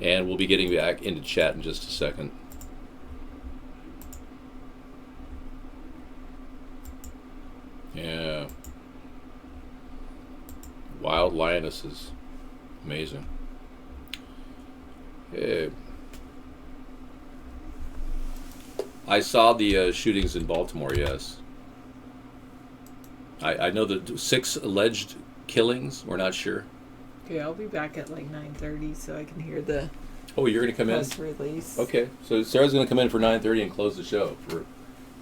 And we'll be getting back into chat in just a second. Yeah. Wild lionesses. Amazing. Yeah. I saw the shootings in Baltimore, yes. I know the 6 alleged killings. We're not sure. Okay, I'll be back at like 9:30 so I can hear the Oh, you're going to come press in? release. Okay, so Sarah's going to come in for 9:30 and close the show for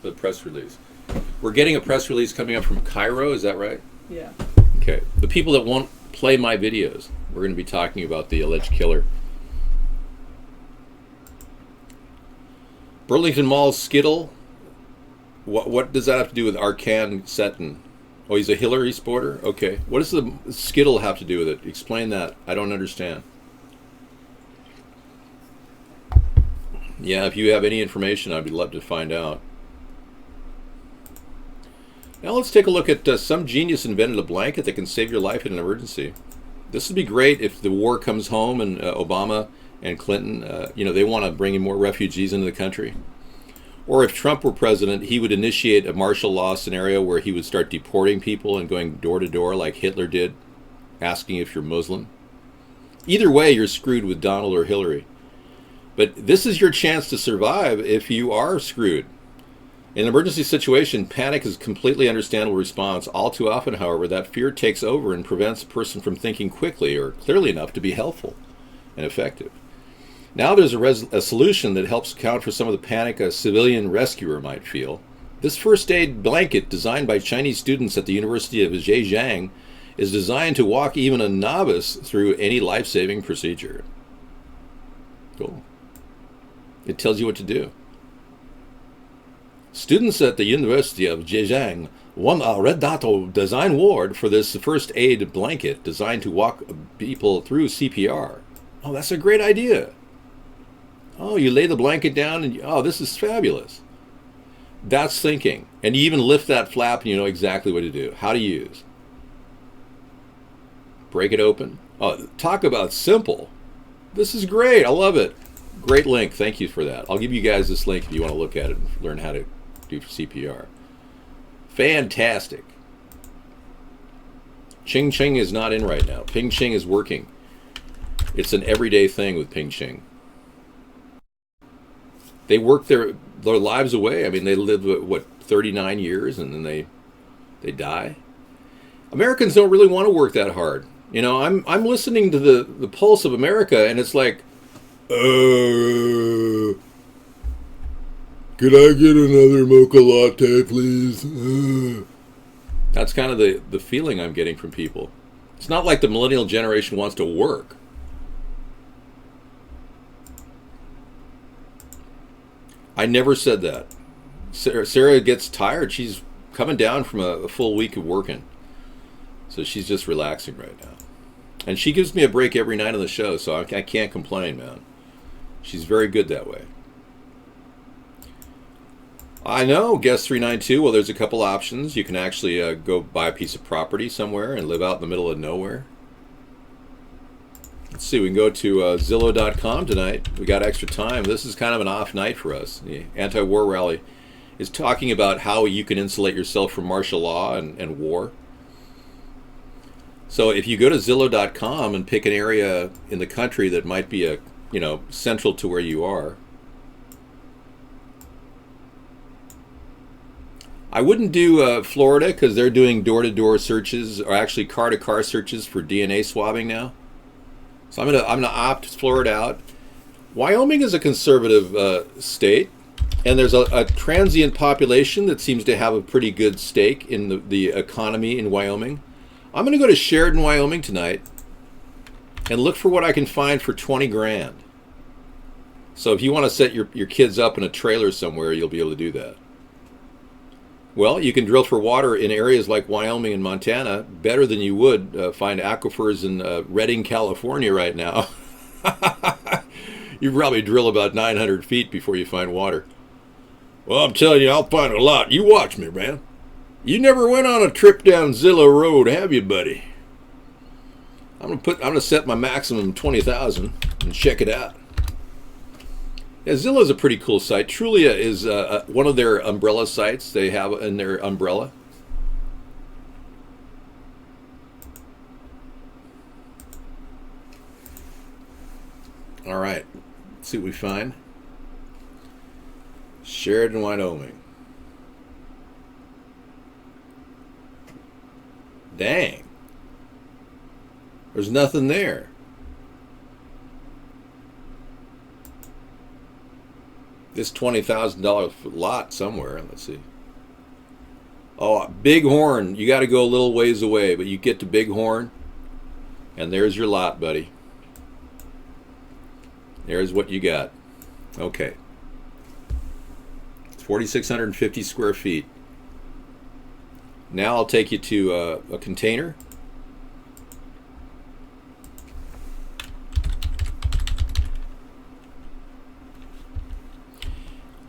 the press release. We're getting a press release coming up from Cairo, is that right? Yeah. Okay, the people that won't play my videos, we're going to be talking about the alleged killer. Burlington Mall Skittle, what does that have to do with Arcan Seton? Oh, he's a Hillary supporter? Okay. What does the Skittle have to do with it? Explain that. I don't understand. Yeah, if you have any information, I'd love to find out. Now let's take a look at some genius invented a blanket that can save your life in an emergency. This would be great if the war comes home and Obama and Clinton, they want to bring in more refugees into the country. Or if Trump were president, he would initiate a martial law scenario where he would start deporting people and going door to door like Hitler did, asking if you're Muslim. Either way, you're screwed with Donald or Hillary. But this is your chance to survive if you are screwed. In an emergency situation, panic is a completely understandable response. All too often, however, that fear takes over and prevents a person from thinking quickly or clearly enough to be helpful and effective. Now there's a solution that helps account for some of the panic a civilian rescuer might feel. This first aid blanket, designed by Chinese students at the University of Zhejiang, is designed to walk even a novice through any life-saving procedure. Cool. It tells you what to do. Students at the University of Zhejiang won a Red Dot Design Award for this first aid blanket designed to walk people through CPR. Oh, that's a great idea. Oh, you lay the blanket down and, oh, this is fabulous. That's thinking. And you even lift that flap and you know exactly what to do, how to use. Break it open. Oh, talk about simple. This is great. I love it. Great link. Thank you for that. I'll give you guys this link if you want to look at it and learn how to do CPR. Fantastic. Ching Ching is not in right now. Ping Ching is working. It's an everyday thing with Ping Ching. They work their lives away. I mean, they live, what, 39 years and then they die. Americans don't really want to work that hard. You know, I'm listening to the pulse of America, and it's like, could I get another mocha latte, please? That's kind of the feeling I'm getting from people. It's not like the millennial generation wants to work. I never said that. Sarah gets tired. She's coming down from a full week of working. So she's just relaxing right now. And she gives me a break every night on the show, so I can't complain, man. She's very good that way. I know, Guest 392. Well, there's a couple options. You can actually go buy a piece of property somewhere and live out in the middle of nowhere. Let's see, we can go to Zillow.com tonight. We got extra time. This is kind of an off night for us. The anti-war rally is talking about how you can insulate yourself from martial law and war. So if you go to Zillow.com and pick an area in the country that might be central to where you are, I wouldn't do Florida because they're doing door-to-door searches, or actually car-to-car searches for DNA swabbing now. So I'm gonna opt Florida out. Wyoming is a conservative state, and there's a transient population that seems to have a pretty good stake in the economy in Wyoming. I'm gonna go to Sheridan, Wyoming tonight, and look for what I can find for 20 grand. So if you want to set your kids up in a trailer somewhere, you'll be able to do that. Well, you can drill for water in areas like Wyoming and Montana better than you would find aquifers in Redding, California right now. You probably drill about 900 feet before you find water. Well, I'm telling you, I'll find a lot. You watch me, man. You never went on a trip down Zillow Road, have you, buddy? I'm gonna set my maximum 20,000 and check it out. Yeah, Zillow's a pretty cool site. Trulia is one of their umbrella sites they have in their umbrella. All right, let's see what we find. Sheridan, Wyoming. Dang. There's nothing there. This $20,000 lot somewhere. Let's see. Oh, Bighorn. You got to go a little ways away, but you get to Bighorn, and there's your lot, buddy. There's what you got. Okay. It's 4,650 square feet. Now I'll take you to a container.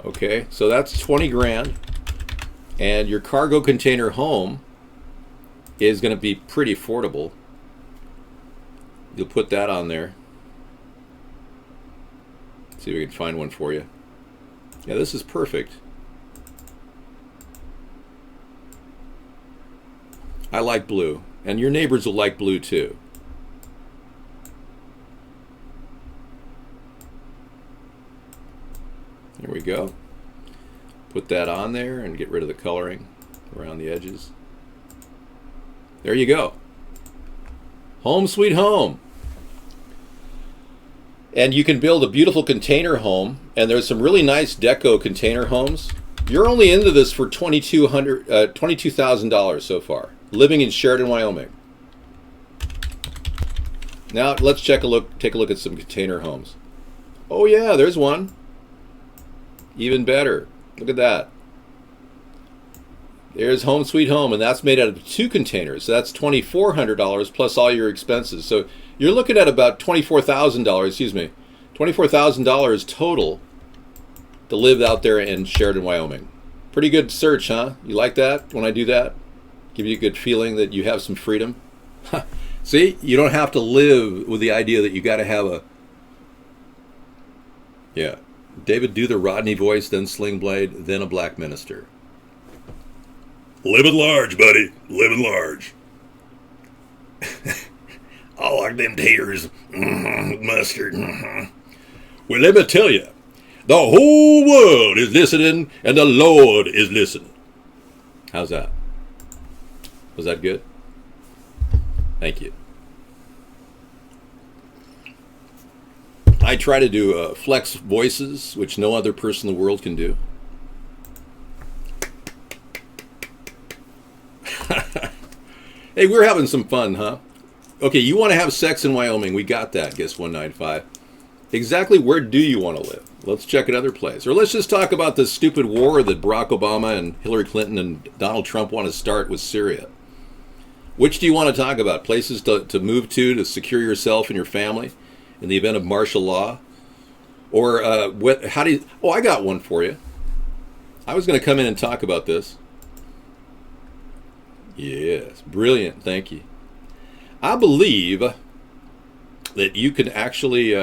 Okay, so that's 20 grand. And your cargo container home is going to be pretty affordable. You'll put that on there. See if we can find one for you. Yeah, this is perfect. I like blue, and your neighbors will like blue too. There we go. Put that on there and get rid of the coloring around the edges. There you go. Home sweet home. And you can build a beautiful container home, and there's some really nice deco container homes. You're only into this for $22,000 so far, living in Sheridan, Wyoming. Now let's take a look at some container homes. Oh yeah, there's one. Even better. Look at that. There's Home Sweet Home, and that's made out of 2 containers. So that's $2,400 plus all your expenses. So you're looking at about $24,000, $24,000 total to live out there in Sheridan, Wyoming. Pretty good search, huh? You like that when I do that? Give you a good feeling that you have some freedom? See, you don't have to live with the idea that you got to have a... Yeah. David, do the Rodney voice, then Sling Blade, then a black minister. Living large, buddy. Living large. I like them taters. Mustard. Well, let me tell you. The whole world is listening, and the Lord is listening. How's that? Was that good? Thank you. I try to do flex voices, which no other person in the world can do. Hey, we're having some fun, huh? Okay, you want to have sex in Wyoming. We got that, Guess 195. Exactly where do you want to live? Let's check another place. Or let's just talk about this stupid war that Barack Obama and Hillary Clinton and Donald Trump want to start with Syria. Which do you want to talk about? Places to move to secure yourself and your family in the event of martial law? Or how do you... Oh, I got one for you. I was going to come in and talk about this. Yes, brilliant. Thank you. I believe that you can actually...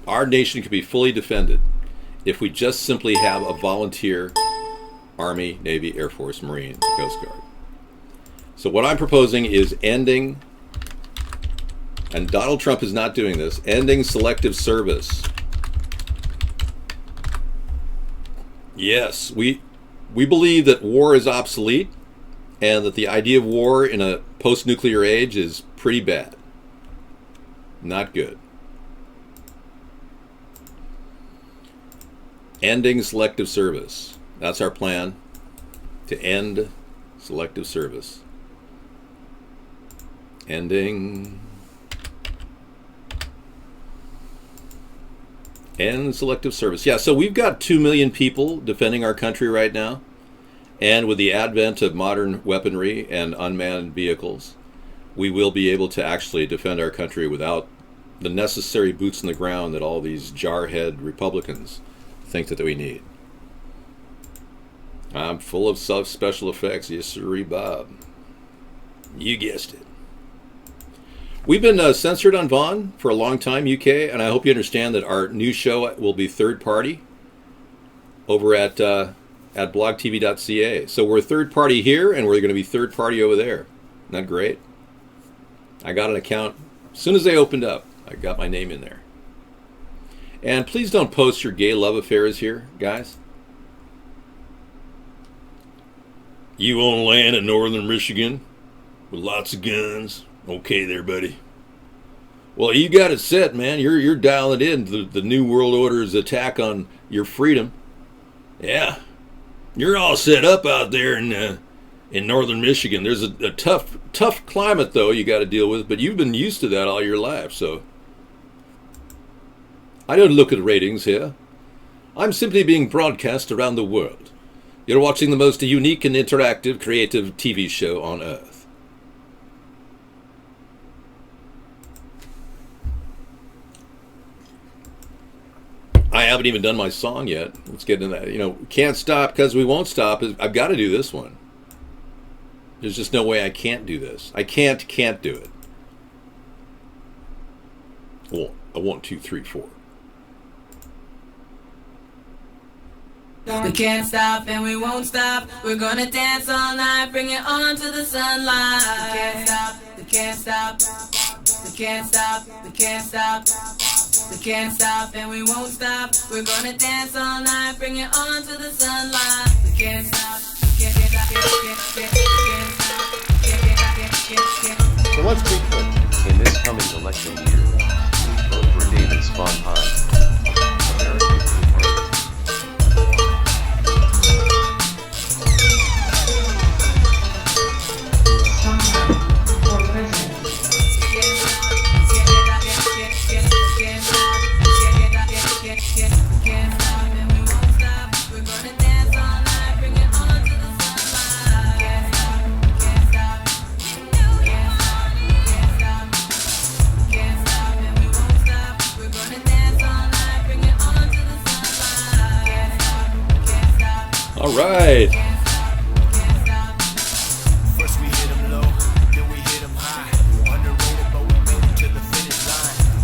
our nation can be fully defended if we just simply have a volunteer Army, Navy, Air Force, Marine, Coast Guard. So what I'm proposing is ending, and Donald Trump is not doing this, ending selective service. Yes, we believe that war is obsolete and that the idea of war in a post-nuclear age is pretty bad. Not good. Ending selective service. That's our plan, to end selective service. End selective service. Yeah, so we've got 2 million people defending our country right now. And with the advent of modern weaponry and unmanned vehicles, we will be able to actually defend our country without the necessary boots on the ground that all these jarhead Republicans think that we need. I'm full of special effects. Yes, sir, Bob. You guessed it. We've been censored on Vaughn for a long time, UK, and I hope you understand that our new show will be third party over at blogtv.ca. So we're third party here, and we're going to be third party over there. Isn't that great? I got an account as soon as they opened up. I got my name in there. And please don't post your gay love affairs here, guys. You own land in northern Michigan with lots of guns. Okay there, buddy. Well, you got it set, man. You're dialing in the New World Order's attack on your freedom. Yeah. You're all set up out there in northern Michigan. There's a tough climate, though, you got to deal with, but you've been used to that all your life, so... I don't look at ratings here. I'm simply being broadcast around the world. You're watching the most unique and interactive creative TV show on Earth. I haven't even done my song yet. Let's get into that. You know, can't stop because we won't stop. I've got to do this one. There's just no way I can't do this. I can't do it. Well, a 1, 2, 3, 4. We can't stop and we won't stop. We're gonna dance all night, bring it on to the sunlight. We can't stop, we can't stop. We can't stop, we can't stop. We can't stop and we won't stop. We're gonna dance all night, bring it on to the sunlight. We can't stop, we can't stop. So let's be clear. In this coming election year, vote for David Sponheim. We're gonna dance. right.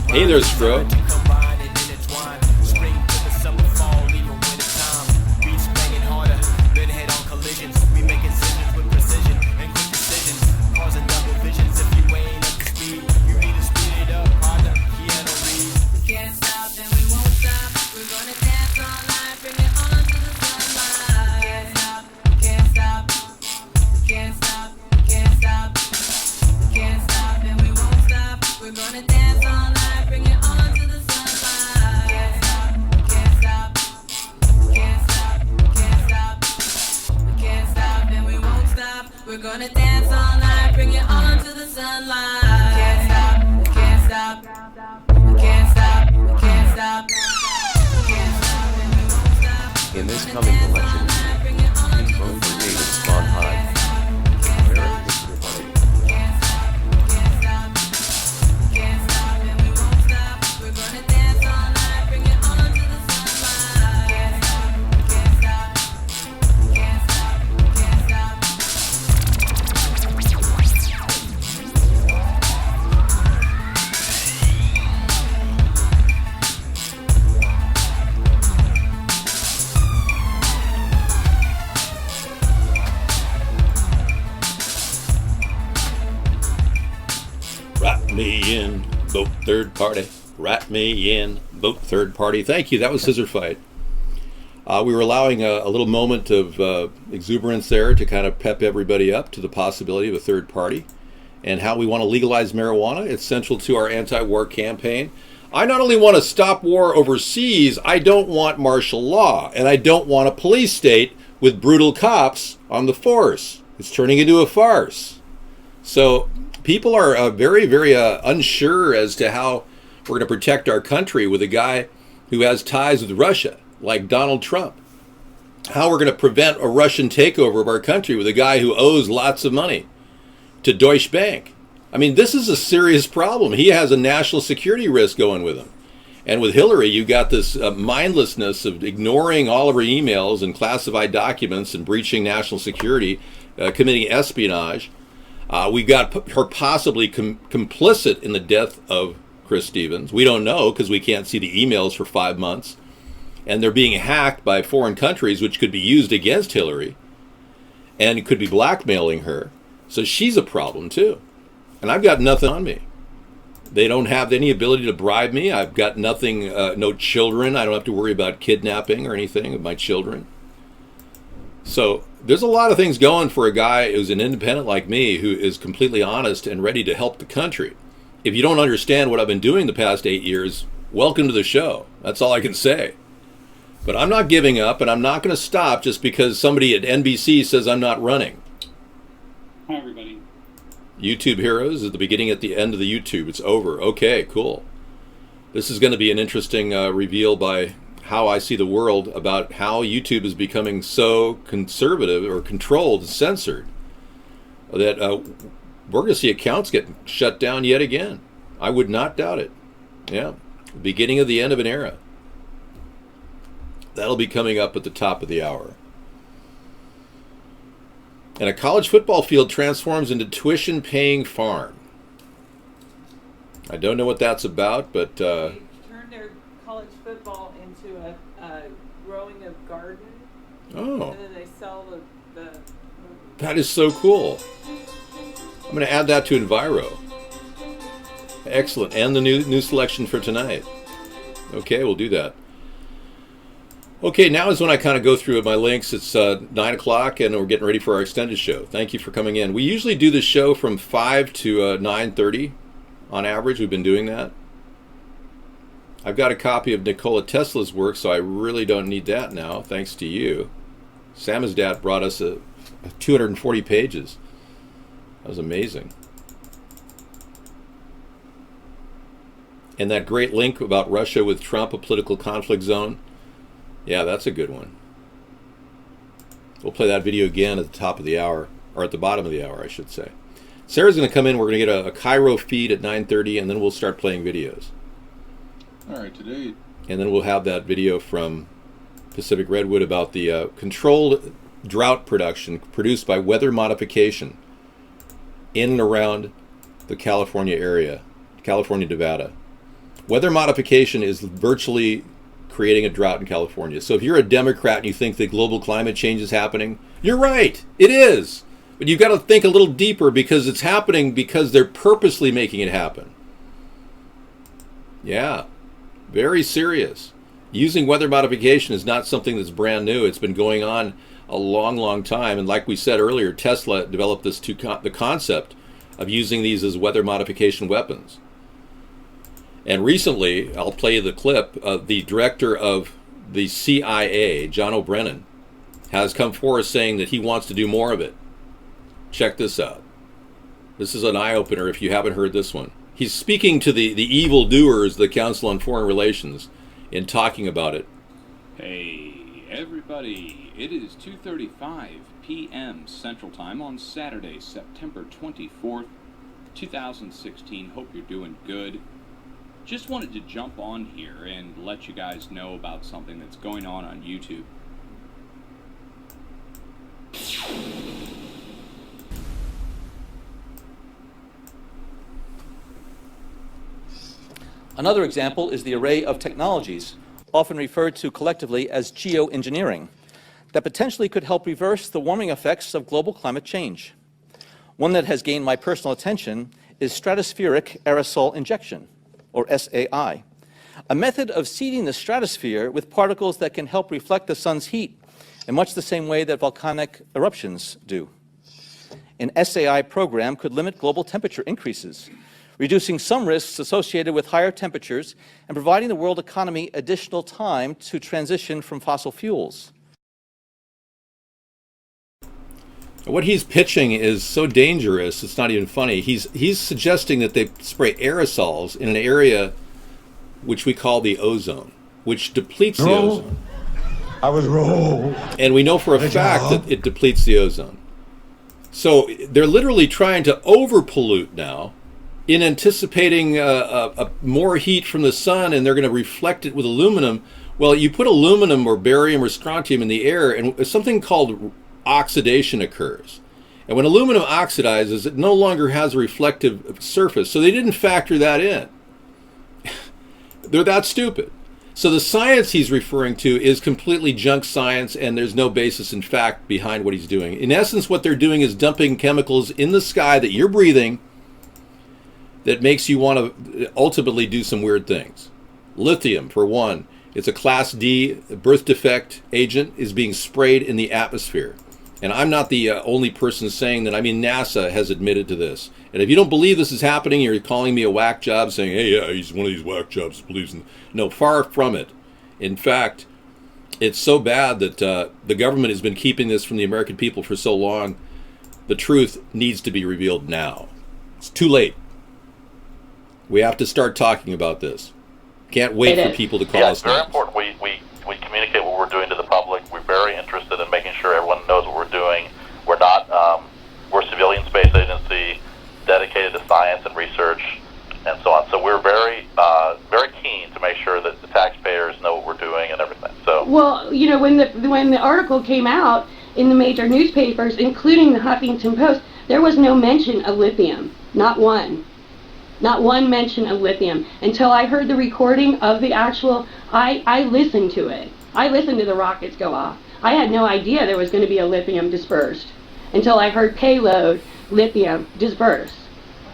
Hey there, Scro. We're gonna dance all night, bring it on to the sunlight. Can't stop, can't stop, can't stop, can't stop, can't stop, and we won't stop. In this coming election year, please vote for David Sponheim. America's Third Party. Can't stop, can't stop, and we won't stop. We're gonna dance all night, bring it on to the sunlight. Can't stop, can't stop, can't stop. Wrap me in, vote third party. Wrap me in, vote third party. Thank you. That was Scissor Fight. We were allowing a little moment of exuberance there to kind of pep everybody up to the possibility of a third party and how we want to legalize marijuana. It's central to our anti-war campaign. I not only want to stop war overseas, I don't want martial law, and I don't want a police state with brutal cops on the force. It's turning into a farce. So people are very, very unsure as to how we're going to protect our country with a guy who has ties with Russia, like Donald Trump. How we're going to prevent a Russian takeover of our country with a guy who owes lots of money to Deutsche Bank. I mean, this is a serious problem. He has a national security risk going with him. And with Hillary, you got this mindlessness of ignoring all of her emails and classified documents and breaching national security, committing espionage. We've got her possibly complicit in the death of Chris Stevens. We don't know because we can't see the emails for 5 months. And they're being hacked by foreign countries, which could be used against Hillary and could be blackmailing her. So she's a problem too. And I've got nothing on me. They don't have any ability to bribe me. I've got nothing, no children. I don't have to worry about kidnapping or anything of my children. So there's a lot of things going for a guy who's an independent like me, who is completely honest and ready to help the country. If you don't understand what I've been doing the past 8 years, welcome to the show. That's all I can say. But I'm not giving up, and I'm not going to stop just because somebody at NBC says I'm not running. Hi, everybody. YouTube Heroes is the beginning at the end of the YouTube. It's over. Okay, cool. This is going to be an interesting reveal by how I see the world about how YouTube is becoming so conservative or controlled and censored that we're going to see accounts get shut down yet again. I would not doubt it. Yeah, beginning of the end of an era. That'll be coming up at the top of the hour. And a college football field transforms into tuition-paying farm. I don't know what that's about, but... They turned their college football into a growing of garden. Oh. And then they sell the That is so cool. I'm going to add that to Enviro. Excellent. And the new selection for tonight. Okay, we'll do that. Okay, now is when I kind of go through my links. It's 9 o'clock, and we're getting ready for our extended show. Thank you for coming in. We usually do the show from 5 to 9:30 on average. We've been doing that. I've got a copy of Nikola Tesla's work, so I really don't need that now, thanks to you. Samizdat brought us 240 pages. That was amazing. And that great link about Russia with Trump, a political conflict zone. Yeah, that's a good one. We'll play that video again at the top of the hour, or at the bottom of the hour, I should say. Sarah's going to come in. We're going to get a Cairo feed at 9:30, and then we'll start playing videos. All right, today. And then we'll have that video from Pacific Redwood about the controlled drought production produced by weather modification in and around the California area, California, Nevada. Weather modification is virtually creating a drought in California. So if you're a Democrat and you think that global climate change is happening, you're right, it is. But you've got to think a little deeper, because it's happening because they're purposely making it happen. Yeah, very serious. Using weather modification is not something that's brand new. It's been going on a long, long time. And like we said earlier, Tesla developed the concept of using these as weather modification weapons. And recently, I'll play you the clip, the director of the CIA, John O'Brien, has come forward saying that he wants to do more of it. Check this out. This is an eye-opener if you haven't heard this one. He's speaking to the evildoers, the Council on Foreign Relations, in talking about it. Hey, everybody. It is 2:35 p.m. Central Time on Saturday, September 24th, 2016. Hope you're doing good. Just wanted to jump on here and let you guys know about something that's going on YouTube. Another example is the array of technologies, often referred to collectively as geoengineering, that potentially could help reverse the warming effects of global climate change. One that has gained my personal attention is stratospheric aerosol injection, or SAI, a method of seeding the stratosphere with particles that can help reflect the sun's heat in much the same way that volcanic eruptions do. An SAI program could limit global temperature increases, reducing some risks associated with higher temperatures and providing the world economy additional time to transition from fossil fuels. What he's pitching is so dangerous, it's not even funny. He's suggesting that they spray aerosols in an area which we call the ozone, which depletes the ozone. I was wrong. And we know for a fact that it depletes the ozone. So they're literally trying to overpollute now in anticipating more heat from the sun, and they're going to reflect it with aluminum. Well, you put aluminum or barium or strontium in the air, and something called oxidation occurs. And when aluminum oxidizes, it no longer has a reflective surface. So they didn't factor that in. They're that stupid. So the science he's referring to is completely junk science, and there's no basis in fact behind what he's doing. In essence, what they're doing is dumping chemicals in the sky that you're breathing that makes you want to ultimately do some weird things. Lithium, for one, it's a Class D birth defect agent, is being sprayed in the atmosphere. And I'm not the only person saying that. I mean, NASA has admitted to this. And if you don't believe this is happening, you're calling me a whack job, saying, hey, yeah, he's one of these whack jobs that believes in... No, far from it. In fact, it's so bad that the government has been keeping this from the American people for so long. The truth needs to be revealed now. It's too late. We have to start talking about this. Can't wait for people to call us. It's very important. We communicate what we're doing to the public. We're very interested in making sure everyone knows what we're doing. We're not, we're a civilian space agency dedicated to science and research and so on. So we're very, very keen to make sure that the taxpayers know what we're doing and everything. So. Well, you know, when the article came out in the major newspapers, including the Huffington Post, there was no mention of lithium. Not one. Not one mention of lithium. Until I heard the recording of the actual, I listened to it. I listened to the rockets go off. I had no idea there was going to be a lithium dispersed until I heard payload, lithium dispersed.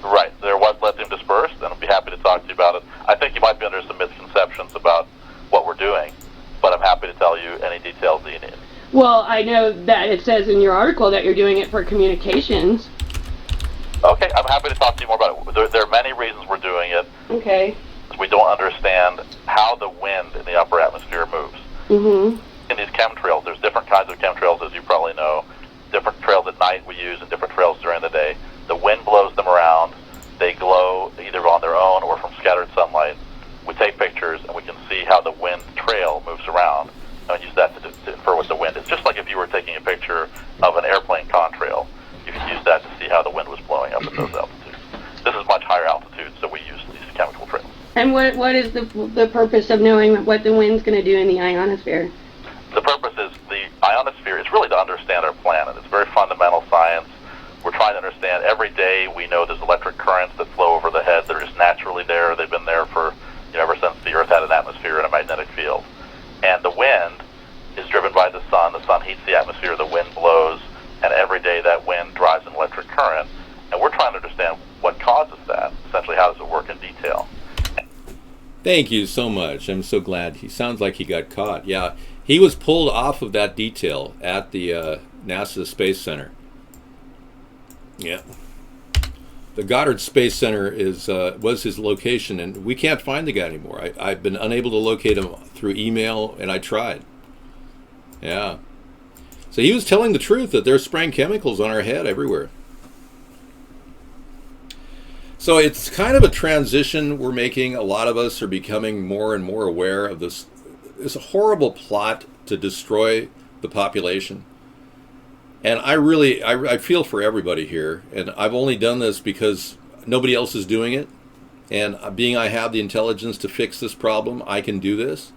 Right, there was lithium dispersed, and I'd be happy to talk to you about it. I think you might be under some misconceptions about what we're doing, but I'm happy to tell you any details that you need. Well, I know that it says in your article that you're doing it for communications. Okay, I'm happy to talk to you more about it. There are many reasons we're doing it. Okay. We don't understand how the wind in the upper atmosphere moves. Mm-hmm. In these chemtrails, there's different kinds of chemtrails, as you probably know. Different trails at night we use and different trails during the day. The wind blows them around. They glow either on their own or from scattered sunlight. We take pictures and we can see how the wind trail moves around and use that to infer what the wind is. Just like if you were taking a picture of an airplane contrail, you can use that to see how the wind was blowing up at those altitudes. This is much higher altitude, so we use these chemical trails. And what is the purpose of knowing what the wind's going to do in the ionosphere? The purpose is the ionosphere is really to understand every day we know there's electric currents that flow over the head that are just naturally there. They've been there for, ever since the Earth had an atmosphere and a magnetic field. And the wind is driven by the sun. The sun heats the atmosphere, the wind blows, and every day that wind drives an electric current. And we're trying to understand what causes that. Essentially, how does it work in detail? Thank you so much. I'm so glad. He sounds like he got caught. Yeah, he was pulled off of that detail at the NASA Space Center. Yeah. The Goddard Space Center was his location, and we can't find the guy anymore. I've been unable to locate him through email, and I tried. Yeah. So he was telling the truth that they're spraying chemicals on our head everywhere. So it's kind of a transition we're making. A lot of us are becoming more and more aware of this. It's a horrible plot to destroy the population. And I feel for everybody here. And I've only done this because nobody else is doing it. And I have the intelligence to fix this problem, I can do this.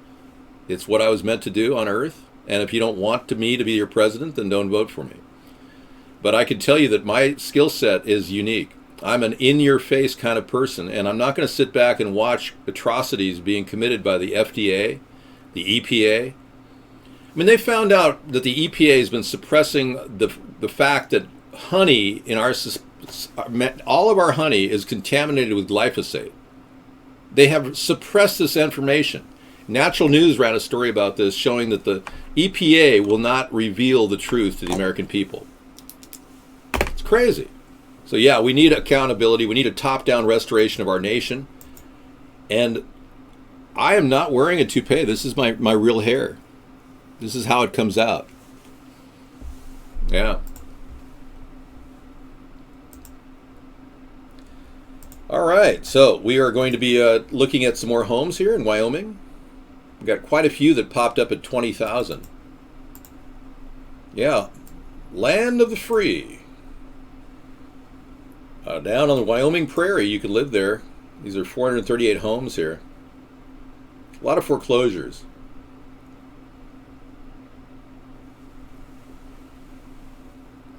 It's what I was meant to do on Earth. And if you don't want me to be your president, then don't vote for me. But I can tell you that my skill set is unique. I'm an in-your-face kind of person, and I'm not going to sit back and watch atrocities being committed by the FDA, the EPA. I mean, they found out that the EPA has been suppressing the fact that honey in all of our honey is contaminated with glyphosate. They have suppressed this information. Natural News ran a story about this showing that the EPA will not reveal the truth to the American people. It's crazy. So yeah, we need accountability. We need a top-down restoration of our nation. And I am not wearing a toupee. This is my real hair. This is how it comes out. Yeah. All right, so we are going to be looking at some more homes here in Wyoming. We've got quite a few that popped up at 20,000. Yeah, land of the free. Down on the Wyoming prairie, you could live there. These are 438 homes here. A lot of foreclosures.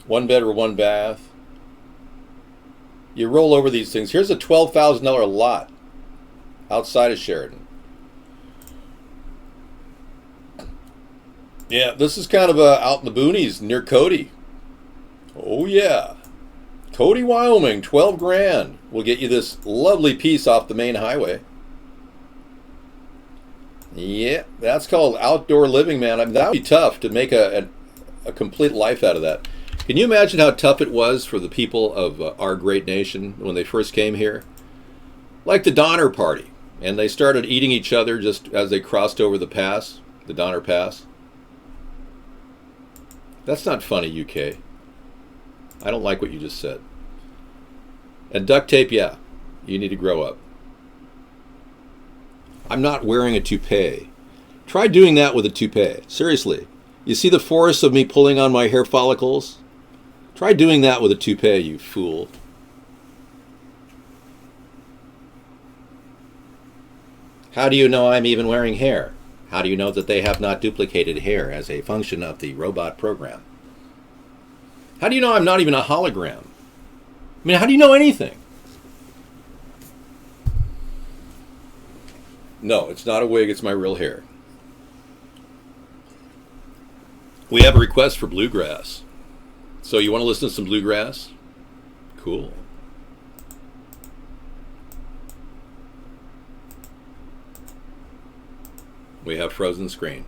One bed or one bath. You roll over these things. Here's a $12,000 lot outside of Sheridan. Yeah, this is kind of out in the boonies near Cody. Oh yeah. Cody, Wyoming, 12 grand. We'll get you this lovely piece off the main highway. Yeah, that's called outdoor living, man. I mean, that would be tough to make a complete life out of that. Can you imagine how tough it was for the people of our great nation when they first came here? Like the Donner Party. And they started eating each other just as they crossed over the pass, the Donner Pass. That's not funny, UK. I don't like what you just said. And duct tape, yeah, you need to grow up. I'm not wearing a toupee. Try doing that with a toupee. Seriously. You see the force of me pulling on my hair follicles? Try doing that with a toupee, you fool. How do you know I'm even wearing hair? How do you know that they have not duplicated hair as a function of the robot program? How do you know I'm not even a hologram? I mean, how do you know anything? No, it's not a wig, it's my real hair. We have a request for bluegrass. So you want to listen to some bluegrass? Cool. We have frozen screen.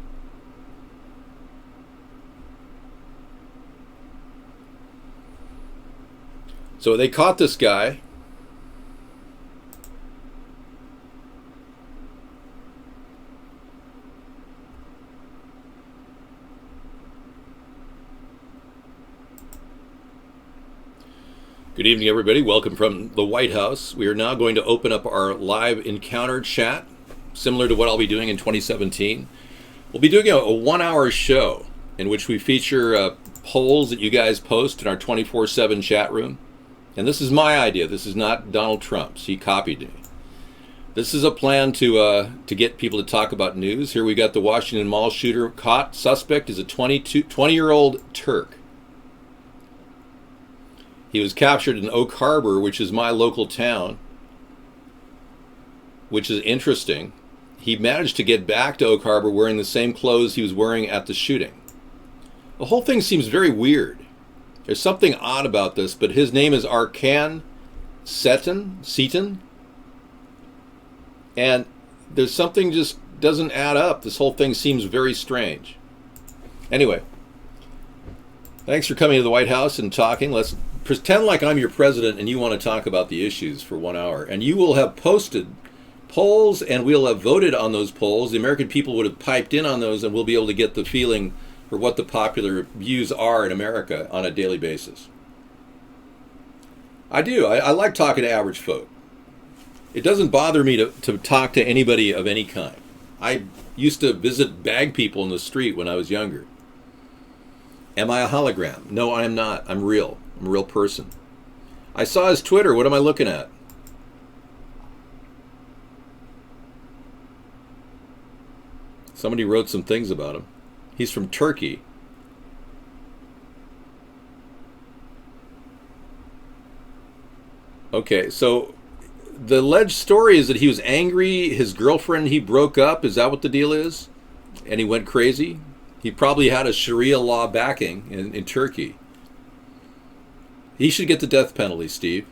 So they caught this guy. Good evening, everybody. Welcome from the White House. We are now going to open up our live encounter chat, similar to what I'll be doing in 2017. We'll be doing a 1-hour show in which we feature polls that you guys post in our 24/7 chat room. And this is my idea. This is not Donald Trump's. He copied me. This is a plan to get people to talk about news. Here we got the Washington Mall shooter caught. Suspect is a 20-year-old Turk. He was captured in Oak Harbor, which is my local town, which is interesting. He managed to get back to Oak Harbor wearing the same clothes he was wearing at the shooting. The whole thing seems very weird. There's something odd about this, but his name is Arkan Seton, and there's something just doesn't add up. This whole thing seems very strange. Anyway, thanks for coming to the White House and talking. Let's pretend like I'm your president and you want to talk about the issues for 1 hour. And you will have posted polls and we'll have voted on those polls. The American people would have piped in on those and we'll be able to get the feeling for what the popular views are in America on a daily basis. I do. I like talking to average folk. It doesn't bother me to talk to anybody of any kind. I used to visit bag people in the street when I was younger. Am I a hologram? No, I am not. I'm real. I'm a real person. I saw his Twitter. What am I looking at? Somebody wrote some things about him. He's from Turkey. Okay, so the alleged story is that he was angry. His girlfriend, he broke up. Is that what the deal is? And he went crazy? He probably had a Sharia law backing in Turkey. He should get the death penalty, Steve.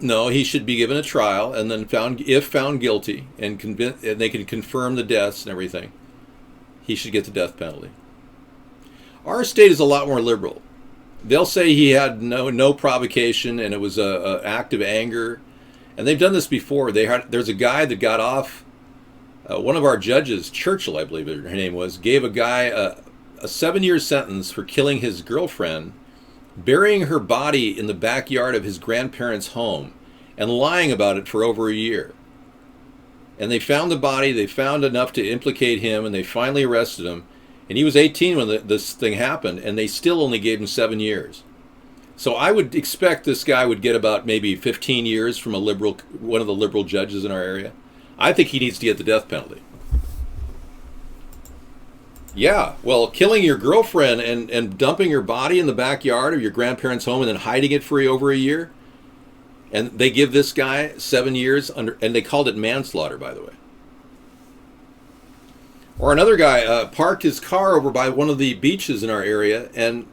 No, he should be given a trial and then if found guilty and they can confirm the deaths and everything, he should get the death penalty. Our state is a lot more liberal. They'll say he had no provocation and it was a act of anger, and they've done this before. There's a guy that got off. One of our judges, Churchill, I believe her name was, gave a guy a 7-year sentence for killing his girlfriend, burying her body in the backyard of his grandparents' home, and lying about it for over a year. And they found the body, they found enough to implicate him, and they finally arrested him. And he was 18 when this thing happened, and they still only gave him 7 years. So I would expect this guy would get about maybe 15 years from one of the liberal judges in our area. I think he needs to get the death penalty. Yeah, well, killing your girlfriend and dumping your body in the backyard of your grandparents' home and then hiding it for over a year, and they give this guy 7 years and they called it manslaughter, by the way. Or another guy parked his car over by one of the beaches in our area and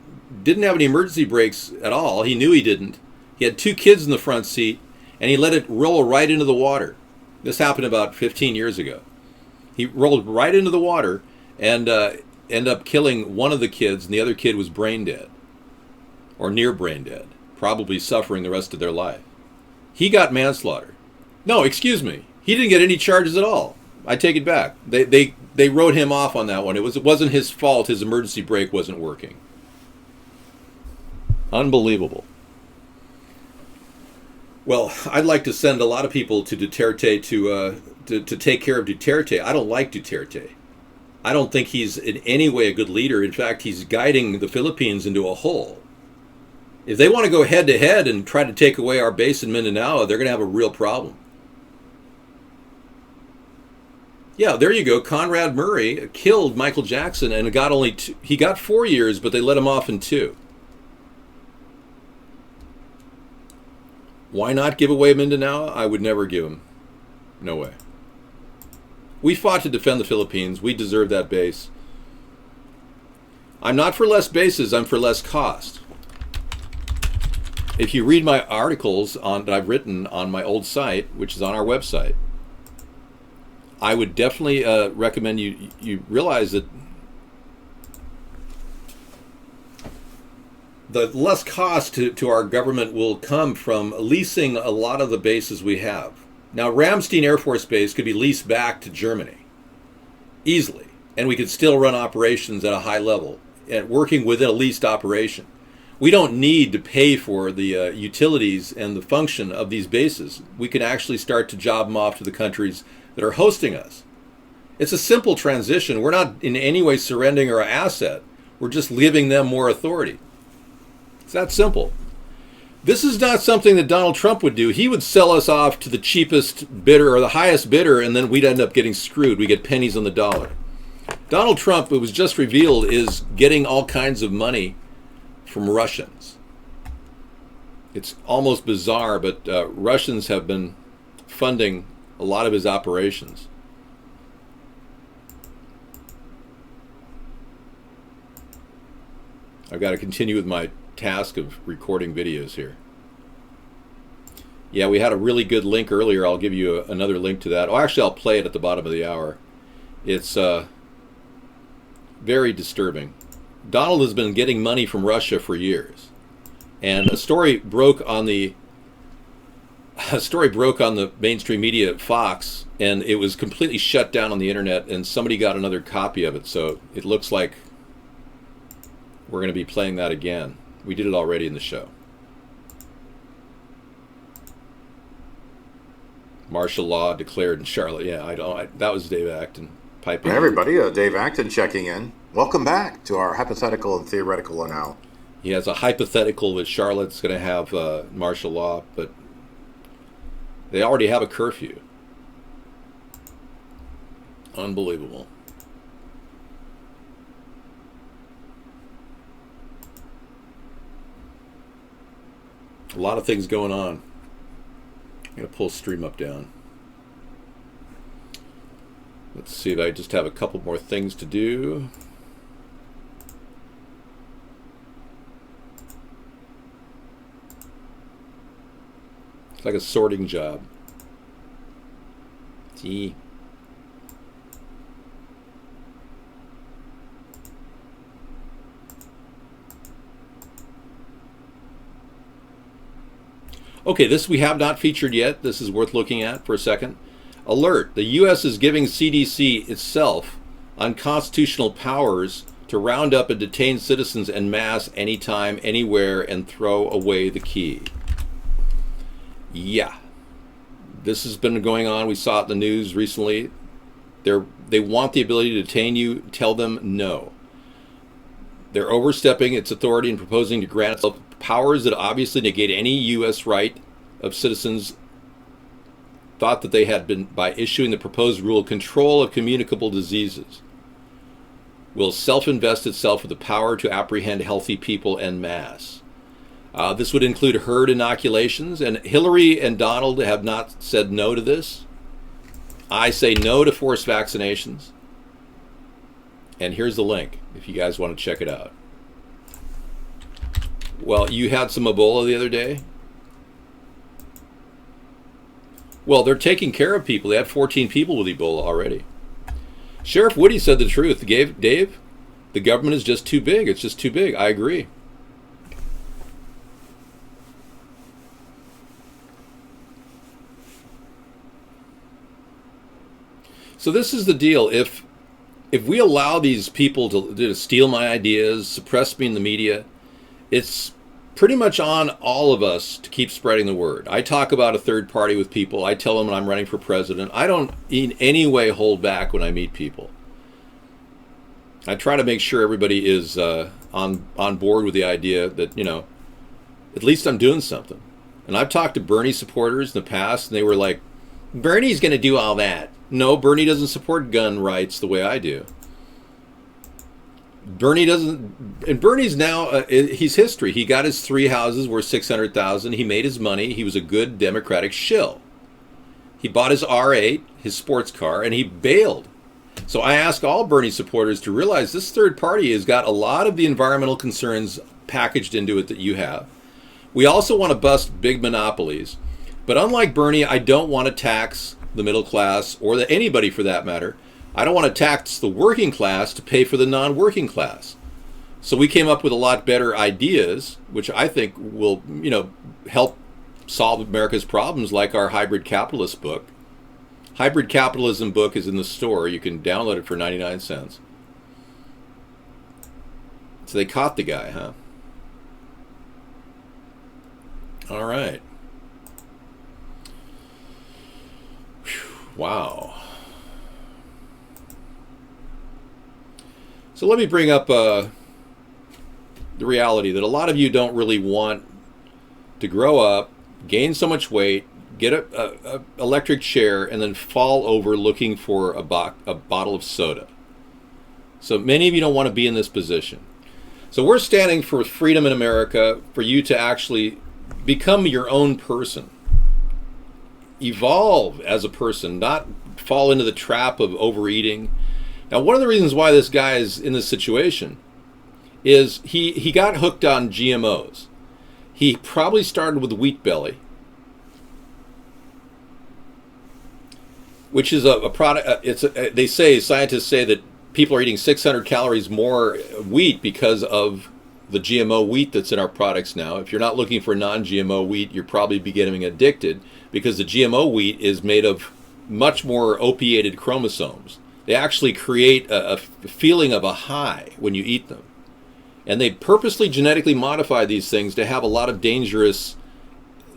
didn't have any emergency brakes at all. He knew he didn't. He had 2 kids in the front seat, and he let it roll right into the water. This happened about 15 years ago. He rolled right into the water and ended up killing one of the kids, and the other kid was brain dead, or near brain dead, probably suffering the rest of their life. He got manslaughter. No, excuse me. He didn't get any charges at all. I take it back. They wrote him off on that one. It wasn't his fault. His emergency brake wasn't working. Unbelievable. Well, I'd like to send a lot of people to Duterte to take care of Duterte. I don't like Duterte. I don't think he's in any way a good leader. In fact, he's guiding the Philippines into a hole. If they want to go head to head and try to take away our base in Mindanao, they're going to have a real problem. Yeah, there you go. Conrad Murray killed Michael Jackson and he got 4 years, but they let him off in 2. Why not give away Mindanao? I would never give him. No way. We fought to defend the Philippines. We deserve that base. I'm not for less bases. I'm for less cost. If you read my articles that I've written on my old site, which is on our website, I would definitely recommend you realize that the less cost to our government will come from leasing a lot of the bases we have. Now, Ramstein Air Force Base could be leased back to Germany easily, and we could still run operations at a high level and working within a leased operation. We don't need to pay for the utilities and the function of these bases. We can actually start to job them off to the countries that are hosting us. It's a simple transition. We're not in any way surrendering our asset. We're just giving them more authority. It's that simple. This is not something that Donald Trump would do. He would sell us off to the cheapest bidder or the highest bidder, and then we'd end up getting screwed. We get pennies on the dollar. Donald Trump, it was just revealed, is getting all kinds of money from Russians. It's almost bizarre, but Russians have been funding a lot of his operations. I've got to continue with my task of recording videos here. Yeah, we had a really good link earlier. I'll give you another link to that. Oh, actually, I'll play it at the bottom of the hour. It's very disturbing. Donald has been getting money from Russia for years, and a story broke on the mainstream media, Fox, and it was completely shut down on the internet. And somebody got another copy of it, so it looks like we're going to be playing that again. We did it already in the show. Martial law declared in Charlotte. Yeah, that was Dave Acton piping. Hey everybody, Dave Acton checking in. Welcome back to our hypothetical and theoretical analysis. He has a hypothetical that Charlotte's going to have martial law, but they already have a curfew. Unbelievable. A lot of things going on. I'm going to pull stream up down. Let's see if I just have a couple more things to do. It's like a sorting job. Gee. Okay, this we have not featured yet. This is worth looking at for a second. Alert, the U.S. is giving CDC itself unconstitutional powers to round up and detain citizens en masse anytime, anywhere, and throw away the key. Yeah, this has been going on. We saw it in the news recently. They want the ability to detain you. Tell them no. They're overstepping its authority and proposing to grant itself powers that obviously negate any U.S. right of citizens thought that they had been by issuing the proposed rule control of communicable diseases. Will self-invest itself with the power to apprehend healthy people en masse. This would include herd inoculations, and Hillary and Donald have not said no to this. I say no to forced vaccinations. And here's the link if you guys want to check it out. Well, you had some Ebola the other day. Well, they're taking care of people. They had 14 people with Ebola already. Sheriff Woody said the truth. Dave, the government is just too big. It's just too big. I agree. So this is the deal. If we allow these people to steal my ideas, suppress me in the media, it's pretty much on all of us to keep spreading the word. I talk about a third party with people. I tell them when I'm running for president. I don't in any way hold back when I meet people. I try to make sure everybody is on board with the idea that, you know, at least I'm doing something. And I've talked to Bernie supporters in the past, and they were like, Bernie's going to do all that. No, Bernie doesn't support gun rights the way I do. Bernie doesn't, and Bernie's now, he's history. He got his 3 houses worth $600,000. He made his money. He was a good Democratic shill. He bought his R8, his sports car, and he bailed. So I ask all Bernie supporters to realize this third party has got a lot of the environmental concerns packaged into it that you have. We also want to bust big monopolies. But unlike Bernie, I don't want to tax the middle class, or anybody for that matter. I don't want to tax the working class to pay for the non-working class. So we came up with a lot better ideas, which I think will, you know, help solve America's problems, like our Hybrid Capitalist book. Hybrid Capitalism book is in the store. You can download it for 99 cents. So they caught the guy, huh? All right. Wow. So let me bring up the reality that a lot of you don't really want to grow up, gain so much weight, get a electric chair, and then fall over looking for a bottle of soda. So many of you don't want to be in this position. So we're standing for freedom in America, for you to actually become your own person. Evolve as a person, not fall into the trap of overeating. Now, one of the reasons why this guy is in this situation is he got hooked on GMOs. He probably started with wheat belly, which is a product. Scientists say that people are eating 600 calories more wheat because of the GMO wheat that's in our products now. If you're not looking for non-GMO wheat, you're probably becoming addicted, because the GMO wheat is made of much more opiated chromosomes. They actually create a feeling of a high when you eat them. And they purposely genetically modify these things to have a lot of dangerous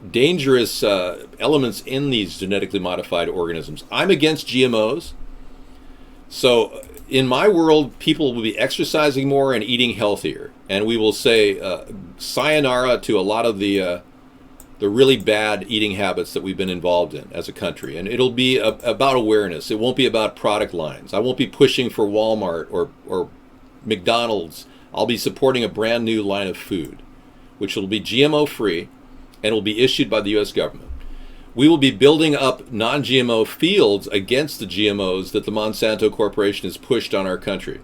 elements in these genetically modified organisms. I'm against GMOs. So in my world, people will be exercising more and eating healthier. And we will say sayonara to a lot of the really bad eating habits that we've been involved in as a country. And it'll be about awareness. It won't be about product lines. I won't be pushing for Walmart or McDonald's. I'll be supporting a brand new line of food, which will be GMO free and will be issued by the U.S. government. We will be building up non-GMO fields against the GMOs that the Monsanto Corporation has pushed on our country.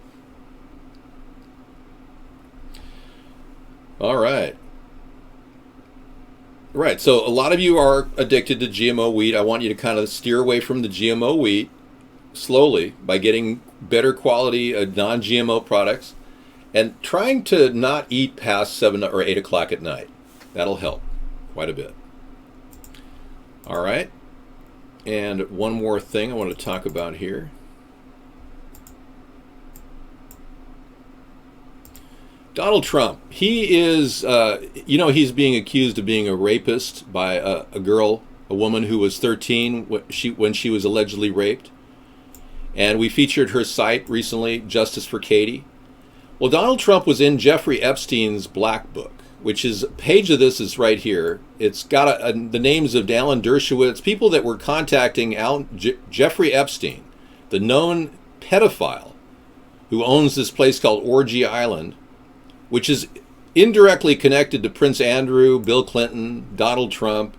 All right. Right, so a lot of you are addicted to GMO wheat. I want you to kind of steer away from the GMO wheat slowly by getting better quality non-GMO products and trying to not eat past 7 or 8 o'clock at night. That'll help quite a bit. All right, and one more thing I want to talk about here. Donald Trump, he is, he's being accused of being a rapist by a woman who was 13 when she was allegedly raped. And we featured her site recently, Justice for Katie. Well, Donald Trump was in Jeffrey Epstein's Black Book, which is, a page of this is right here. It's got the names of Alan Dershowitz, people that were contacting Jeffrey Epstein, the known pedophile who owns this place called Orgy Island, which is indirectly connected to Prince Andrew, Bill Clinton, Donald Trump,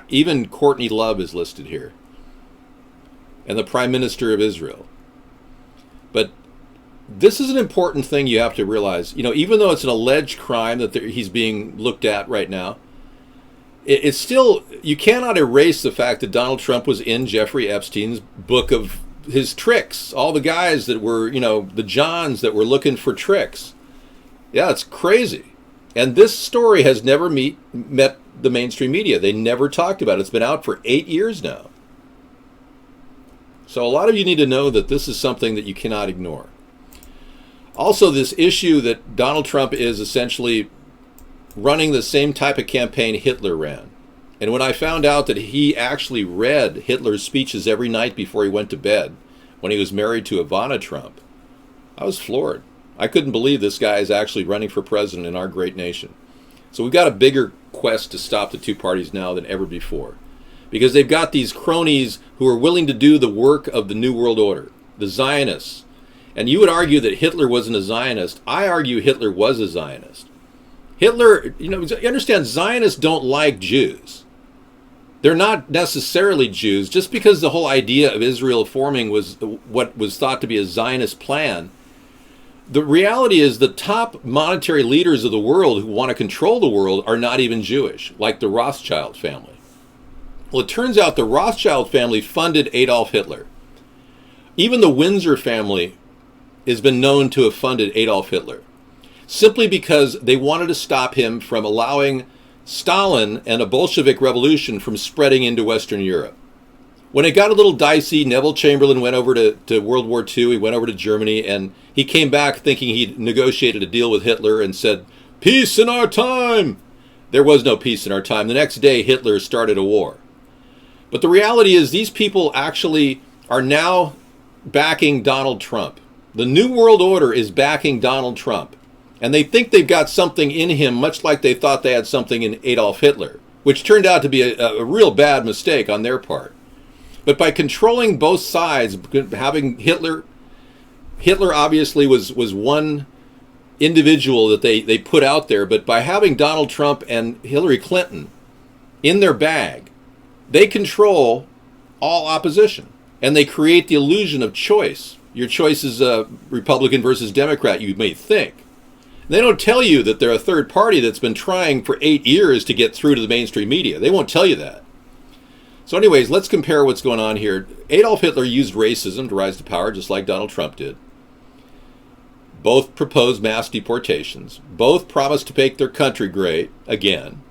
even Courtney Love is listed here, and the Prime Minister of Israel. But this is an important thing you have to realize. Even though it's an alleged crime that he's being looked at right now, it's still, you cannot erase the fact that Donald Trump was in Jeffrey Epstein's book of his tricks. All the guys that were, the Johns that were looking for tricks. Yeah, it's crazy. And this story has never met the mainstream media. They never talked about it. It's been out for 8 years now. So a lot of you need to know that this is something that you cannot ignore. Also, this issue that Donald Trump is essentially running the same type of campaign Hitler ran. And when I found out that he actually read Hitler's speeches every night before he went to bed, when he was married to Ivana Trump, I was floored. I couldn't believe this guy is actually running for president in our great nation. So we've got a bigger quest to stop the two parties now than ever before, because they've got these cronies who are willing to do the work of the New World Order, the Zionists. And you would argue that Hitler wasn't a Zionist. I argue Hitler was a Zionist. Hitler, you understand, Zionists don't like Jews. They're not necessarily Jews. Just because the whole idea of Israel forming was what was thought to be a Zionist plan, the reality is the top monetary leaders of the world who want to control the world are not even Jewish, like the Rothschild family. Well, it turns out the Rothschild family funded Adolf Hitler. Even the Windsor family has been known to have funded Adolf Hitler, simply because they wanted to stop him from allowing Stalin and a Bolshevik revolution from spreading into Western Europe. When it got a little dicey, Neville Chamberlain went over to World War II, he went over to Germany, and he came back thinking he'd negotiated a deal with Hitler and said, "Peace in our time!" There was no peace in our time. The next day, Hitler started a war. But the reality is these people actually are now backing Donald Trump. The New World Order is backing Donald Trump. And they think they've got something in him, much like they thought they had something in Adolf Hitler, which turned out to be a real bad mistake on their part. But by controlling both sides, having Hitler obviously was one individual that they put out there, but by having Donald Trump and Hillary Clinton in their bag, they control all opposition, and they create the illusion of choice. Your choice is Republican versus Democrat, you may think. They don't tell you that they're a third party that's been trying for 8 years to get through to the mainstream media. They won't tell you that. So anyways, let's compare what's going on here. Adolf Hitler used racism to rise to power, just like Donald Trump did. Both proposed mass deportations. Both promised to make their country great again.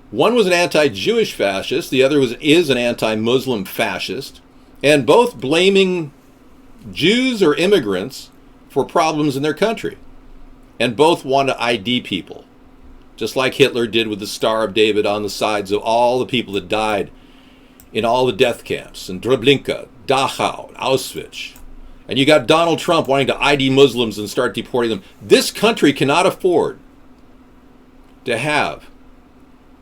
One was an anti-Jewish fascist. The other is an anti-Muslim fascist. And both blaming Jews or immigrants for problems in their country. And both want to ID people, just like Hitler did with the Star of David on the sides of all the people that died in all the death camps, in Treblinka, Dachau, Auschwitz. And you got Donald Trump wanting to ID Muslims and start deporting them. This country cannot afford to have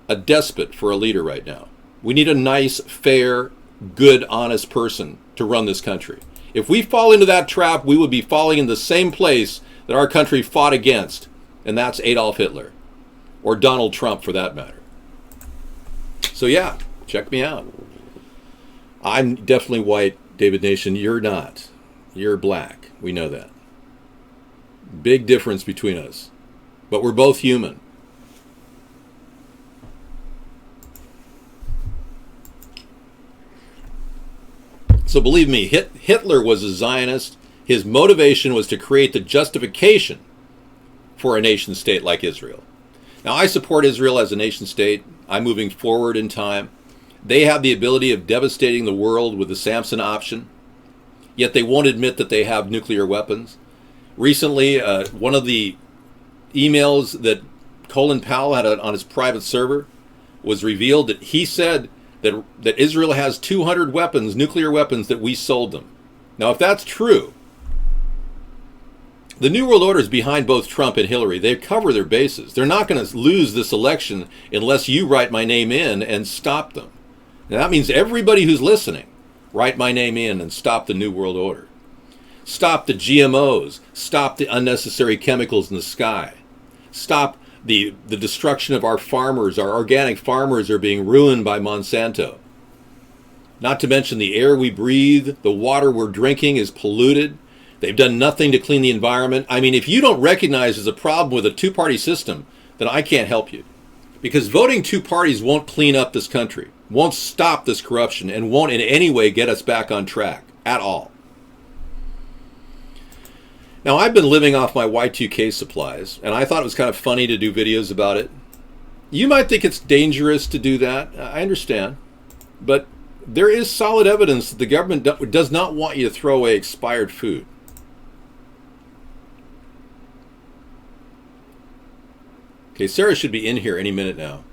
a despot for a leader right now. We need a nice, fair, good, honest person to run this country. If we fall into that trap, we would be falling in the same place that our country fought against, and that's Adolf Hitler, or Donald Trump for that matter. So yeah, check me out. I'm definitely white, David Nation. You're not. You're black. We know that. Big difference between us. But we're both human. So believe me, Hitler was a Zionist. His motivation was to create the justification for a nation state like Israel. Now, I support Israel as a nation state. I'm moving forward in time. They have the ability of devastating the world with the Samson option, yet they won't admit that they have nuclear weapons. Recently, one of the emails that Colin Powell had on his private server was revealed that he said that Israel has 200 weapons, nuclear weapons, that we sold them. Now, if that's true, the New World Order is behind both Trump and Hillary. They cover their bases. They're not going to lose this election unless you write my name in and stop them. Now, that means everybody who's listening, write my name in and stop the New World Order. Stop the GMOs. Stop the unnecessary chemicals in the sky. Stop the destruction of our farmers. Our organic farmers are being ruined by Monsanto. Not to mention the air we breathe, the water we're drinking is polluted. They've done nothing to clean the environment. I mean, if you don't recognize there's a problem with a two-party system, then I can't help you. Because voting two parties won't clean up this country, won't stop this corruption, and won't in any way get us back on track at all. Now, I've been living off my Y2K supplies, and I thought it was kind of funny to do videos about it. You might think it's dangerous to do that. I understand. But there is solid evidence that the government does not want you to throw away expired food. Okay, Sarah should be in here any minute now.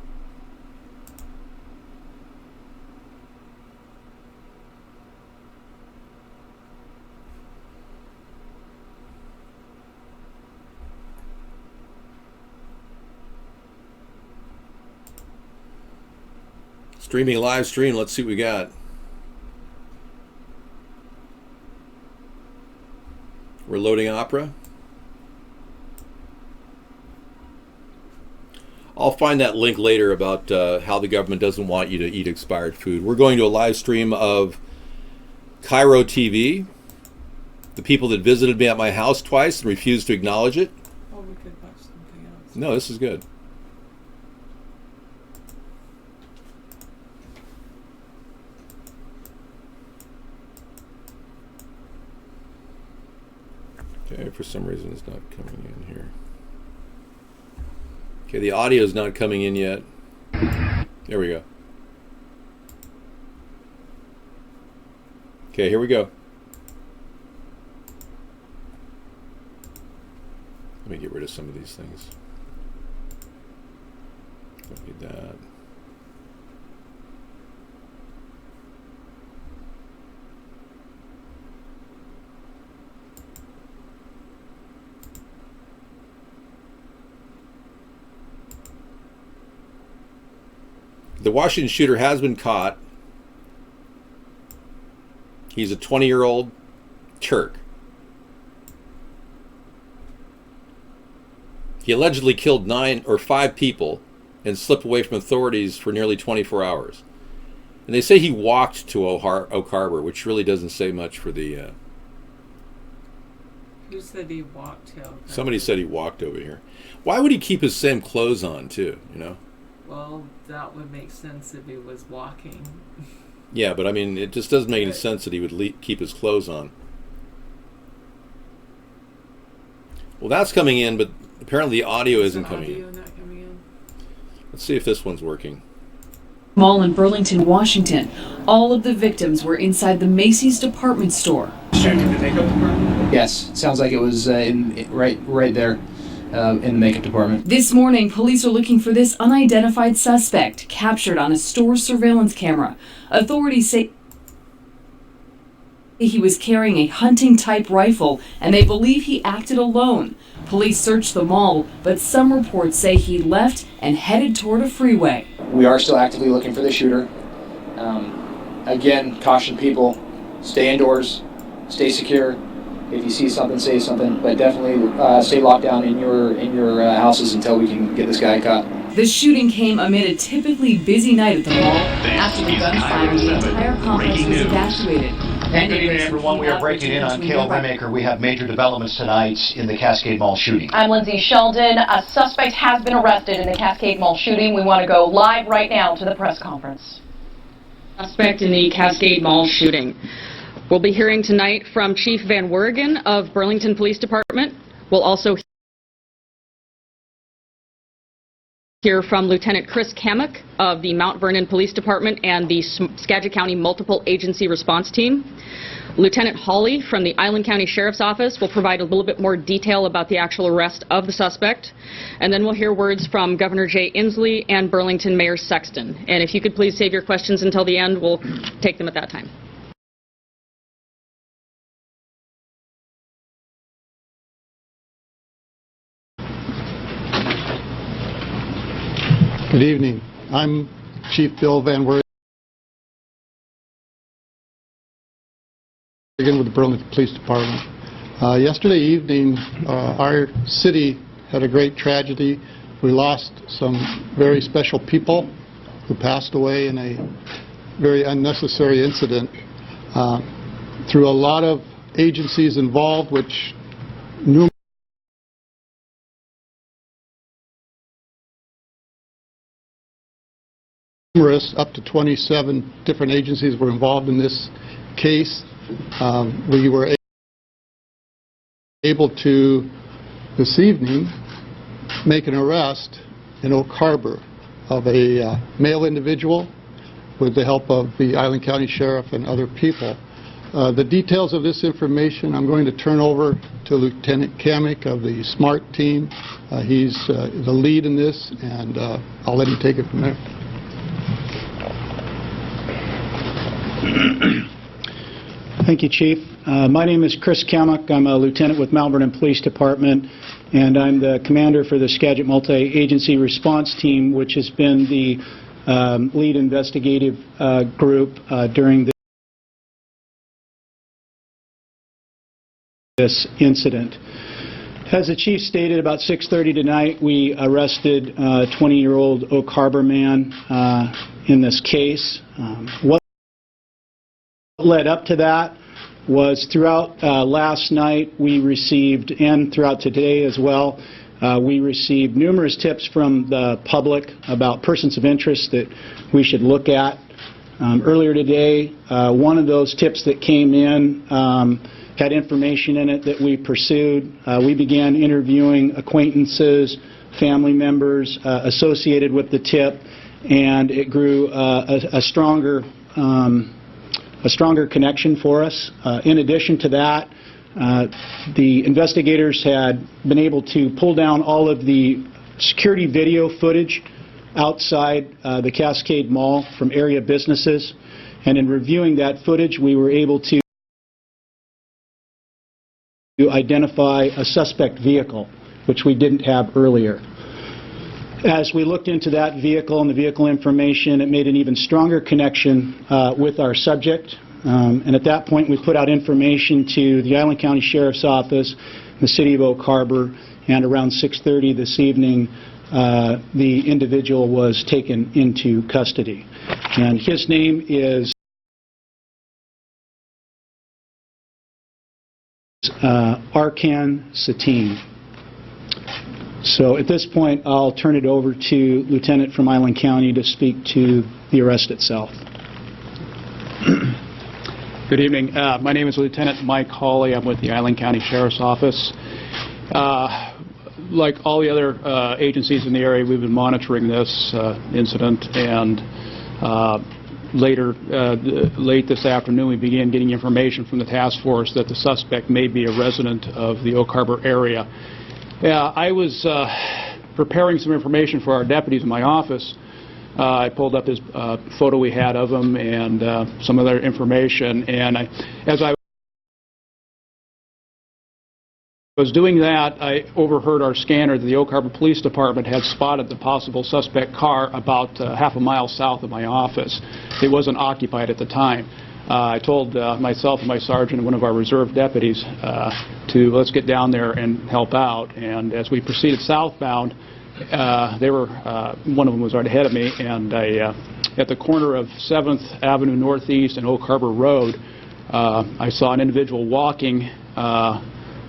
Streaming live stream, let's see what we got. We're loading Opera. I'll find that link later about how the government doesn't want you to eat expired food. We're going to a live stream of Cairo TV. The people that visited me at my house twice and refused to acknowledge it. Oh, we could watch something else. No, this is good. Okay, for some reason it's not coming in here. Okay, the audio is not coming in yet. There we go. Okay, here we go. Let me get rid of some of these things. Don't need that. The Washington shooter has been caught. He's a 20-year-old Turk. He allegedly killed 9 or 5 people and slipped away from authorities for nearly 24 hours. And they say he walked to Oak Harbor, which really doesn't say much for the... Who said he walked to Oak Harbor? Somebody said he walked over here. Why would he keep his same clothes on, too, you know? Well, that would make sense if he was walking. Yeah, but I mean, it just doesn't make any sense that he would keep his clothes on. Well, that's coming in, but apparently the audio isn't coming in. Not coming in. Let's see if this one's working. Mall in Burlington, Washington. All of the victims were inside the Macy's department store. Checking the makeup department? Yes, sounds like it was right there in the makeup department. This morning, police are looking for this unidentified suspect captured on a store surveillance camera. Authorities say he was carrying a hunting-type rifle, and they believe he acted alone. Police searched the mall, but some reports say he left and headed toward a freeway. We are still actively looking for the shooter. Again, caution people, stay indoors, stay secure. If you see something, say something, but definitely stay locked down in your houses until we can get this guy caught. The shooting came amid a typically busy night at the mall. After the gunfire, the entire complex was evacuated. And good evening, everyone. We are breaking in on Kale Remaker. We have major developments tonight in the Cascade Mall shooting. I'm Lindsay Sheldon. A suspect has been arrested in the Cascade Mall shooting. We want to go live right now to the press conference. Suspect in the Cascade Mall shooting. We'll be hearing tonight from Chief Van Wergen of Burlington Police Department. We'll also hear from Lieutenant Chris Kamek of the Mount Vernon Police Department and the Skagit County Multiple Agency Response Team. Lieutenant Hawley from the Island County Sheriff's Office will provide a little bit more detail about the actual arrest of the suspect. And then we'll hear words from Governor Jay Inslee and Burlington Mayor Sexton. And if you could please save your questions until the end, we'll take them at that time. Good evening. I'm Chief Bill Van Wergen with the Burlington Police Department. Yesterday evening, our city had a great tragedy. We lost some very special people who passed away in a very unnecessary incident. Through a lot of agencies involved, which numerous, up to 27 different agencies were involved in this case. We were able to, this evening, make an arrest in Oak Harbor of a male individual with the help of the Island County Sheriff and other people. The details of this information I'm going to turn over to Lieutenant Kamek of the SMART team. He's the lead in this, and I'll let him take it from there. Thank you, Chief. My name is Chris Kamek. I'm a lieutenant with Mount Vernon Police Department, and I'm the commander for the Skagit Multi-Agency Response Team, which has been the lead investigative group during this incident. As the Chief stated, about 6:30 tonight, we arrested a 20-year-old Oak Harbor man in this case. What led up to that was throughout last night we received, and throughout today as well, we received numerous tips from the public about persons of interest that we should look at. Earlier today, one of those tips that came in had information in it that we pursued. We began interviewing acquaintances, family members associated with the tip, and it grew a stronger connection for us. In addition to that, the investigators had been able to pull down all of the security video footage outside the Cascade Mall from area businesses, and in reviewing that footage we were able to identify a suspect vehicle, which we didn't have earlier. As we looked into that vehicle and the vehicle information, it made an even stronger connection with our subject. And at that point, we put out information to the Island County Sheriff's Office the city of Oak Harbor, and around 6:30 this evening, the individual was taken into custody. And his name is Arkan Satine. So at this point, I'll turn it over to Lieutenant from Island County to speak to the arrest itself. Good evening. My name is Lieutenant Mike Hawley. I'm with the Island County Sheriff's Office. Like all the other agencies in the area, we've been monitoring this incident, and late this afternoon, we began getting information from the task force that the suspect may be a resident of the Oak Harbor area. I was preparing some information for our deputies in my office. I pulled up his photo we had of him and some other information, and as I was doing that, I overheard our scanner that the Oak Harbor Police Department had spotted the possible suspect car about half a mile south of my office. It wasn't occupied at the time. I told myself and my sergeant and one of our reserve deputies let's get down there and help out. And as we proceeded southbound, one of them was right ahead of me, and at the corner of 7th Avenue Northeast and Oak Harbor Road, I saw an individual walking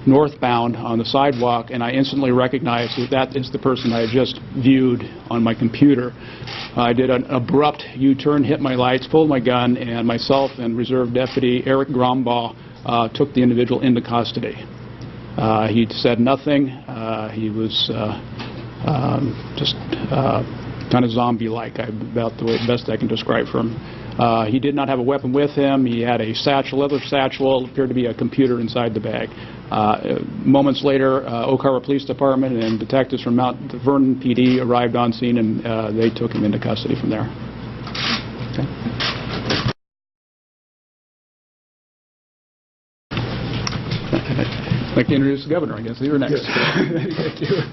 northbound on the sidewalk, and I instantly recognized that is the person I had just viewed on my computer. I did an abrupt U-turn, hit my lights, pulled my gun, and myself and Reserve Deputy Eric Grombaugh took the individual into custody. He said nothing. He was just kind of zombie-like, about the best I can describe for him. He did not have a weapon with him. He had a leather satchel, appeared to be a computer inside the bag. Moments later, Oak Harbor Police Department and detectives from Mount Vernon PD arrived on scene, and they took him into custody from there. Okay. I'd like to introduce the governor, I guess. You're next. Thank you.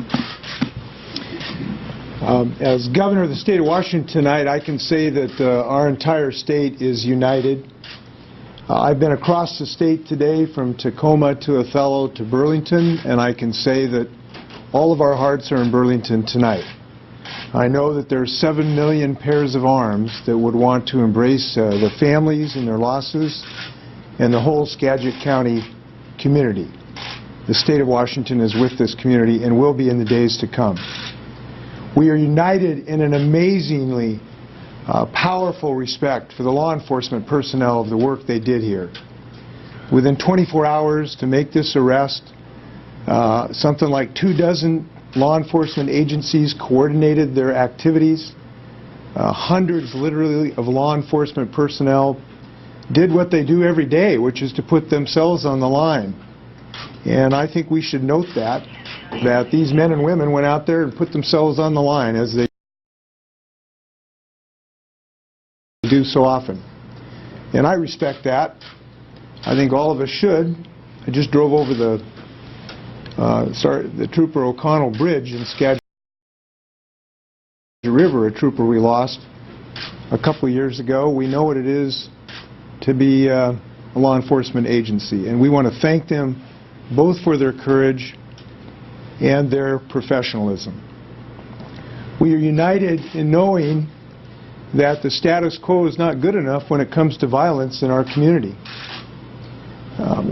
As governor of the state of Washington tonight, I can say that our entire state is united. I've been across the state today from Tacoma to Othello to Burlington, and I can say that all of our hearts are in Burlington tonight. I know that there are 7 million pairs of arms that would want to embrace the families and their losses and the whole Skagit County community. The state of Washington is with this community and will be in the days to come. We are united in an amazingly powerful respect for the law enforcement personnel of the work they did here. Within 24 hours to make this arrest, something like 24 law enforcement agencies coordinated their activities. Hundreds, literally, of law enforcement personnel did what they do every day, which is to put themselves on the line. And I think we should note that these men and women went out there and put themselves on the line as they do so often. And I respect that. I think all of us should. I just drove over the Trooper O'Connell Bridge in Skagit River, a trooper we lost a couple of years ago. We know what it is to be a law enforcement agency, and we want to thank them both for their courage and their professionalism. We are united in knowing that the status quo is not good enough when it comes to violence in our community.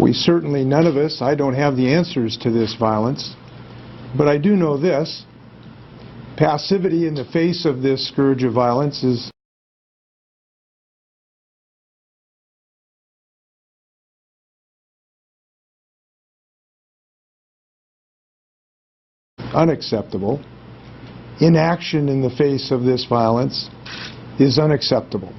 We certainly, none of us, I don't have the answers to this violence, but I do know this: passivity in the face of this scourge of violence is unacceptable. Inaction in the face of this violence is unacceptable.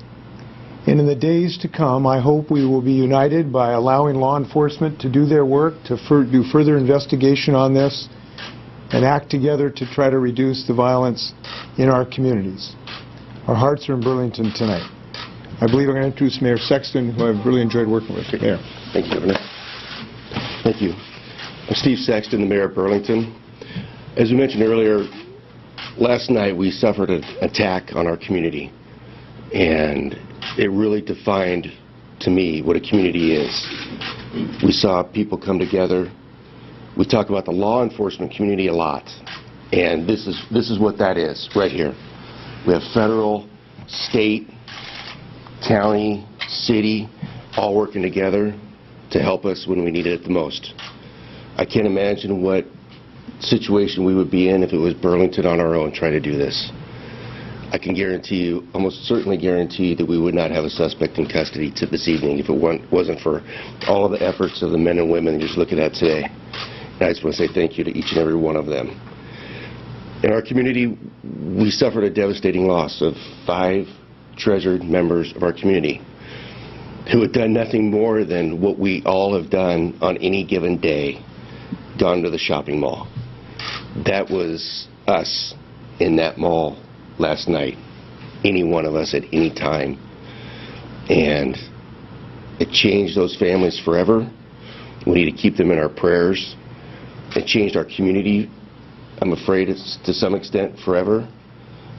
And in the days to come, I hope we will be united by allowing law enforcement to do their work, to do further investigation on this, and act together to try to reduce the violence in our communities. Our hearts are in Burlington tonight. I believe I'm going to introduce Mayor Sexton, who I've really enjoyed working with. Mayor. Thank you, Governor. Thank you. I'm Steve Sexton, the Mayor of Burlington. As we mentioned earlier, last night we suffered an attack on our community, and it really defined to me what a community is. We saw people come together. We talk about the law enforcement community a lot, and this is what that is right here. We have federal, state, county, city, all working together to help us when we need it the most. I can't imagine what situation we would be in if it was Burlington on our own trying to do this. I can guarantee you, almost certainly guarantee, that we would not have a suspect in custody this evening if it wasn't for all of the efforts of the men and women you're just looking at today. And I just want to say thank you to each and every one of them. In our community, we suffered a devastating loss of 5 treasured members of our community who had done nothing more than what we all have done on any given day, gone to the shopping mall. That was us in that mall last night, any one of us at any time. And it changed those families forever. We need to keep them in our prayers. It changed our community, I'm afraid it's to some extent forever.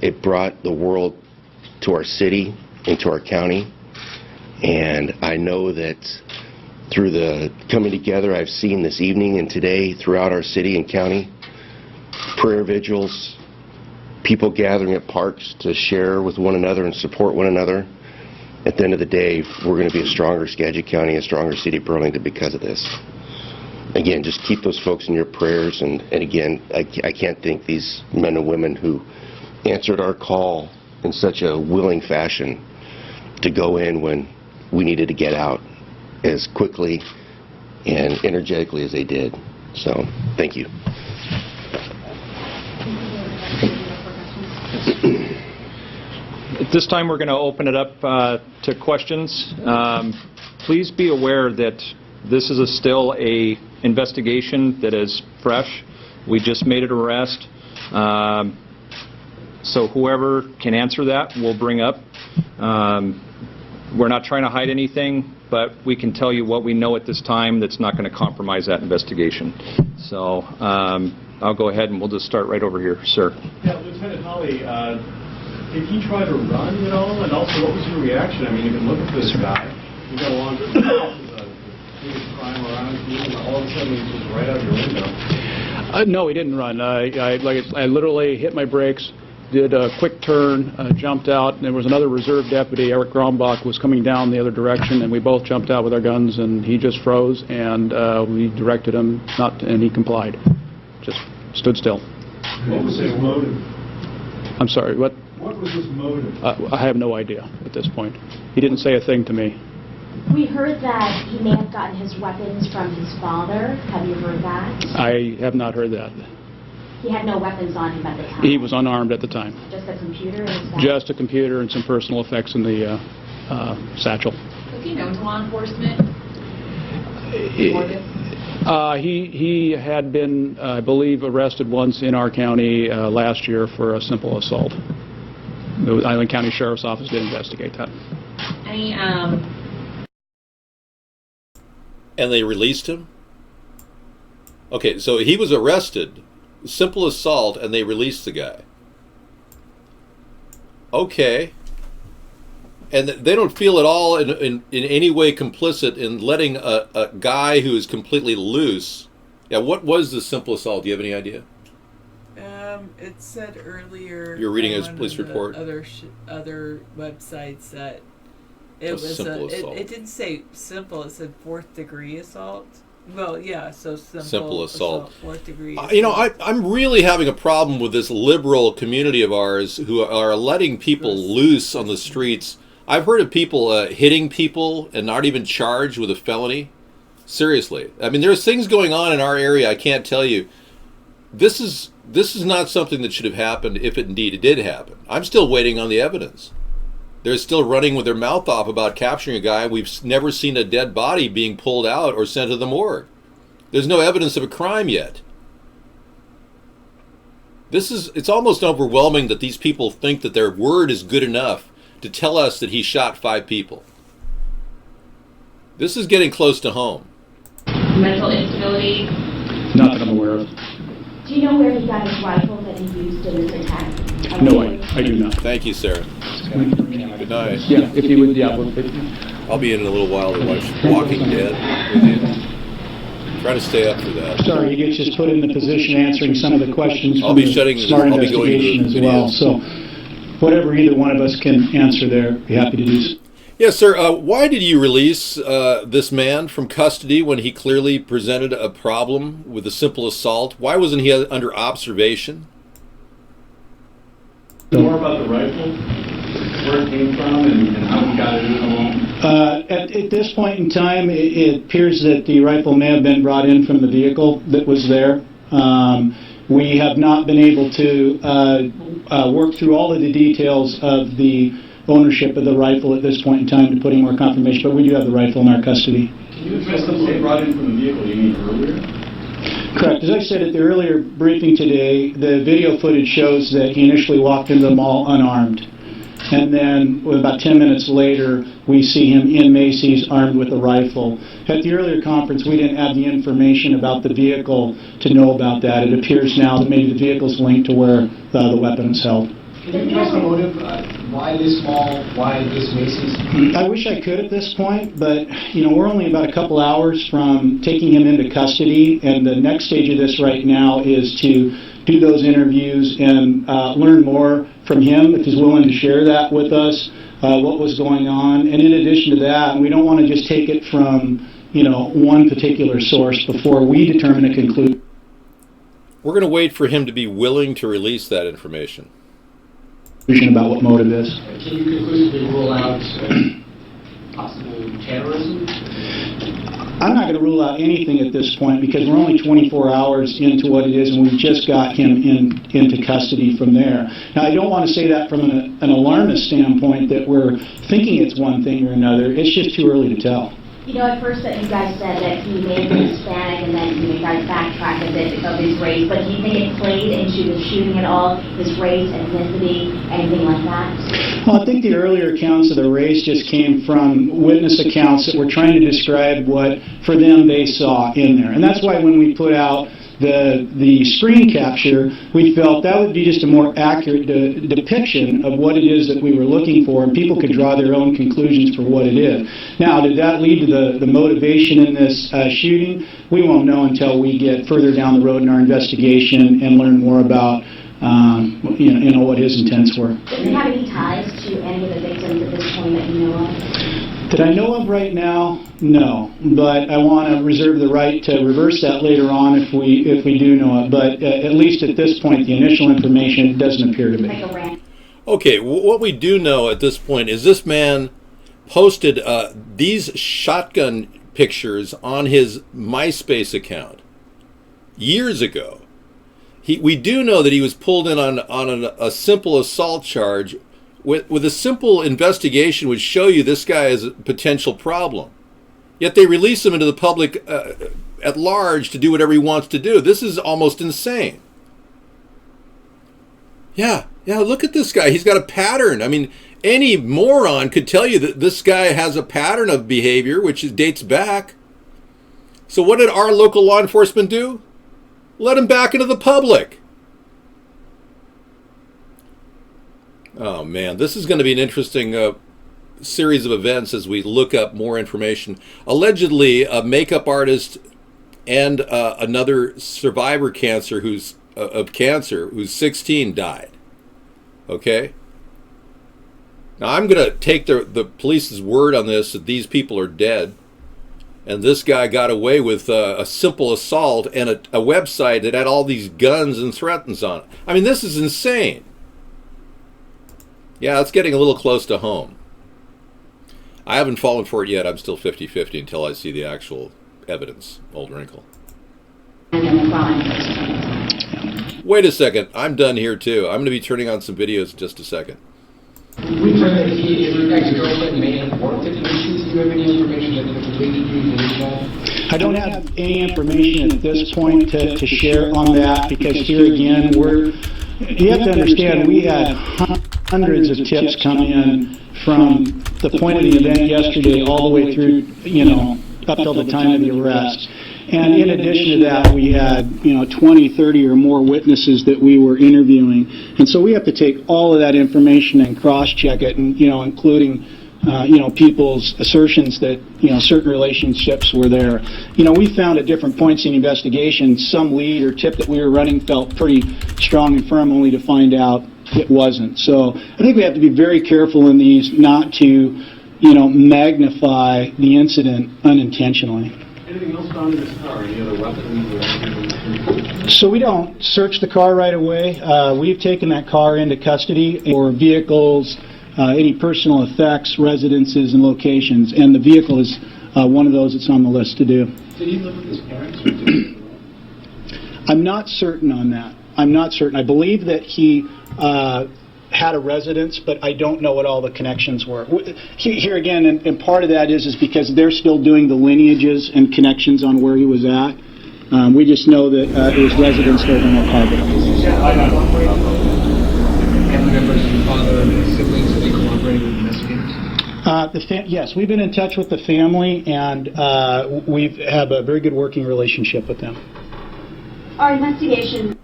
It brought the world to our city and to our county. And I know that through the coming together I've seen this evening and today throughout our city and county, prayer vigils, people gathering at parks to share with one another and support one another. At the end of the day, we're going to be a stronger Skagit County, a stronger city of Burlington because of this. Again, just keep those folks in your prayers. And again, I can't thank these men and women who answered our call in such a willing fashion to go in when we needed to get out as quickly and energetically as they did. So, thank you. At this time, we're going to open it up to questions. Please be aware that this is still an investigation that is fresh. We just made an arrest. So whoever can answer that, we'll bring up. We're not trying to hide anything, but we can tell you what we know at this time that's not going to compromise that investigation. So I'll go ahead and we'll just start right over here. Sir. Yeah, Lieutenant Holly, did he try to run at all? And also, what was your reaction? I mean, you can look at this guy. You got along with the biggest crime around you, and all of a sudden he's just right out your window. No, he didn't run. I literally hit my brakes, did a quick turn, jumped out, and there was another reserve deputy, Eric Grombach, was coming down the other direction, and we both jumped out with our guns, and he just froze, and we directed him not, and he complied. Just stood still. What was his motive? I'm sorry, what? What was his motive? I have no idea at this point. He didn't say a thing to me. We heard that he may have gotten his weapons from his father. Have you heard that? I have not heard that. He had no weapons on him at the time? He was unarmed at the time. Just a computer and his bag? Just a computer and some personal effects in the satchel. Was he known to law enforcement? He had been, I believe, arrested once in our county last year for a simple assault. The Island County Sheriff's Office did investigate that. Any, And they released him? Okay, so he was arrested, simple assault, and they released the guy. Okay. And they don't feel at all in any way complicit in letting a guy who is completely loose. Yeah, what was the simple assault? Do you have any idea? It said earlier. You're reading his on police the report? Other websites that it was simple assault. It didn't say simple. It said 4th degree assault. Well, yeah, so simple assault. 4th degree. You know, I'm really having a problem with this liberal community of ours who are letting people loose on the streets. I've heard of people hitting people and not even charged with a felony. Seriously. I mean, there's things going on in our area I can't tell you. This is not something that should have happened if it indeed did happen. I'm still waiting on the evidence. They're still running with their mouth off about capturing a guy. We've never seen a dead body being pulled out or sent to the morgue. There's no evidence of a crime yet. It's almost overwhelming that these people think that their word is good enough to tell us that he shot 5 people. This is getting close to home. mental instability? Not that I'm aware of. Do you know where he got his rifle that he used in this attack? No, I do not. Thank you, Sarah. Good night. Yeah, if you would, yeah. I'll be in a little while to watch Walking Dead with you. Try to stay up for that. Sorry, he gets just put in the position answering some of the questions I'll from be the shutting. SMART I'll be going to investigation the as well. videos. So whatever either one of us can answer there, be happy to do so. Yes, sir. Why did you release this man from custody when he clearly presented a problem with a simple assault? Why wasn't he under observation? More about the rifle, where it came from, and how we got it in the home. At this point in time, it appears that the rifle may have been brought in from the vehicle that was there. We have not been able to work through all of the details of the ownership of the rifle at this point in time to put in more confirmation, but we do have the rifle in our custody. Can you address the they brought in from the vehicle, you mean earlier? Correct. As I said at the earlier briefing today, the video footage shows that he initially walked into the mall unarmed. And then about 10 minutes later, we see him in Macy's armed with a rifle. At the earlier conference, we didn't have the information about the vehicle to know about that. It appears now that maybe the vehicle's linked to where the weapon is held. Can you address the motive? Why this mall? Why this Macy's? I wish I could at this point, but we're only about a couple hours from taking him into custody, and the next stage of this right now is to do those interviews and learn more from him if he's willing to share that with us, what was going on. And in addition to that, we don't want to just take it from one particular source before we determine a conclusion. We're going to wait for him to be willing to release that information. About what motive is. Can you conclusively rule out possible terrorism? I'm not going to rule out anything at this point because we're only 24 hours into what it is, and we've just got him into custody from there. Now, I don't want to say that from an alarmist standpoint that we're thinking it's one thing or another. It's just too early to tell. At first that you guys said that he may have been Hispanic, and then you guys backtracked a bit of his race, but do you think it played into the shooting at all, his race, ethnicity, anything like that? Well, I think the earlier accounts of the race just came from witness accounts that were trying to describe what, for them, they saw in there. And that's why when we put out the screen capture, we felt that would be just a more accurate depiction of what it is that we were looking for, and people could draw their own conclusions for what it is. Now, did that lead to the motivation in this shooting? We won't know until we get further down the road in our investigation and learn more about what his intents were. Does he have any ties to any of the victims at this point that you know of? That I know of right now, no. But I want to reserve the right to reverse that later on if we do know it. But at least at this point, the initial information doesn't appear to be. Okay, what we do know at this point is this man posted these shotgun pictures on his MySpace account years ago. We do know that he was pulled in on a simple assault charge. With a simple investigation would show you this guy is a potential problem. Yet they release him into the public at large to do whatever he wants to do. This is almost insane. Yeah, look at this guy. He's got a pattern. I mean, any moron could tell you that this guy has a pattern of behavior which dates back. So what did our local law enforcement do? Let him back into the public. Oh man, this is going to be an interesting series of events as we look up more information. Allegedly, a makeup artist and another survivor of cancer who's 16 died. Okay? Now I'm going to take the police's word on this that these people are dead. And this guy got away with a simple assault and a website that had all these guns and threats on it. I mean, this is insane. Yeah, it's getting a little close to home. I haven't fallen for it yet. I'm still 50-50 until I see the actual evidence. Old wrinkle. Wait a second. I'm done here, too. I'm going to be turning on some videos in just a second. We heard that your ex-girlfriend may have worked at the Macy's. Do you have any information that I don't have any information at this point to share on that because here again, you have to understand we had hundreds of tips come in from the point of the event yesterday all the way through, up till the time of the arrest. And in addition to that, we had, 20, 30 or more witnesses that we were interviewing. And so we have to take all of that information and cross-check it, and, including people's assertions that, certain relationships were there. We found at different points in the investigation some lead or tip that we were running felt pretty strong and firm, only to find out it wasn't. So I think we have to be very careful in these not to, magnify the incident unintentionally. Anything else found in this car? Any other weapons? So we don't search the car right away. We've taken that car into custody for vehicles, any personal effects, residences, and locations, and the vehicle is one of those that's on the list to do. Did he live with his parents? I'm not certain on that. I'm not certain. I believe that he had a residence, but I don't know what all the connections were. Here again, and part of that is because they're still doing the lineages and connections on where he was at. We just know that it was residence over in Oak Harbor. Family members, your father and his siblings, are they cooperating with investigators? Yes, we've been in touch with the family, and we have a very good working relationship with them. Our investigation.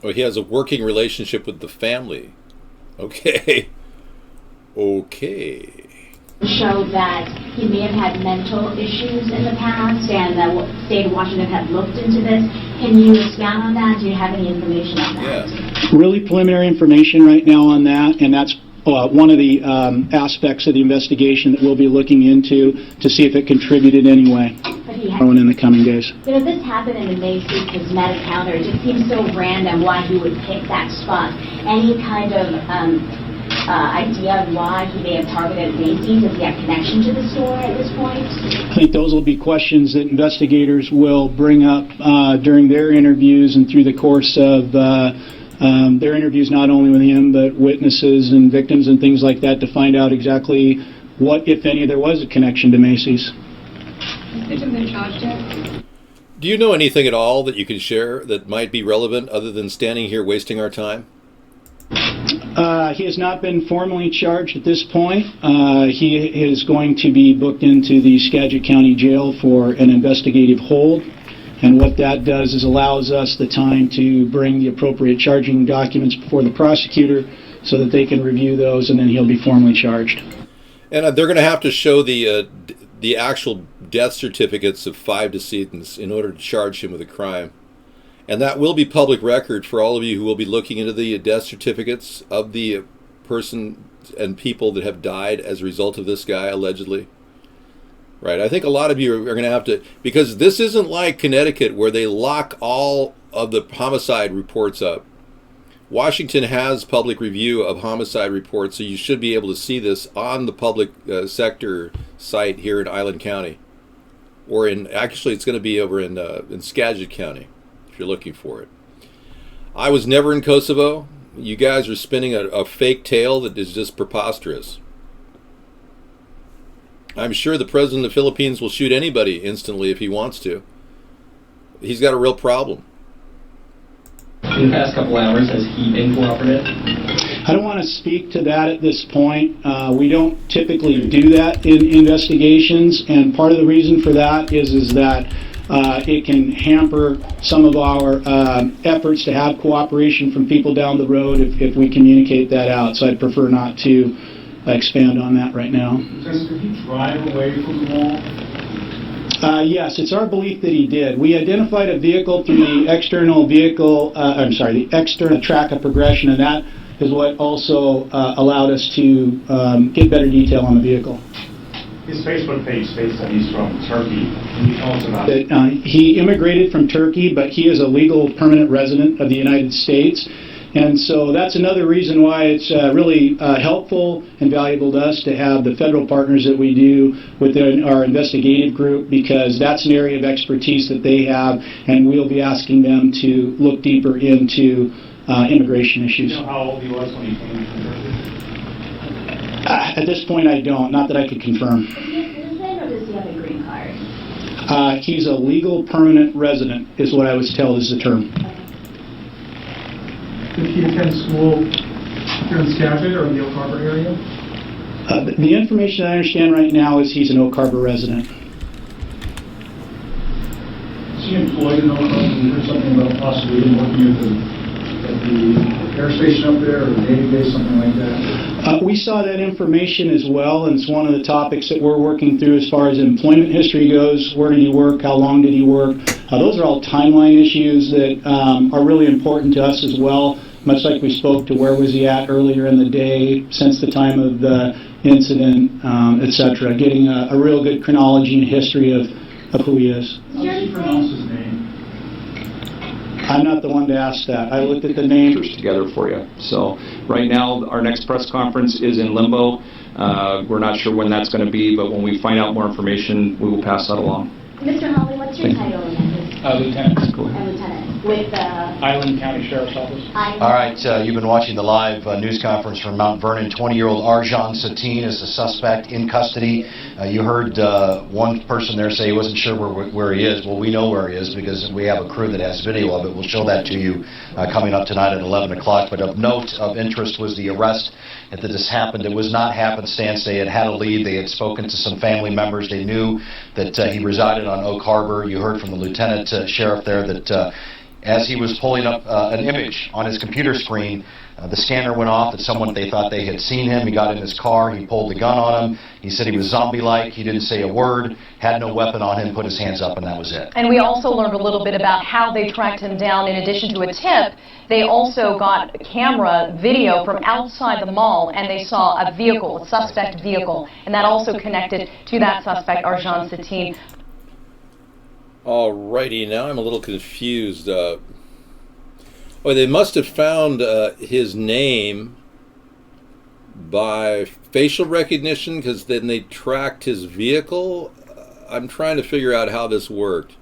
Oh, he has a working relationship with the family. Okay. Okay. Showed that he may have had mental issues in the past, and the state of Washington had looked into this. Can you expand on that? Do you have any information on that? Yeah. Really preliminary information right now on that, and that's one of the aspects of the investigation that we'll be looking into to see if it contributed anyway in the coming days. This happened in the Macy's cosmetic counter. It just seems so random why he would pick that spot. Any kind of idea of why he may have targeted Macy's? Does he have connection to the store at this point? I think those will be questions that investigators will bring up during their interviews and through the course of their interviews, not only with him, but witnesses and victims and things like that, to find out exactly what, if any, there was a connection to Macy's. Do you know anything at all that you can share that might be relevant other than standing here wasting our time? He has not been formally charged at this point. He is going to be booked into the Skagit County Jail for an investigative hold. And what that does is allows us the time to bring the appropriate charging documents before the prosecutor so that they can review those, and then he'll be formally charged. And they're going to have to show the actual death certificates of 5 decedents in order to charge him with a crime. And that will be public record for all of you who will be looking into the death certificates of the person and people that have died as a result of this guy, allegedly. Right, I think a lot of you are going to have to, because this isn't like Connecticut where they lock all of the homicide reports up. Washington has public review of homicide reports, so you should be able to see this on the public sector site here in Island County. Or actually it's going to be over in Skagit County, if you're looking for it. I was never in Kosovo. You guys are spinning a fake tale that is just preposterous. I'm sure the president of the Philippines will shoot anybody instantly if he wants to. He's got a real problem. In the past couple hours, has he been cooperative? I don't want to speak to that at this point. We don't typically do that in investigations, and part of the reason for that is that it can hamper some of our efforts to have cooperation from people down the road if we communicate that out. So I'd prefer not to expand on that right now. Did he drive away from the mall? Yes, it's our belief that he did. We identified a vehicle through the external the external track of progression, and that is what also allowed us to get better detail on the vehicle. His Facebook page states that he's from Turkey. Can you tell us about it? He immigrated from Turkey, but he is a legal permanent resident of the United States. And so that's another reason why it's really helpful and valuable to us to have the federal partners that we do within our investigative group, because that's an area of expertise that they have, and we'll be asking them to look deeper into immigration issues. Do you know how old he was when he came from Turkey? At this point, I don't. Not that I could confirm. Is he citizen or does he have a green card? He's a legal permanent resident, is what I was told is the term. Did he attend school here in Skagit or in the Oak Harbor area? The information I understand right now is he's an Oak Harbor resident. Is he employed in Oak Harbor? We heard something about possibly him working at the air station up there or the Navy base, something like that. We saw that information as well, and it's one of the topics that we're working through as far as employment history goes. Where did he work? How long did he work? Those are all timeline issues that are really important to us as well, much like we spoke to where was he at earlier in the day, since the time of the incident, etc. Getting a real good chronology and history of who he is. How does he pronounce his name? I'm not the one to ask that. I looked at the names together for you. So right now, our next press conference is in limbo. We're not sure when that's going to be, but when we find out more information, we will pass that along. Mr. Hawley, what's your title again? Lieutenant. Lieutenant. With Island County Sheriff's Office. All right, you've been watching the live news conference from Mount Vernon. 20-year-old Arjan Satine is the suspect in custody. You heard one person there say he wasn't sure where he is. Well, we know where he is because we have a crew that has video of it. We'll show that to you coming up tonight at 11 o'clock. But of note, of interest, was the arrest that this happened. It was not happenstance. They had a lead. They had spoken to some family members. They knew that he resided on Oak Harbor. You heard from the lieutenant sheriff there that as he was pulling up an image on his computer screen, the scanner went off. That they thought they had seen him. He got in his car. He pulled the gun on him. He said he was zombie-like. He didn't say a word, had no weapon on him, put his hands up, and that was it. And we also learned a little bit about how they tracked him down. In addition to a tip, they also got camera video from outside the mall, and they saw a vehicle, a suspect vehicle, and that also connected to that suspect, Arjan Satine. Alrighty, now I'm a little confused. They must have found his name by facial recognition, because then they tracked his vehicle. I'm trying to figure out how this worked.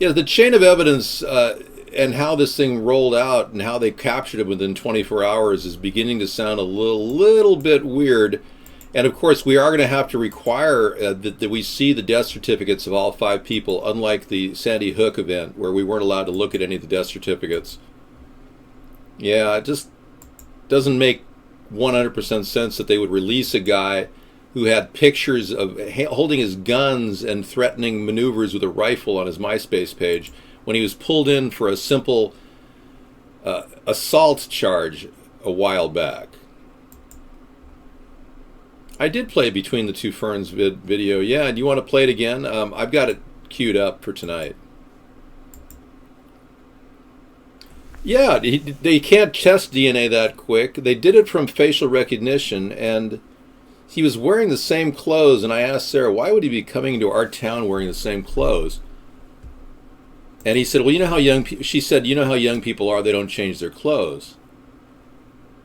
Yeah, the chain of evidence and how this thing rolled out and how they captured it within 24 hours is beginning to sound a little bit weird. And of course, we are going to have to require that we see the death certificates of all 5 people, unlike the Sandy Hook event, where we weren't allowed to look at any of the death certificates. Yeah, it just doesn't make 100% sense that they would release a guy who had pictures of holding his guns and threatening maneuvers with a rifle on his MySpace page when he was pulled in for a simple assault charge a while back. I did play Between the Two Ferns video. Yeah, do you want to play it again? I've got it queued up for tonight. Yeah, they can't test DNA that quick. They did it from facial recognition, and he was wearing the same clothes, and I asked Sarah, why would he be coming into our town wearing the same clothes? And he said, well, you know how she said, you know how young people are, they don't change their clothes.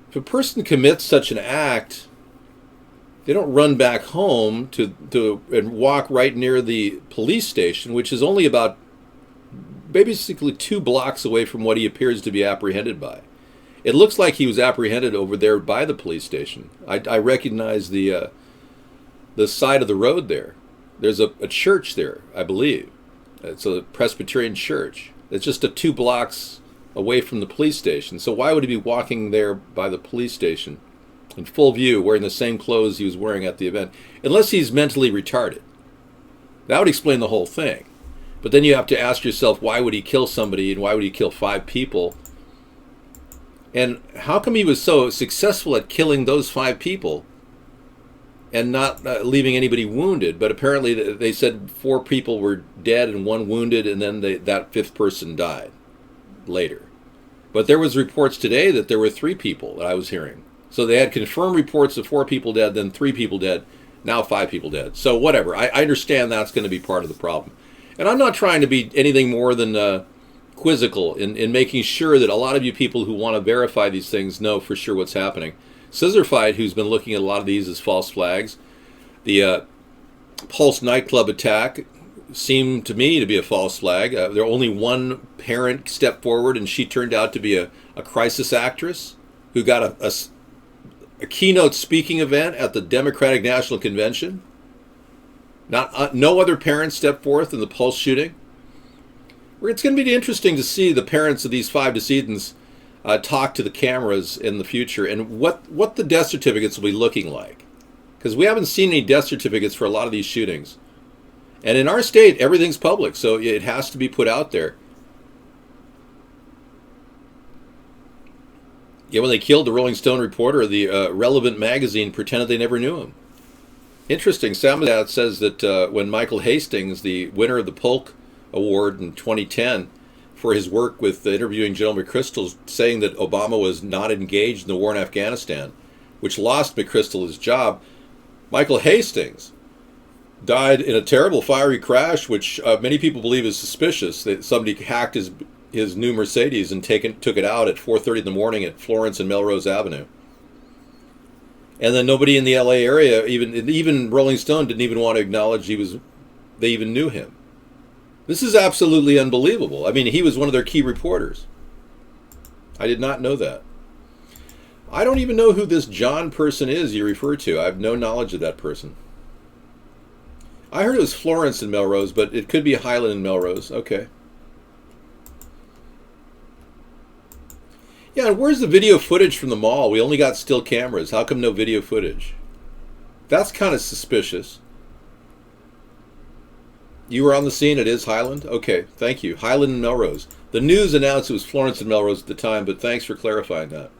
If a person commits such an act, they don't run back home and walk right near the police station, which is only about basically 2 blocks away from what he appears to be apprehended by. It looks like he was apprehended over there by the police station. I recognize the side of the road there. There's a church there, I believe. It's a Presbyterian church. It's just 2 blocks away from the police station. So why would he be walking there by the police station in full view, wearing the same clothes he was wearing at the event? Unless he's mentally retarded. That would explain the whole thing. But then you have to ask yourself, why would he kill somebody, and why would he kill 5 people? And how come he was so successful at killing those 5 people and not leaving anybody wounded? But apparently they said 4 people were dead and 1 wounded, and then that 5th person died later. But there was reports today that there were 3 people that I was hearing. So they had confirmed reports of 4 people dead, then 3 people dead, now 5 people dead. So whatever. I understand that's going to be part of the problem. And I'm not trying to be anything more than quizzical in making sure that a lot of you people who want to verify these things know for sure what's happening. Scissorfight, who's been looking at a lot of these as false flags, the Pulse nightclub attack seemed to me to be a false flag. There only one parent stepped forward, and she turned out to be a crisis actress who got a keynote speaking event at the Democratic National Convention. No other parents stepped forth in the Pulse shooting. It's going to be interesting to see the parents of these 5 decedents talk to the cameras in the future, and what the death certificates will be looking like. Because we haven't seen any death certificates for a lot of these shootings. And in our state, everything's public, so it has to be put out there. Yeah, when they killed the Rolling Stone reporter, the Relevant magazine pretended they never knew him. Interesting. Samadat says that when Michael Hastings, the winner of the Polk Award in 2010 for his work with interviewing General McChrystal, saying that Obama was not engaged in the war in Afghanistan, which lost McChrystal his job, Michael Hastings died in a terrible fiery crash, which many people believe is suspicious, that somebody hacked his new Mercedes and took it out at 4:30 in the morning at Florence and Melrose Avenue. And then nobody in the LA area, even Rolling Stone, didn't even want to acknowledge they even knew him. This is absolutely unbelievable. I mean, he was one of their key reporters. I did not know that. I don't even know who this John person is you refer to. I have no knowledge of that person. I heard it was Florence and Melrose, but it could be Highland and Melrose. Okay. Yeah, and where's the video footage from the mall? We only got still cameras. How come no video footage? That's kind of suspicious. You were on the scene. It is Highland? Okay, thank you. Highland and Melrose. The news announced it was Florence and Melrose at the time, but thanks for clarifying that.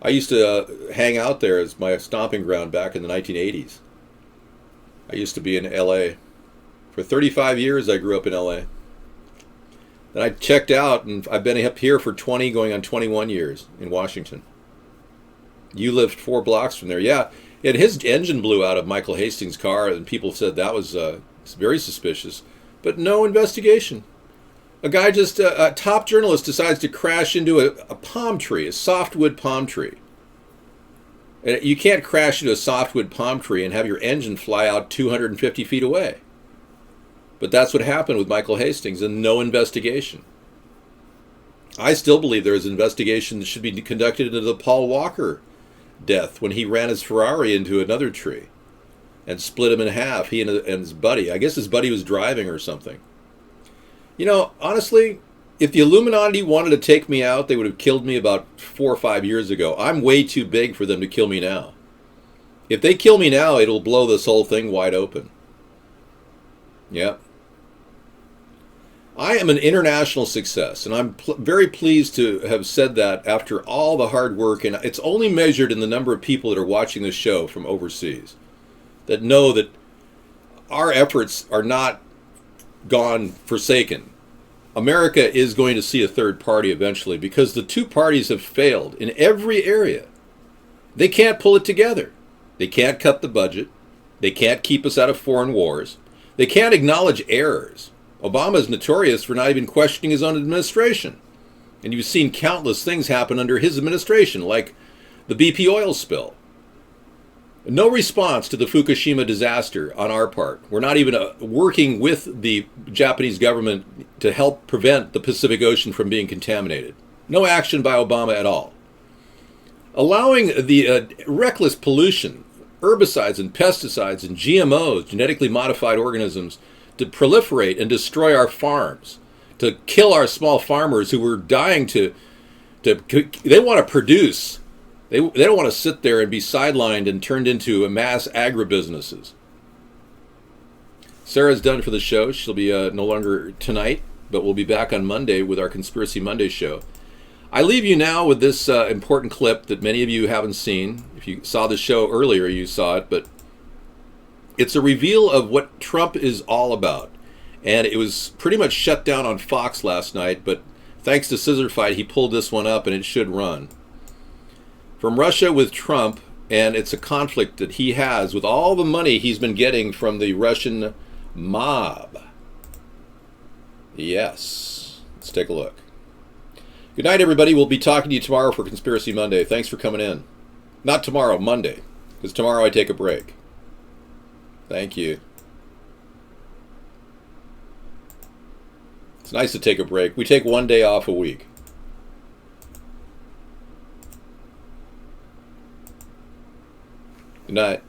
I used to hang out there as my stomping ground back in the 1980s. I used to be in LA. For 35 years I grew up in LA. Then I checked out, and I've been up here for 20, going on 21 years in Washington. You lived 4 blocks from there. Yeah, and his engine blew out of Michael Hastings' car, and people said that was very suspicious. But no investigation. A guy just, a top journalist decides to crash into a palm tree, a softwood palm tree. And you can't crash into a softwood palm tree and have your engine fly out 250 feet away. But that's what happened with Michael Hastings, and no investigation. I still believe there is an investigation that should be conducted into the Paul Walker death when he ran his Ferrari into another tree and split him in half, he and his buddy. I guess his buddy was driving or something. You know, honestly, if the Illuminati wanted to take me out, they would have killed me about 4 or 5 years ago. I'm way too big for them to kill me now. If they kill me now, it'll blow this whole thing wide open. Yeah. I am an international success, and I'm very pleased to have said that after all the hard work, and it's only measured in the number of people that are watching this show from overseas that know that our efforts are not gone forsaken. America is going to see a third party eventually, because the two parties have failed in every area. They can't pull it together. They can't cut the budget. They can't keep us out of foreign wars. They can't acknowledge errors. Obama is notorious for not even questioning his own administration. And you've seen countless things happen under his administration, like the BP oil spill. No response to the Fukushima disaster on our part. We're not even working with the Japanese government to help prevent the Pacific Ocean from being contaminated. No action by Obama at all. Allowing the reckless pollution, herbicides and pesticides and GMOs, genetically modified organisms, to proliferate and destroy our farms, to kill our small farmers who were dying they want to produce. They don't want to sit there and be sidelined and turned into mass agribusinesses. Sarah's done for the show. She'll be no longer tonight, but we'll be back on Monday with our Conspiracy Monday show. I leave you now with this important clip that many of you haven't seen. If you saw the show earlier, you saw it, but it's a reveal of what Trump is all about. And it was pretty much shut down on Fox last night, but thanks to Scissor Fight, he pulled this one up and it should run. From Russia with Trump, and it's a conflict that he has with all the money he's been getting from the Russian mob. Yes. Let's take a look. Good night, everybody. We'll be talking to you tomorrow for Conspiracy Monday. Thanks for coming in. Not tomorrow, Monday, because tomorrow I take a break. Thank you. It's nice to take a break. We take one day off a week. Good night.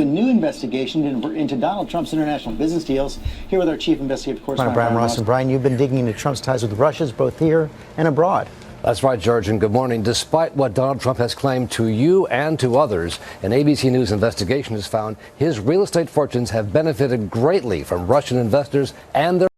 A new investigation into Donald Trump's international business deals. Here with our chief investigative correspondent, Brian Ross. And Brian, you've been digging into Trump's ties with Russia, both here and abroad. That's right, George, and good morning. Despite what Donald Trump has claimed to you and to others, an ABC News investigation has found his real estate fortunes have benefited greatly from Russian investors and their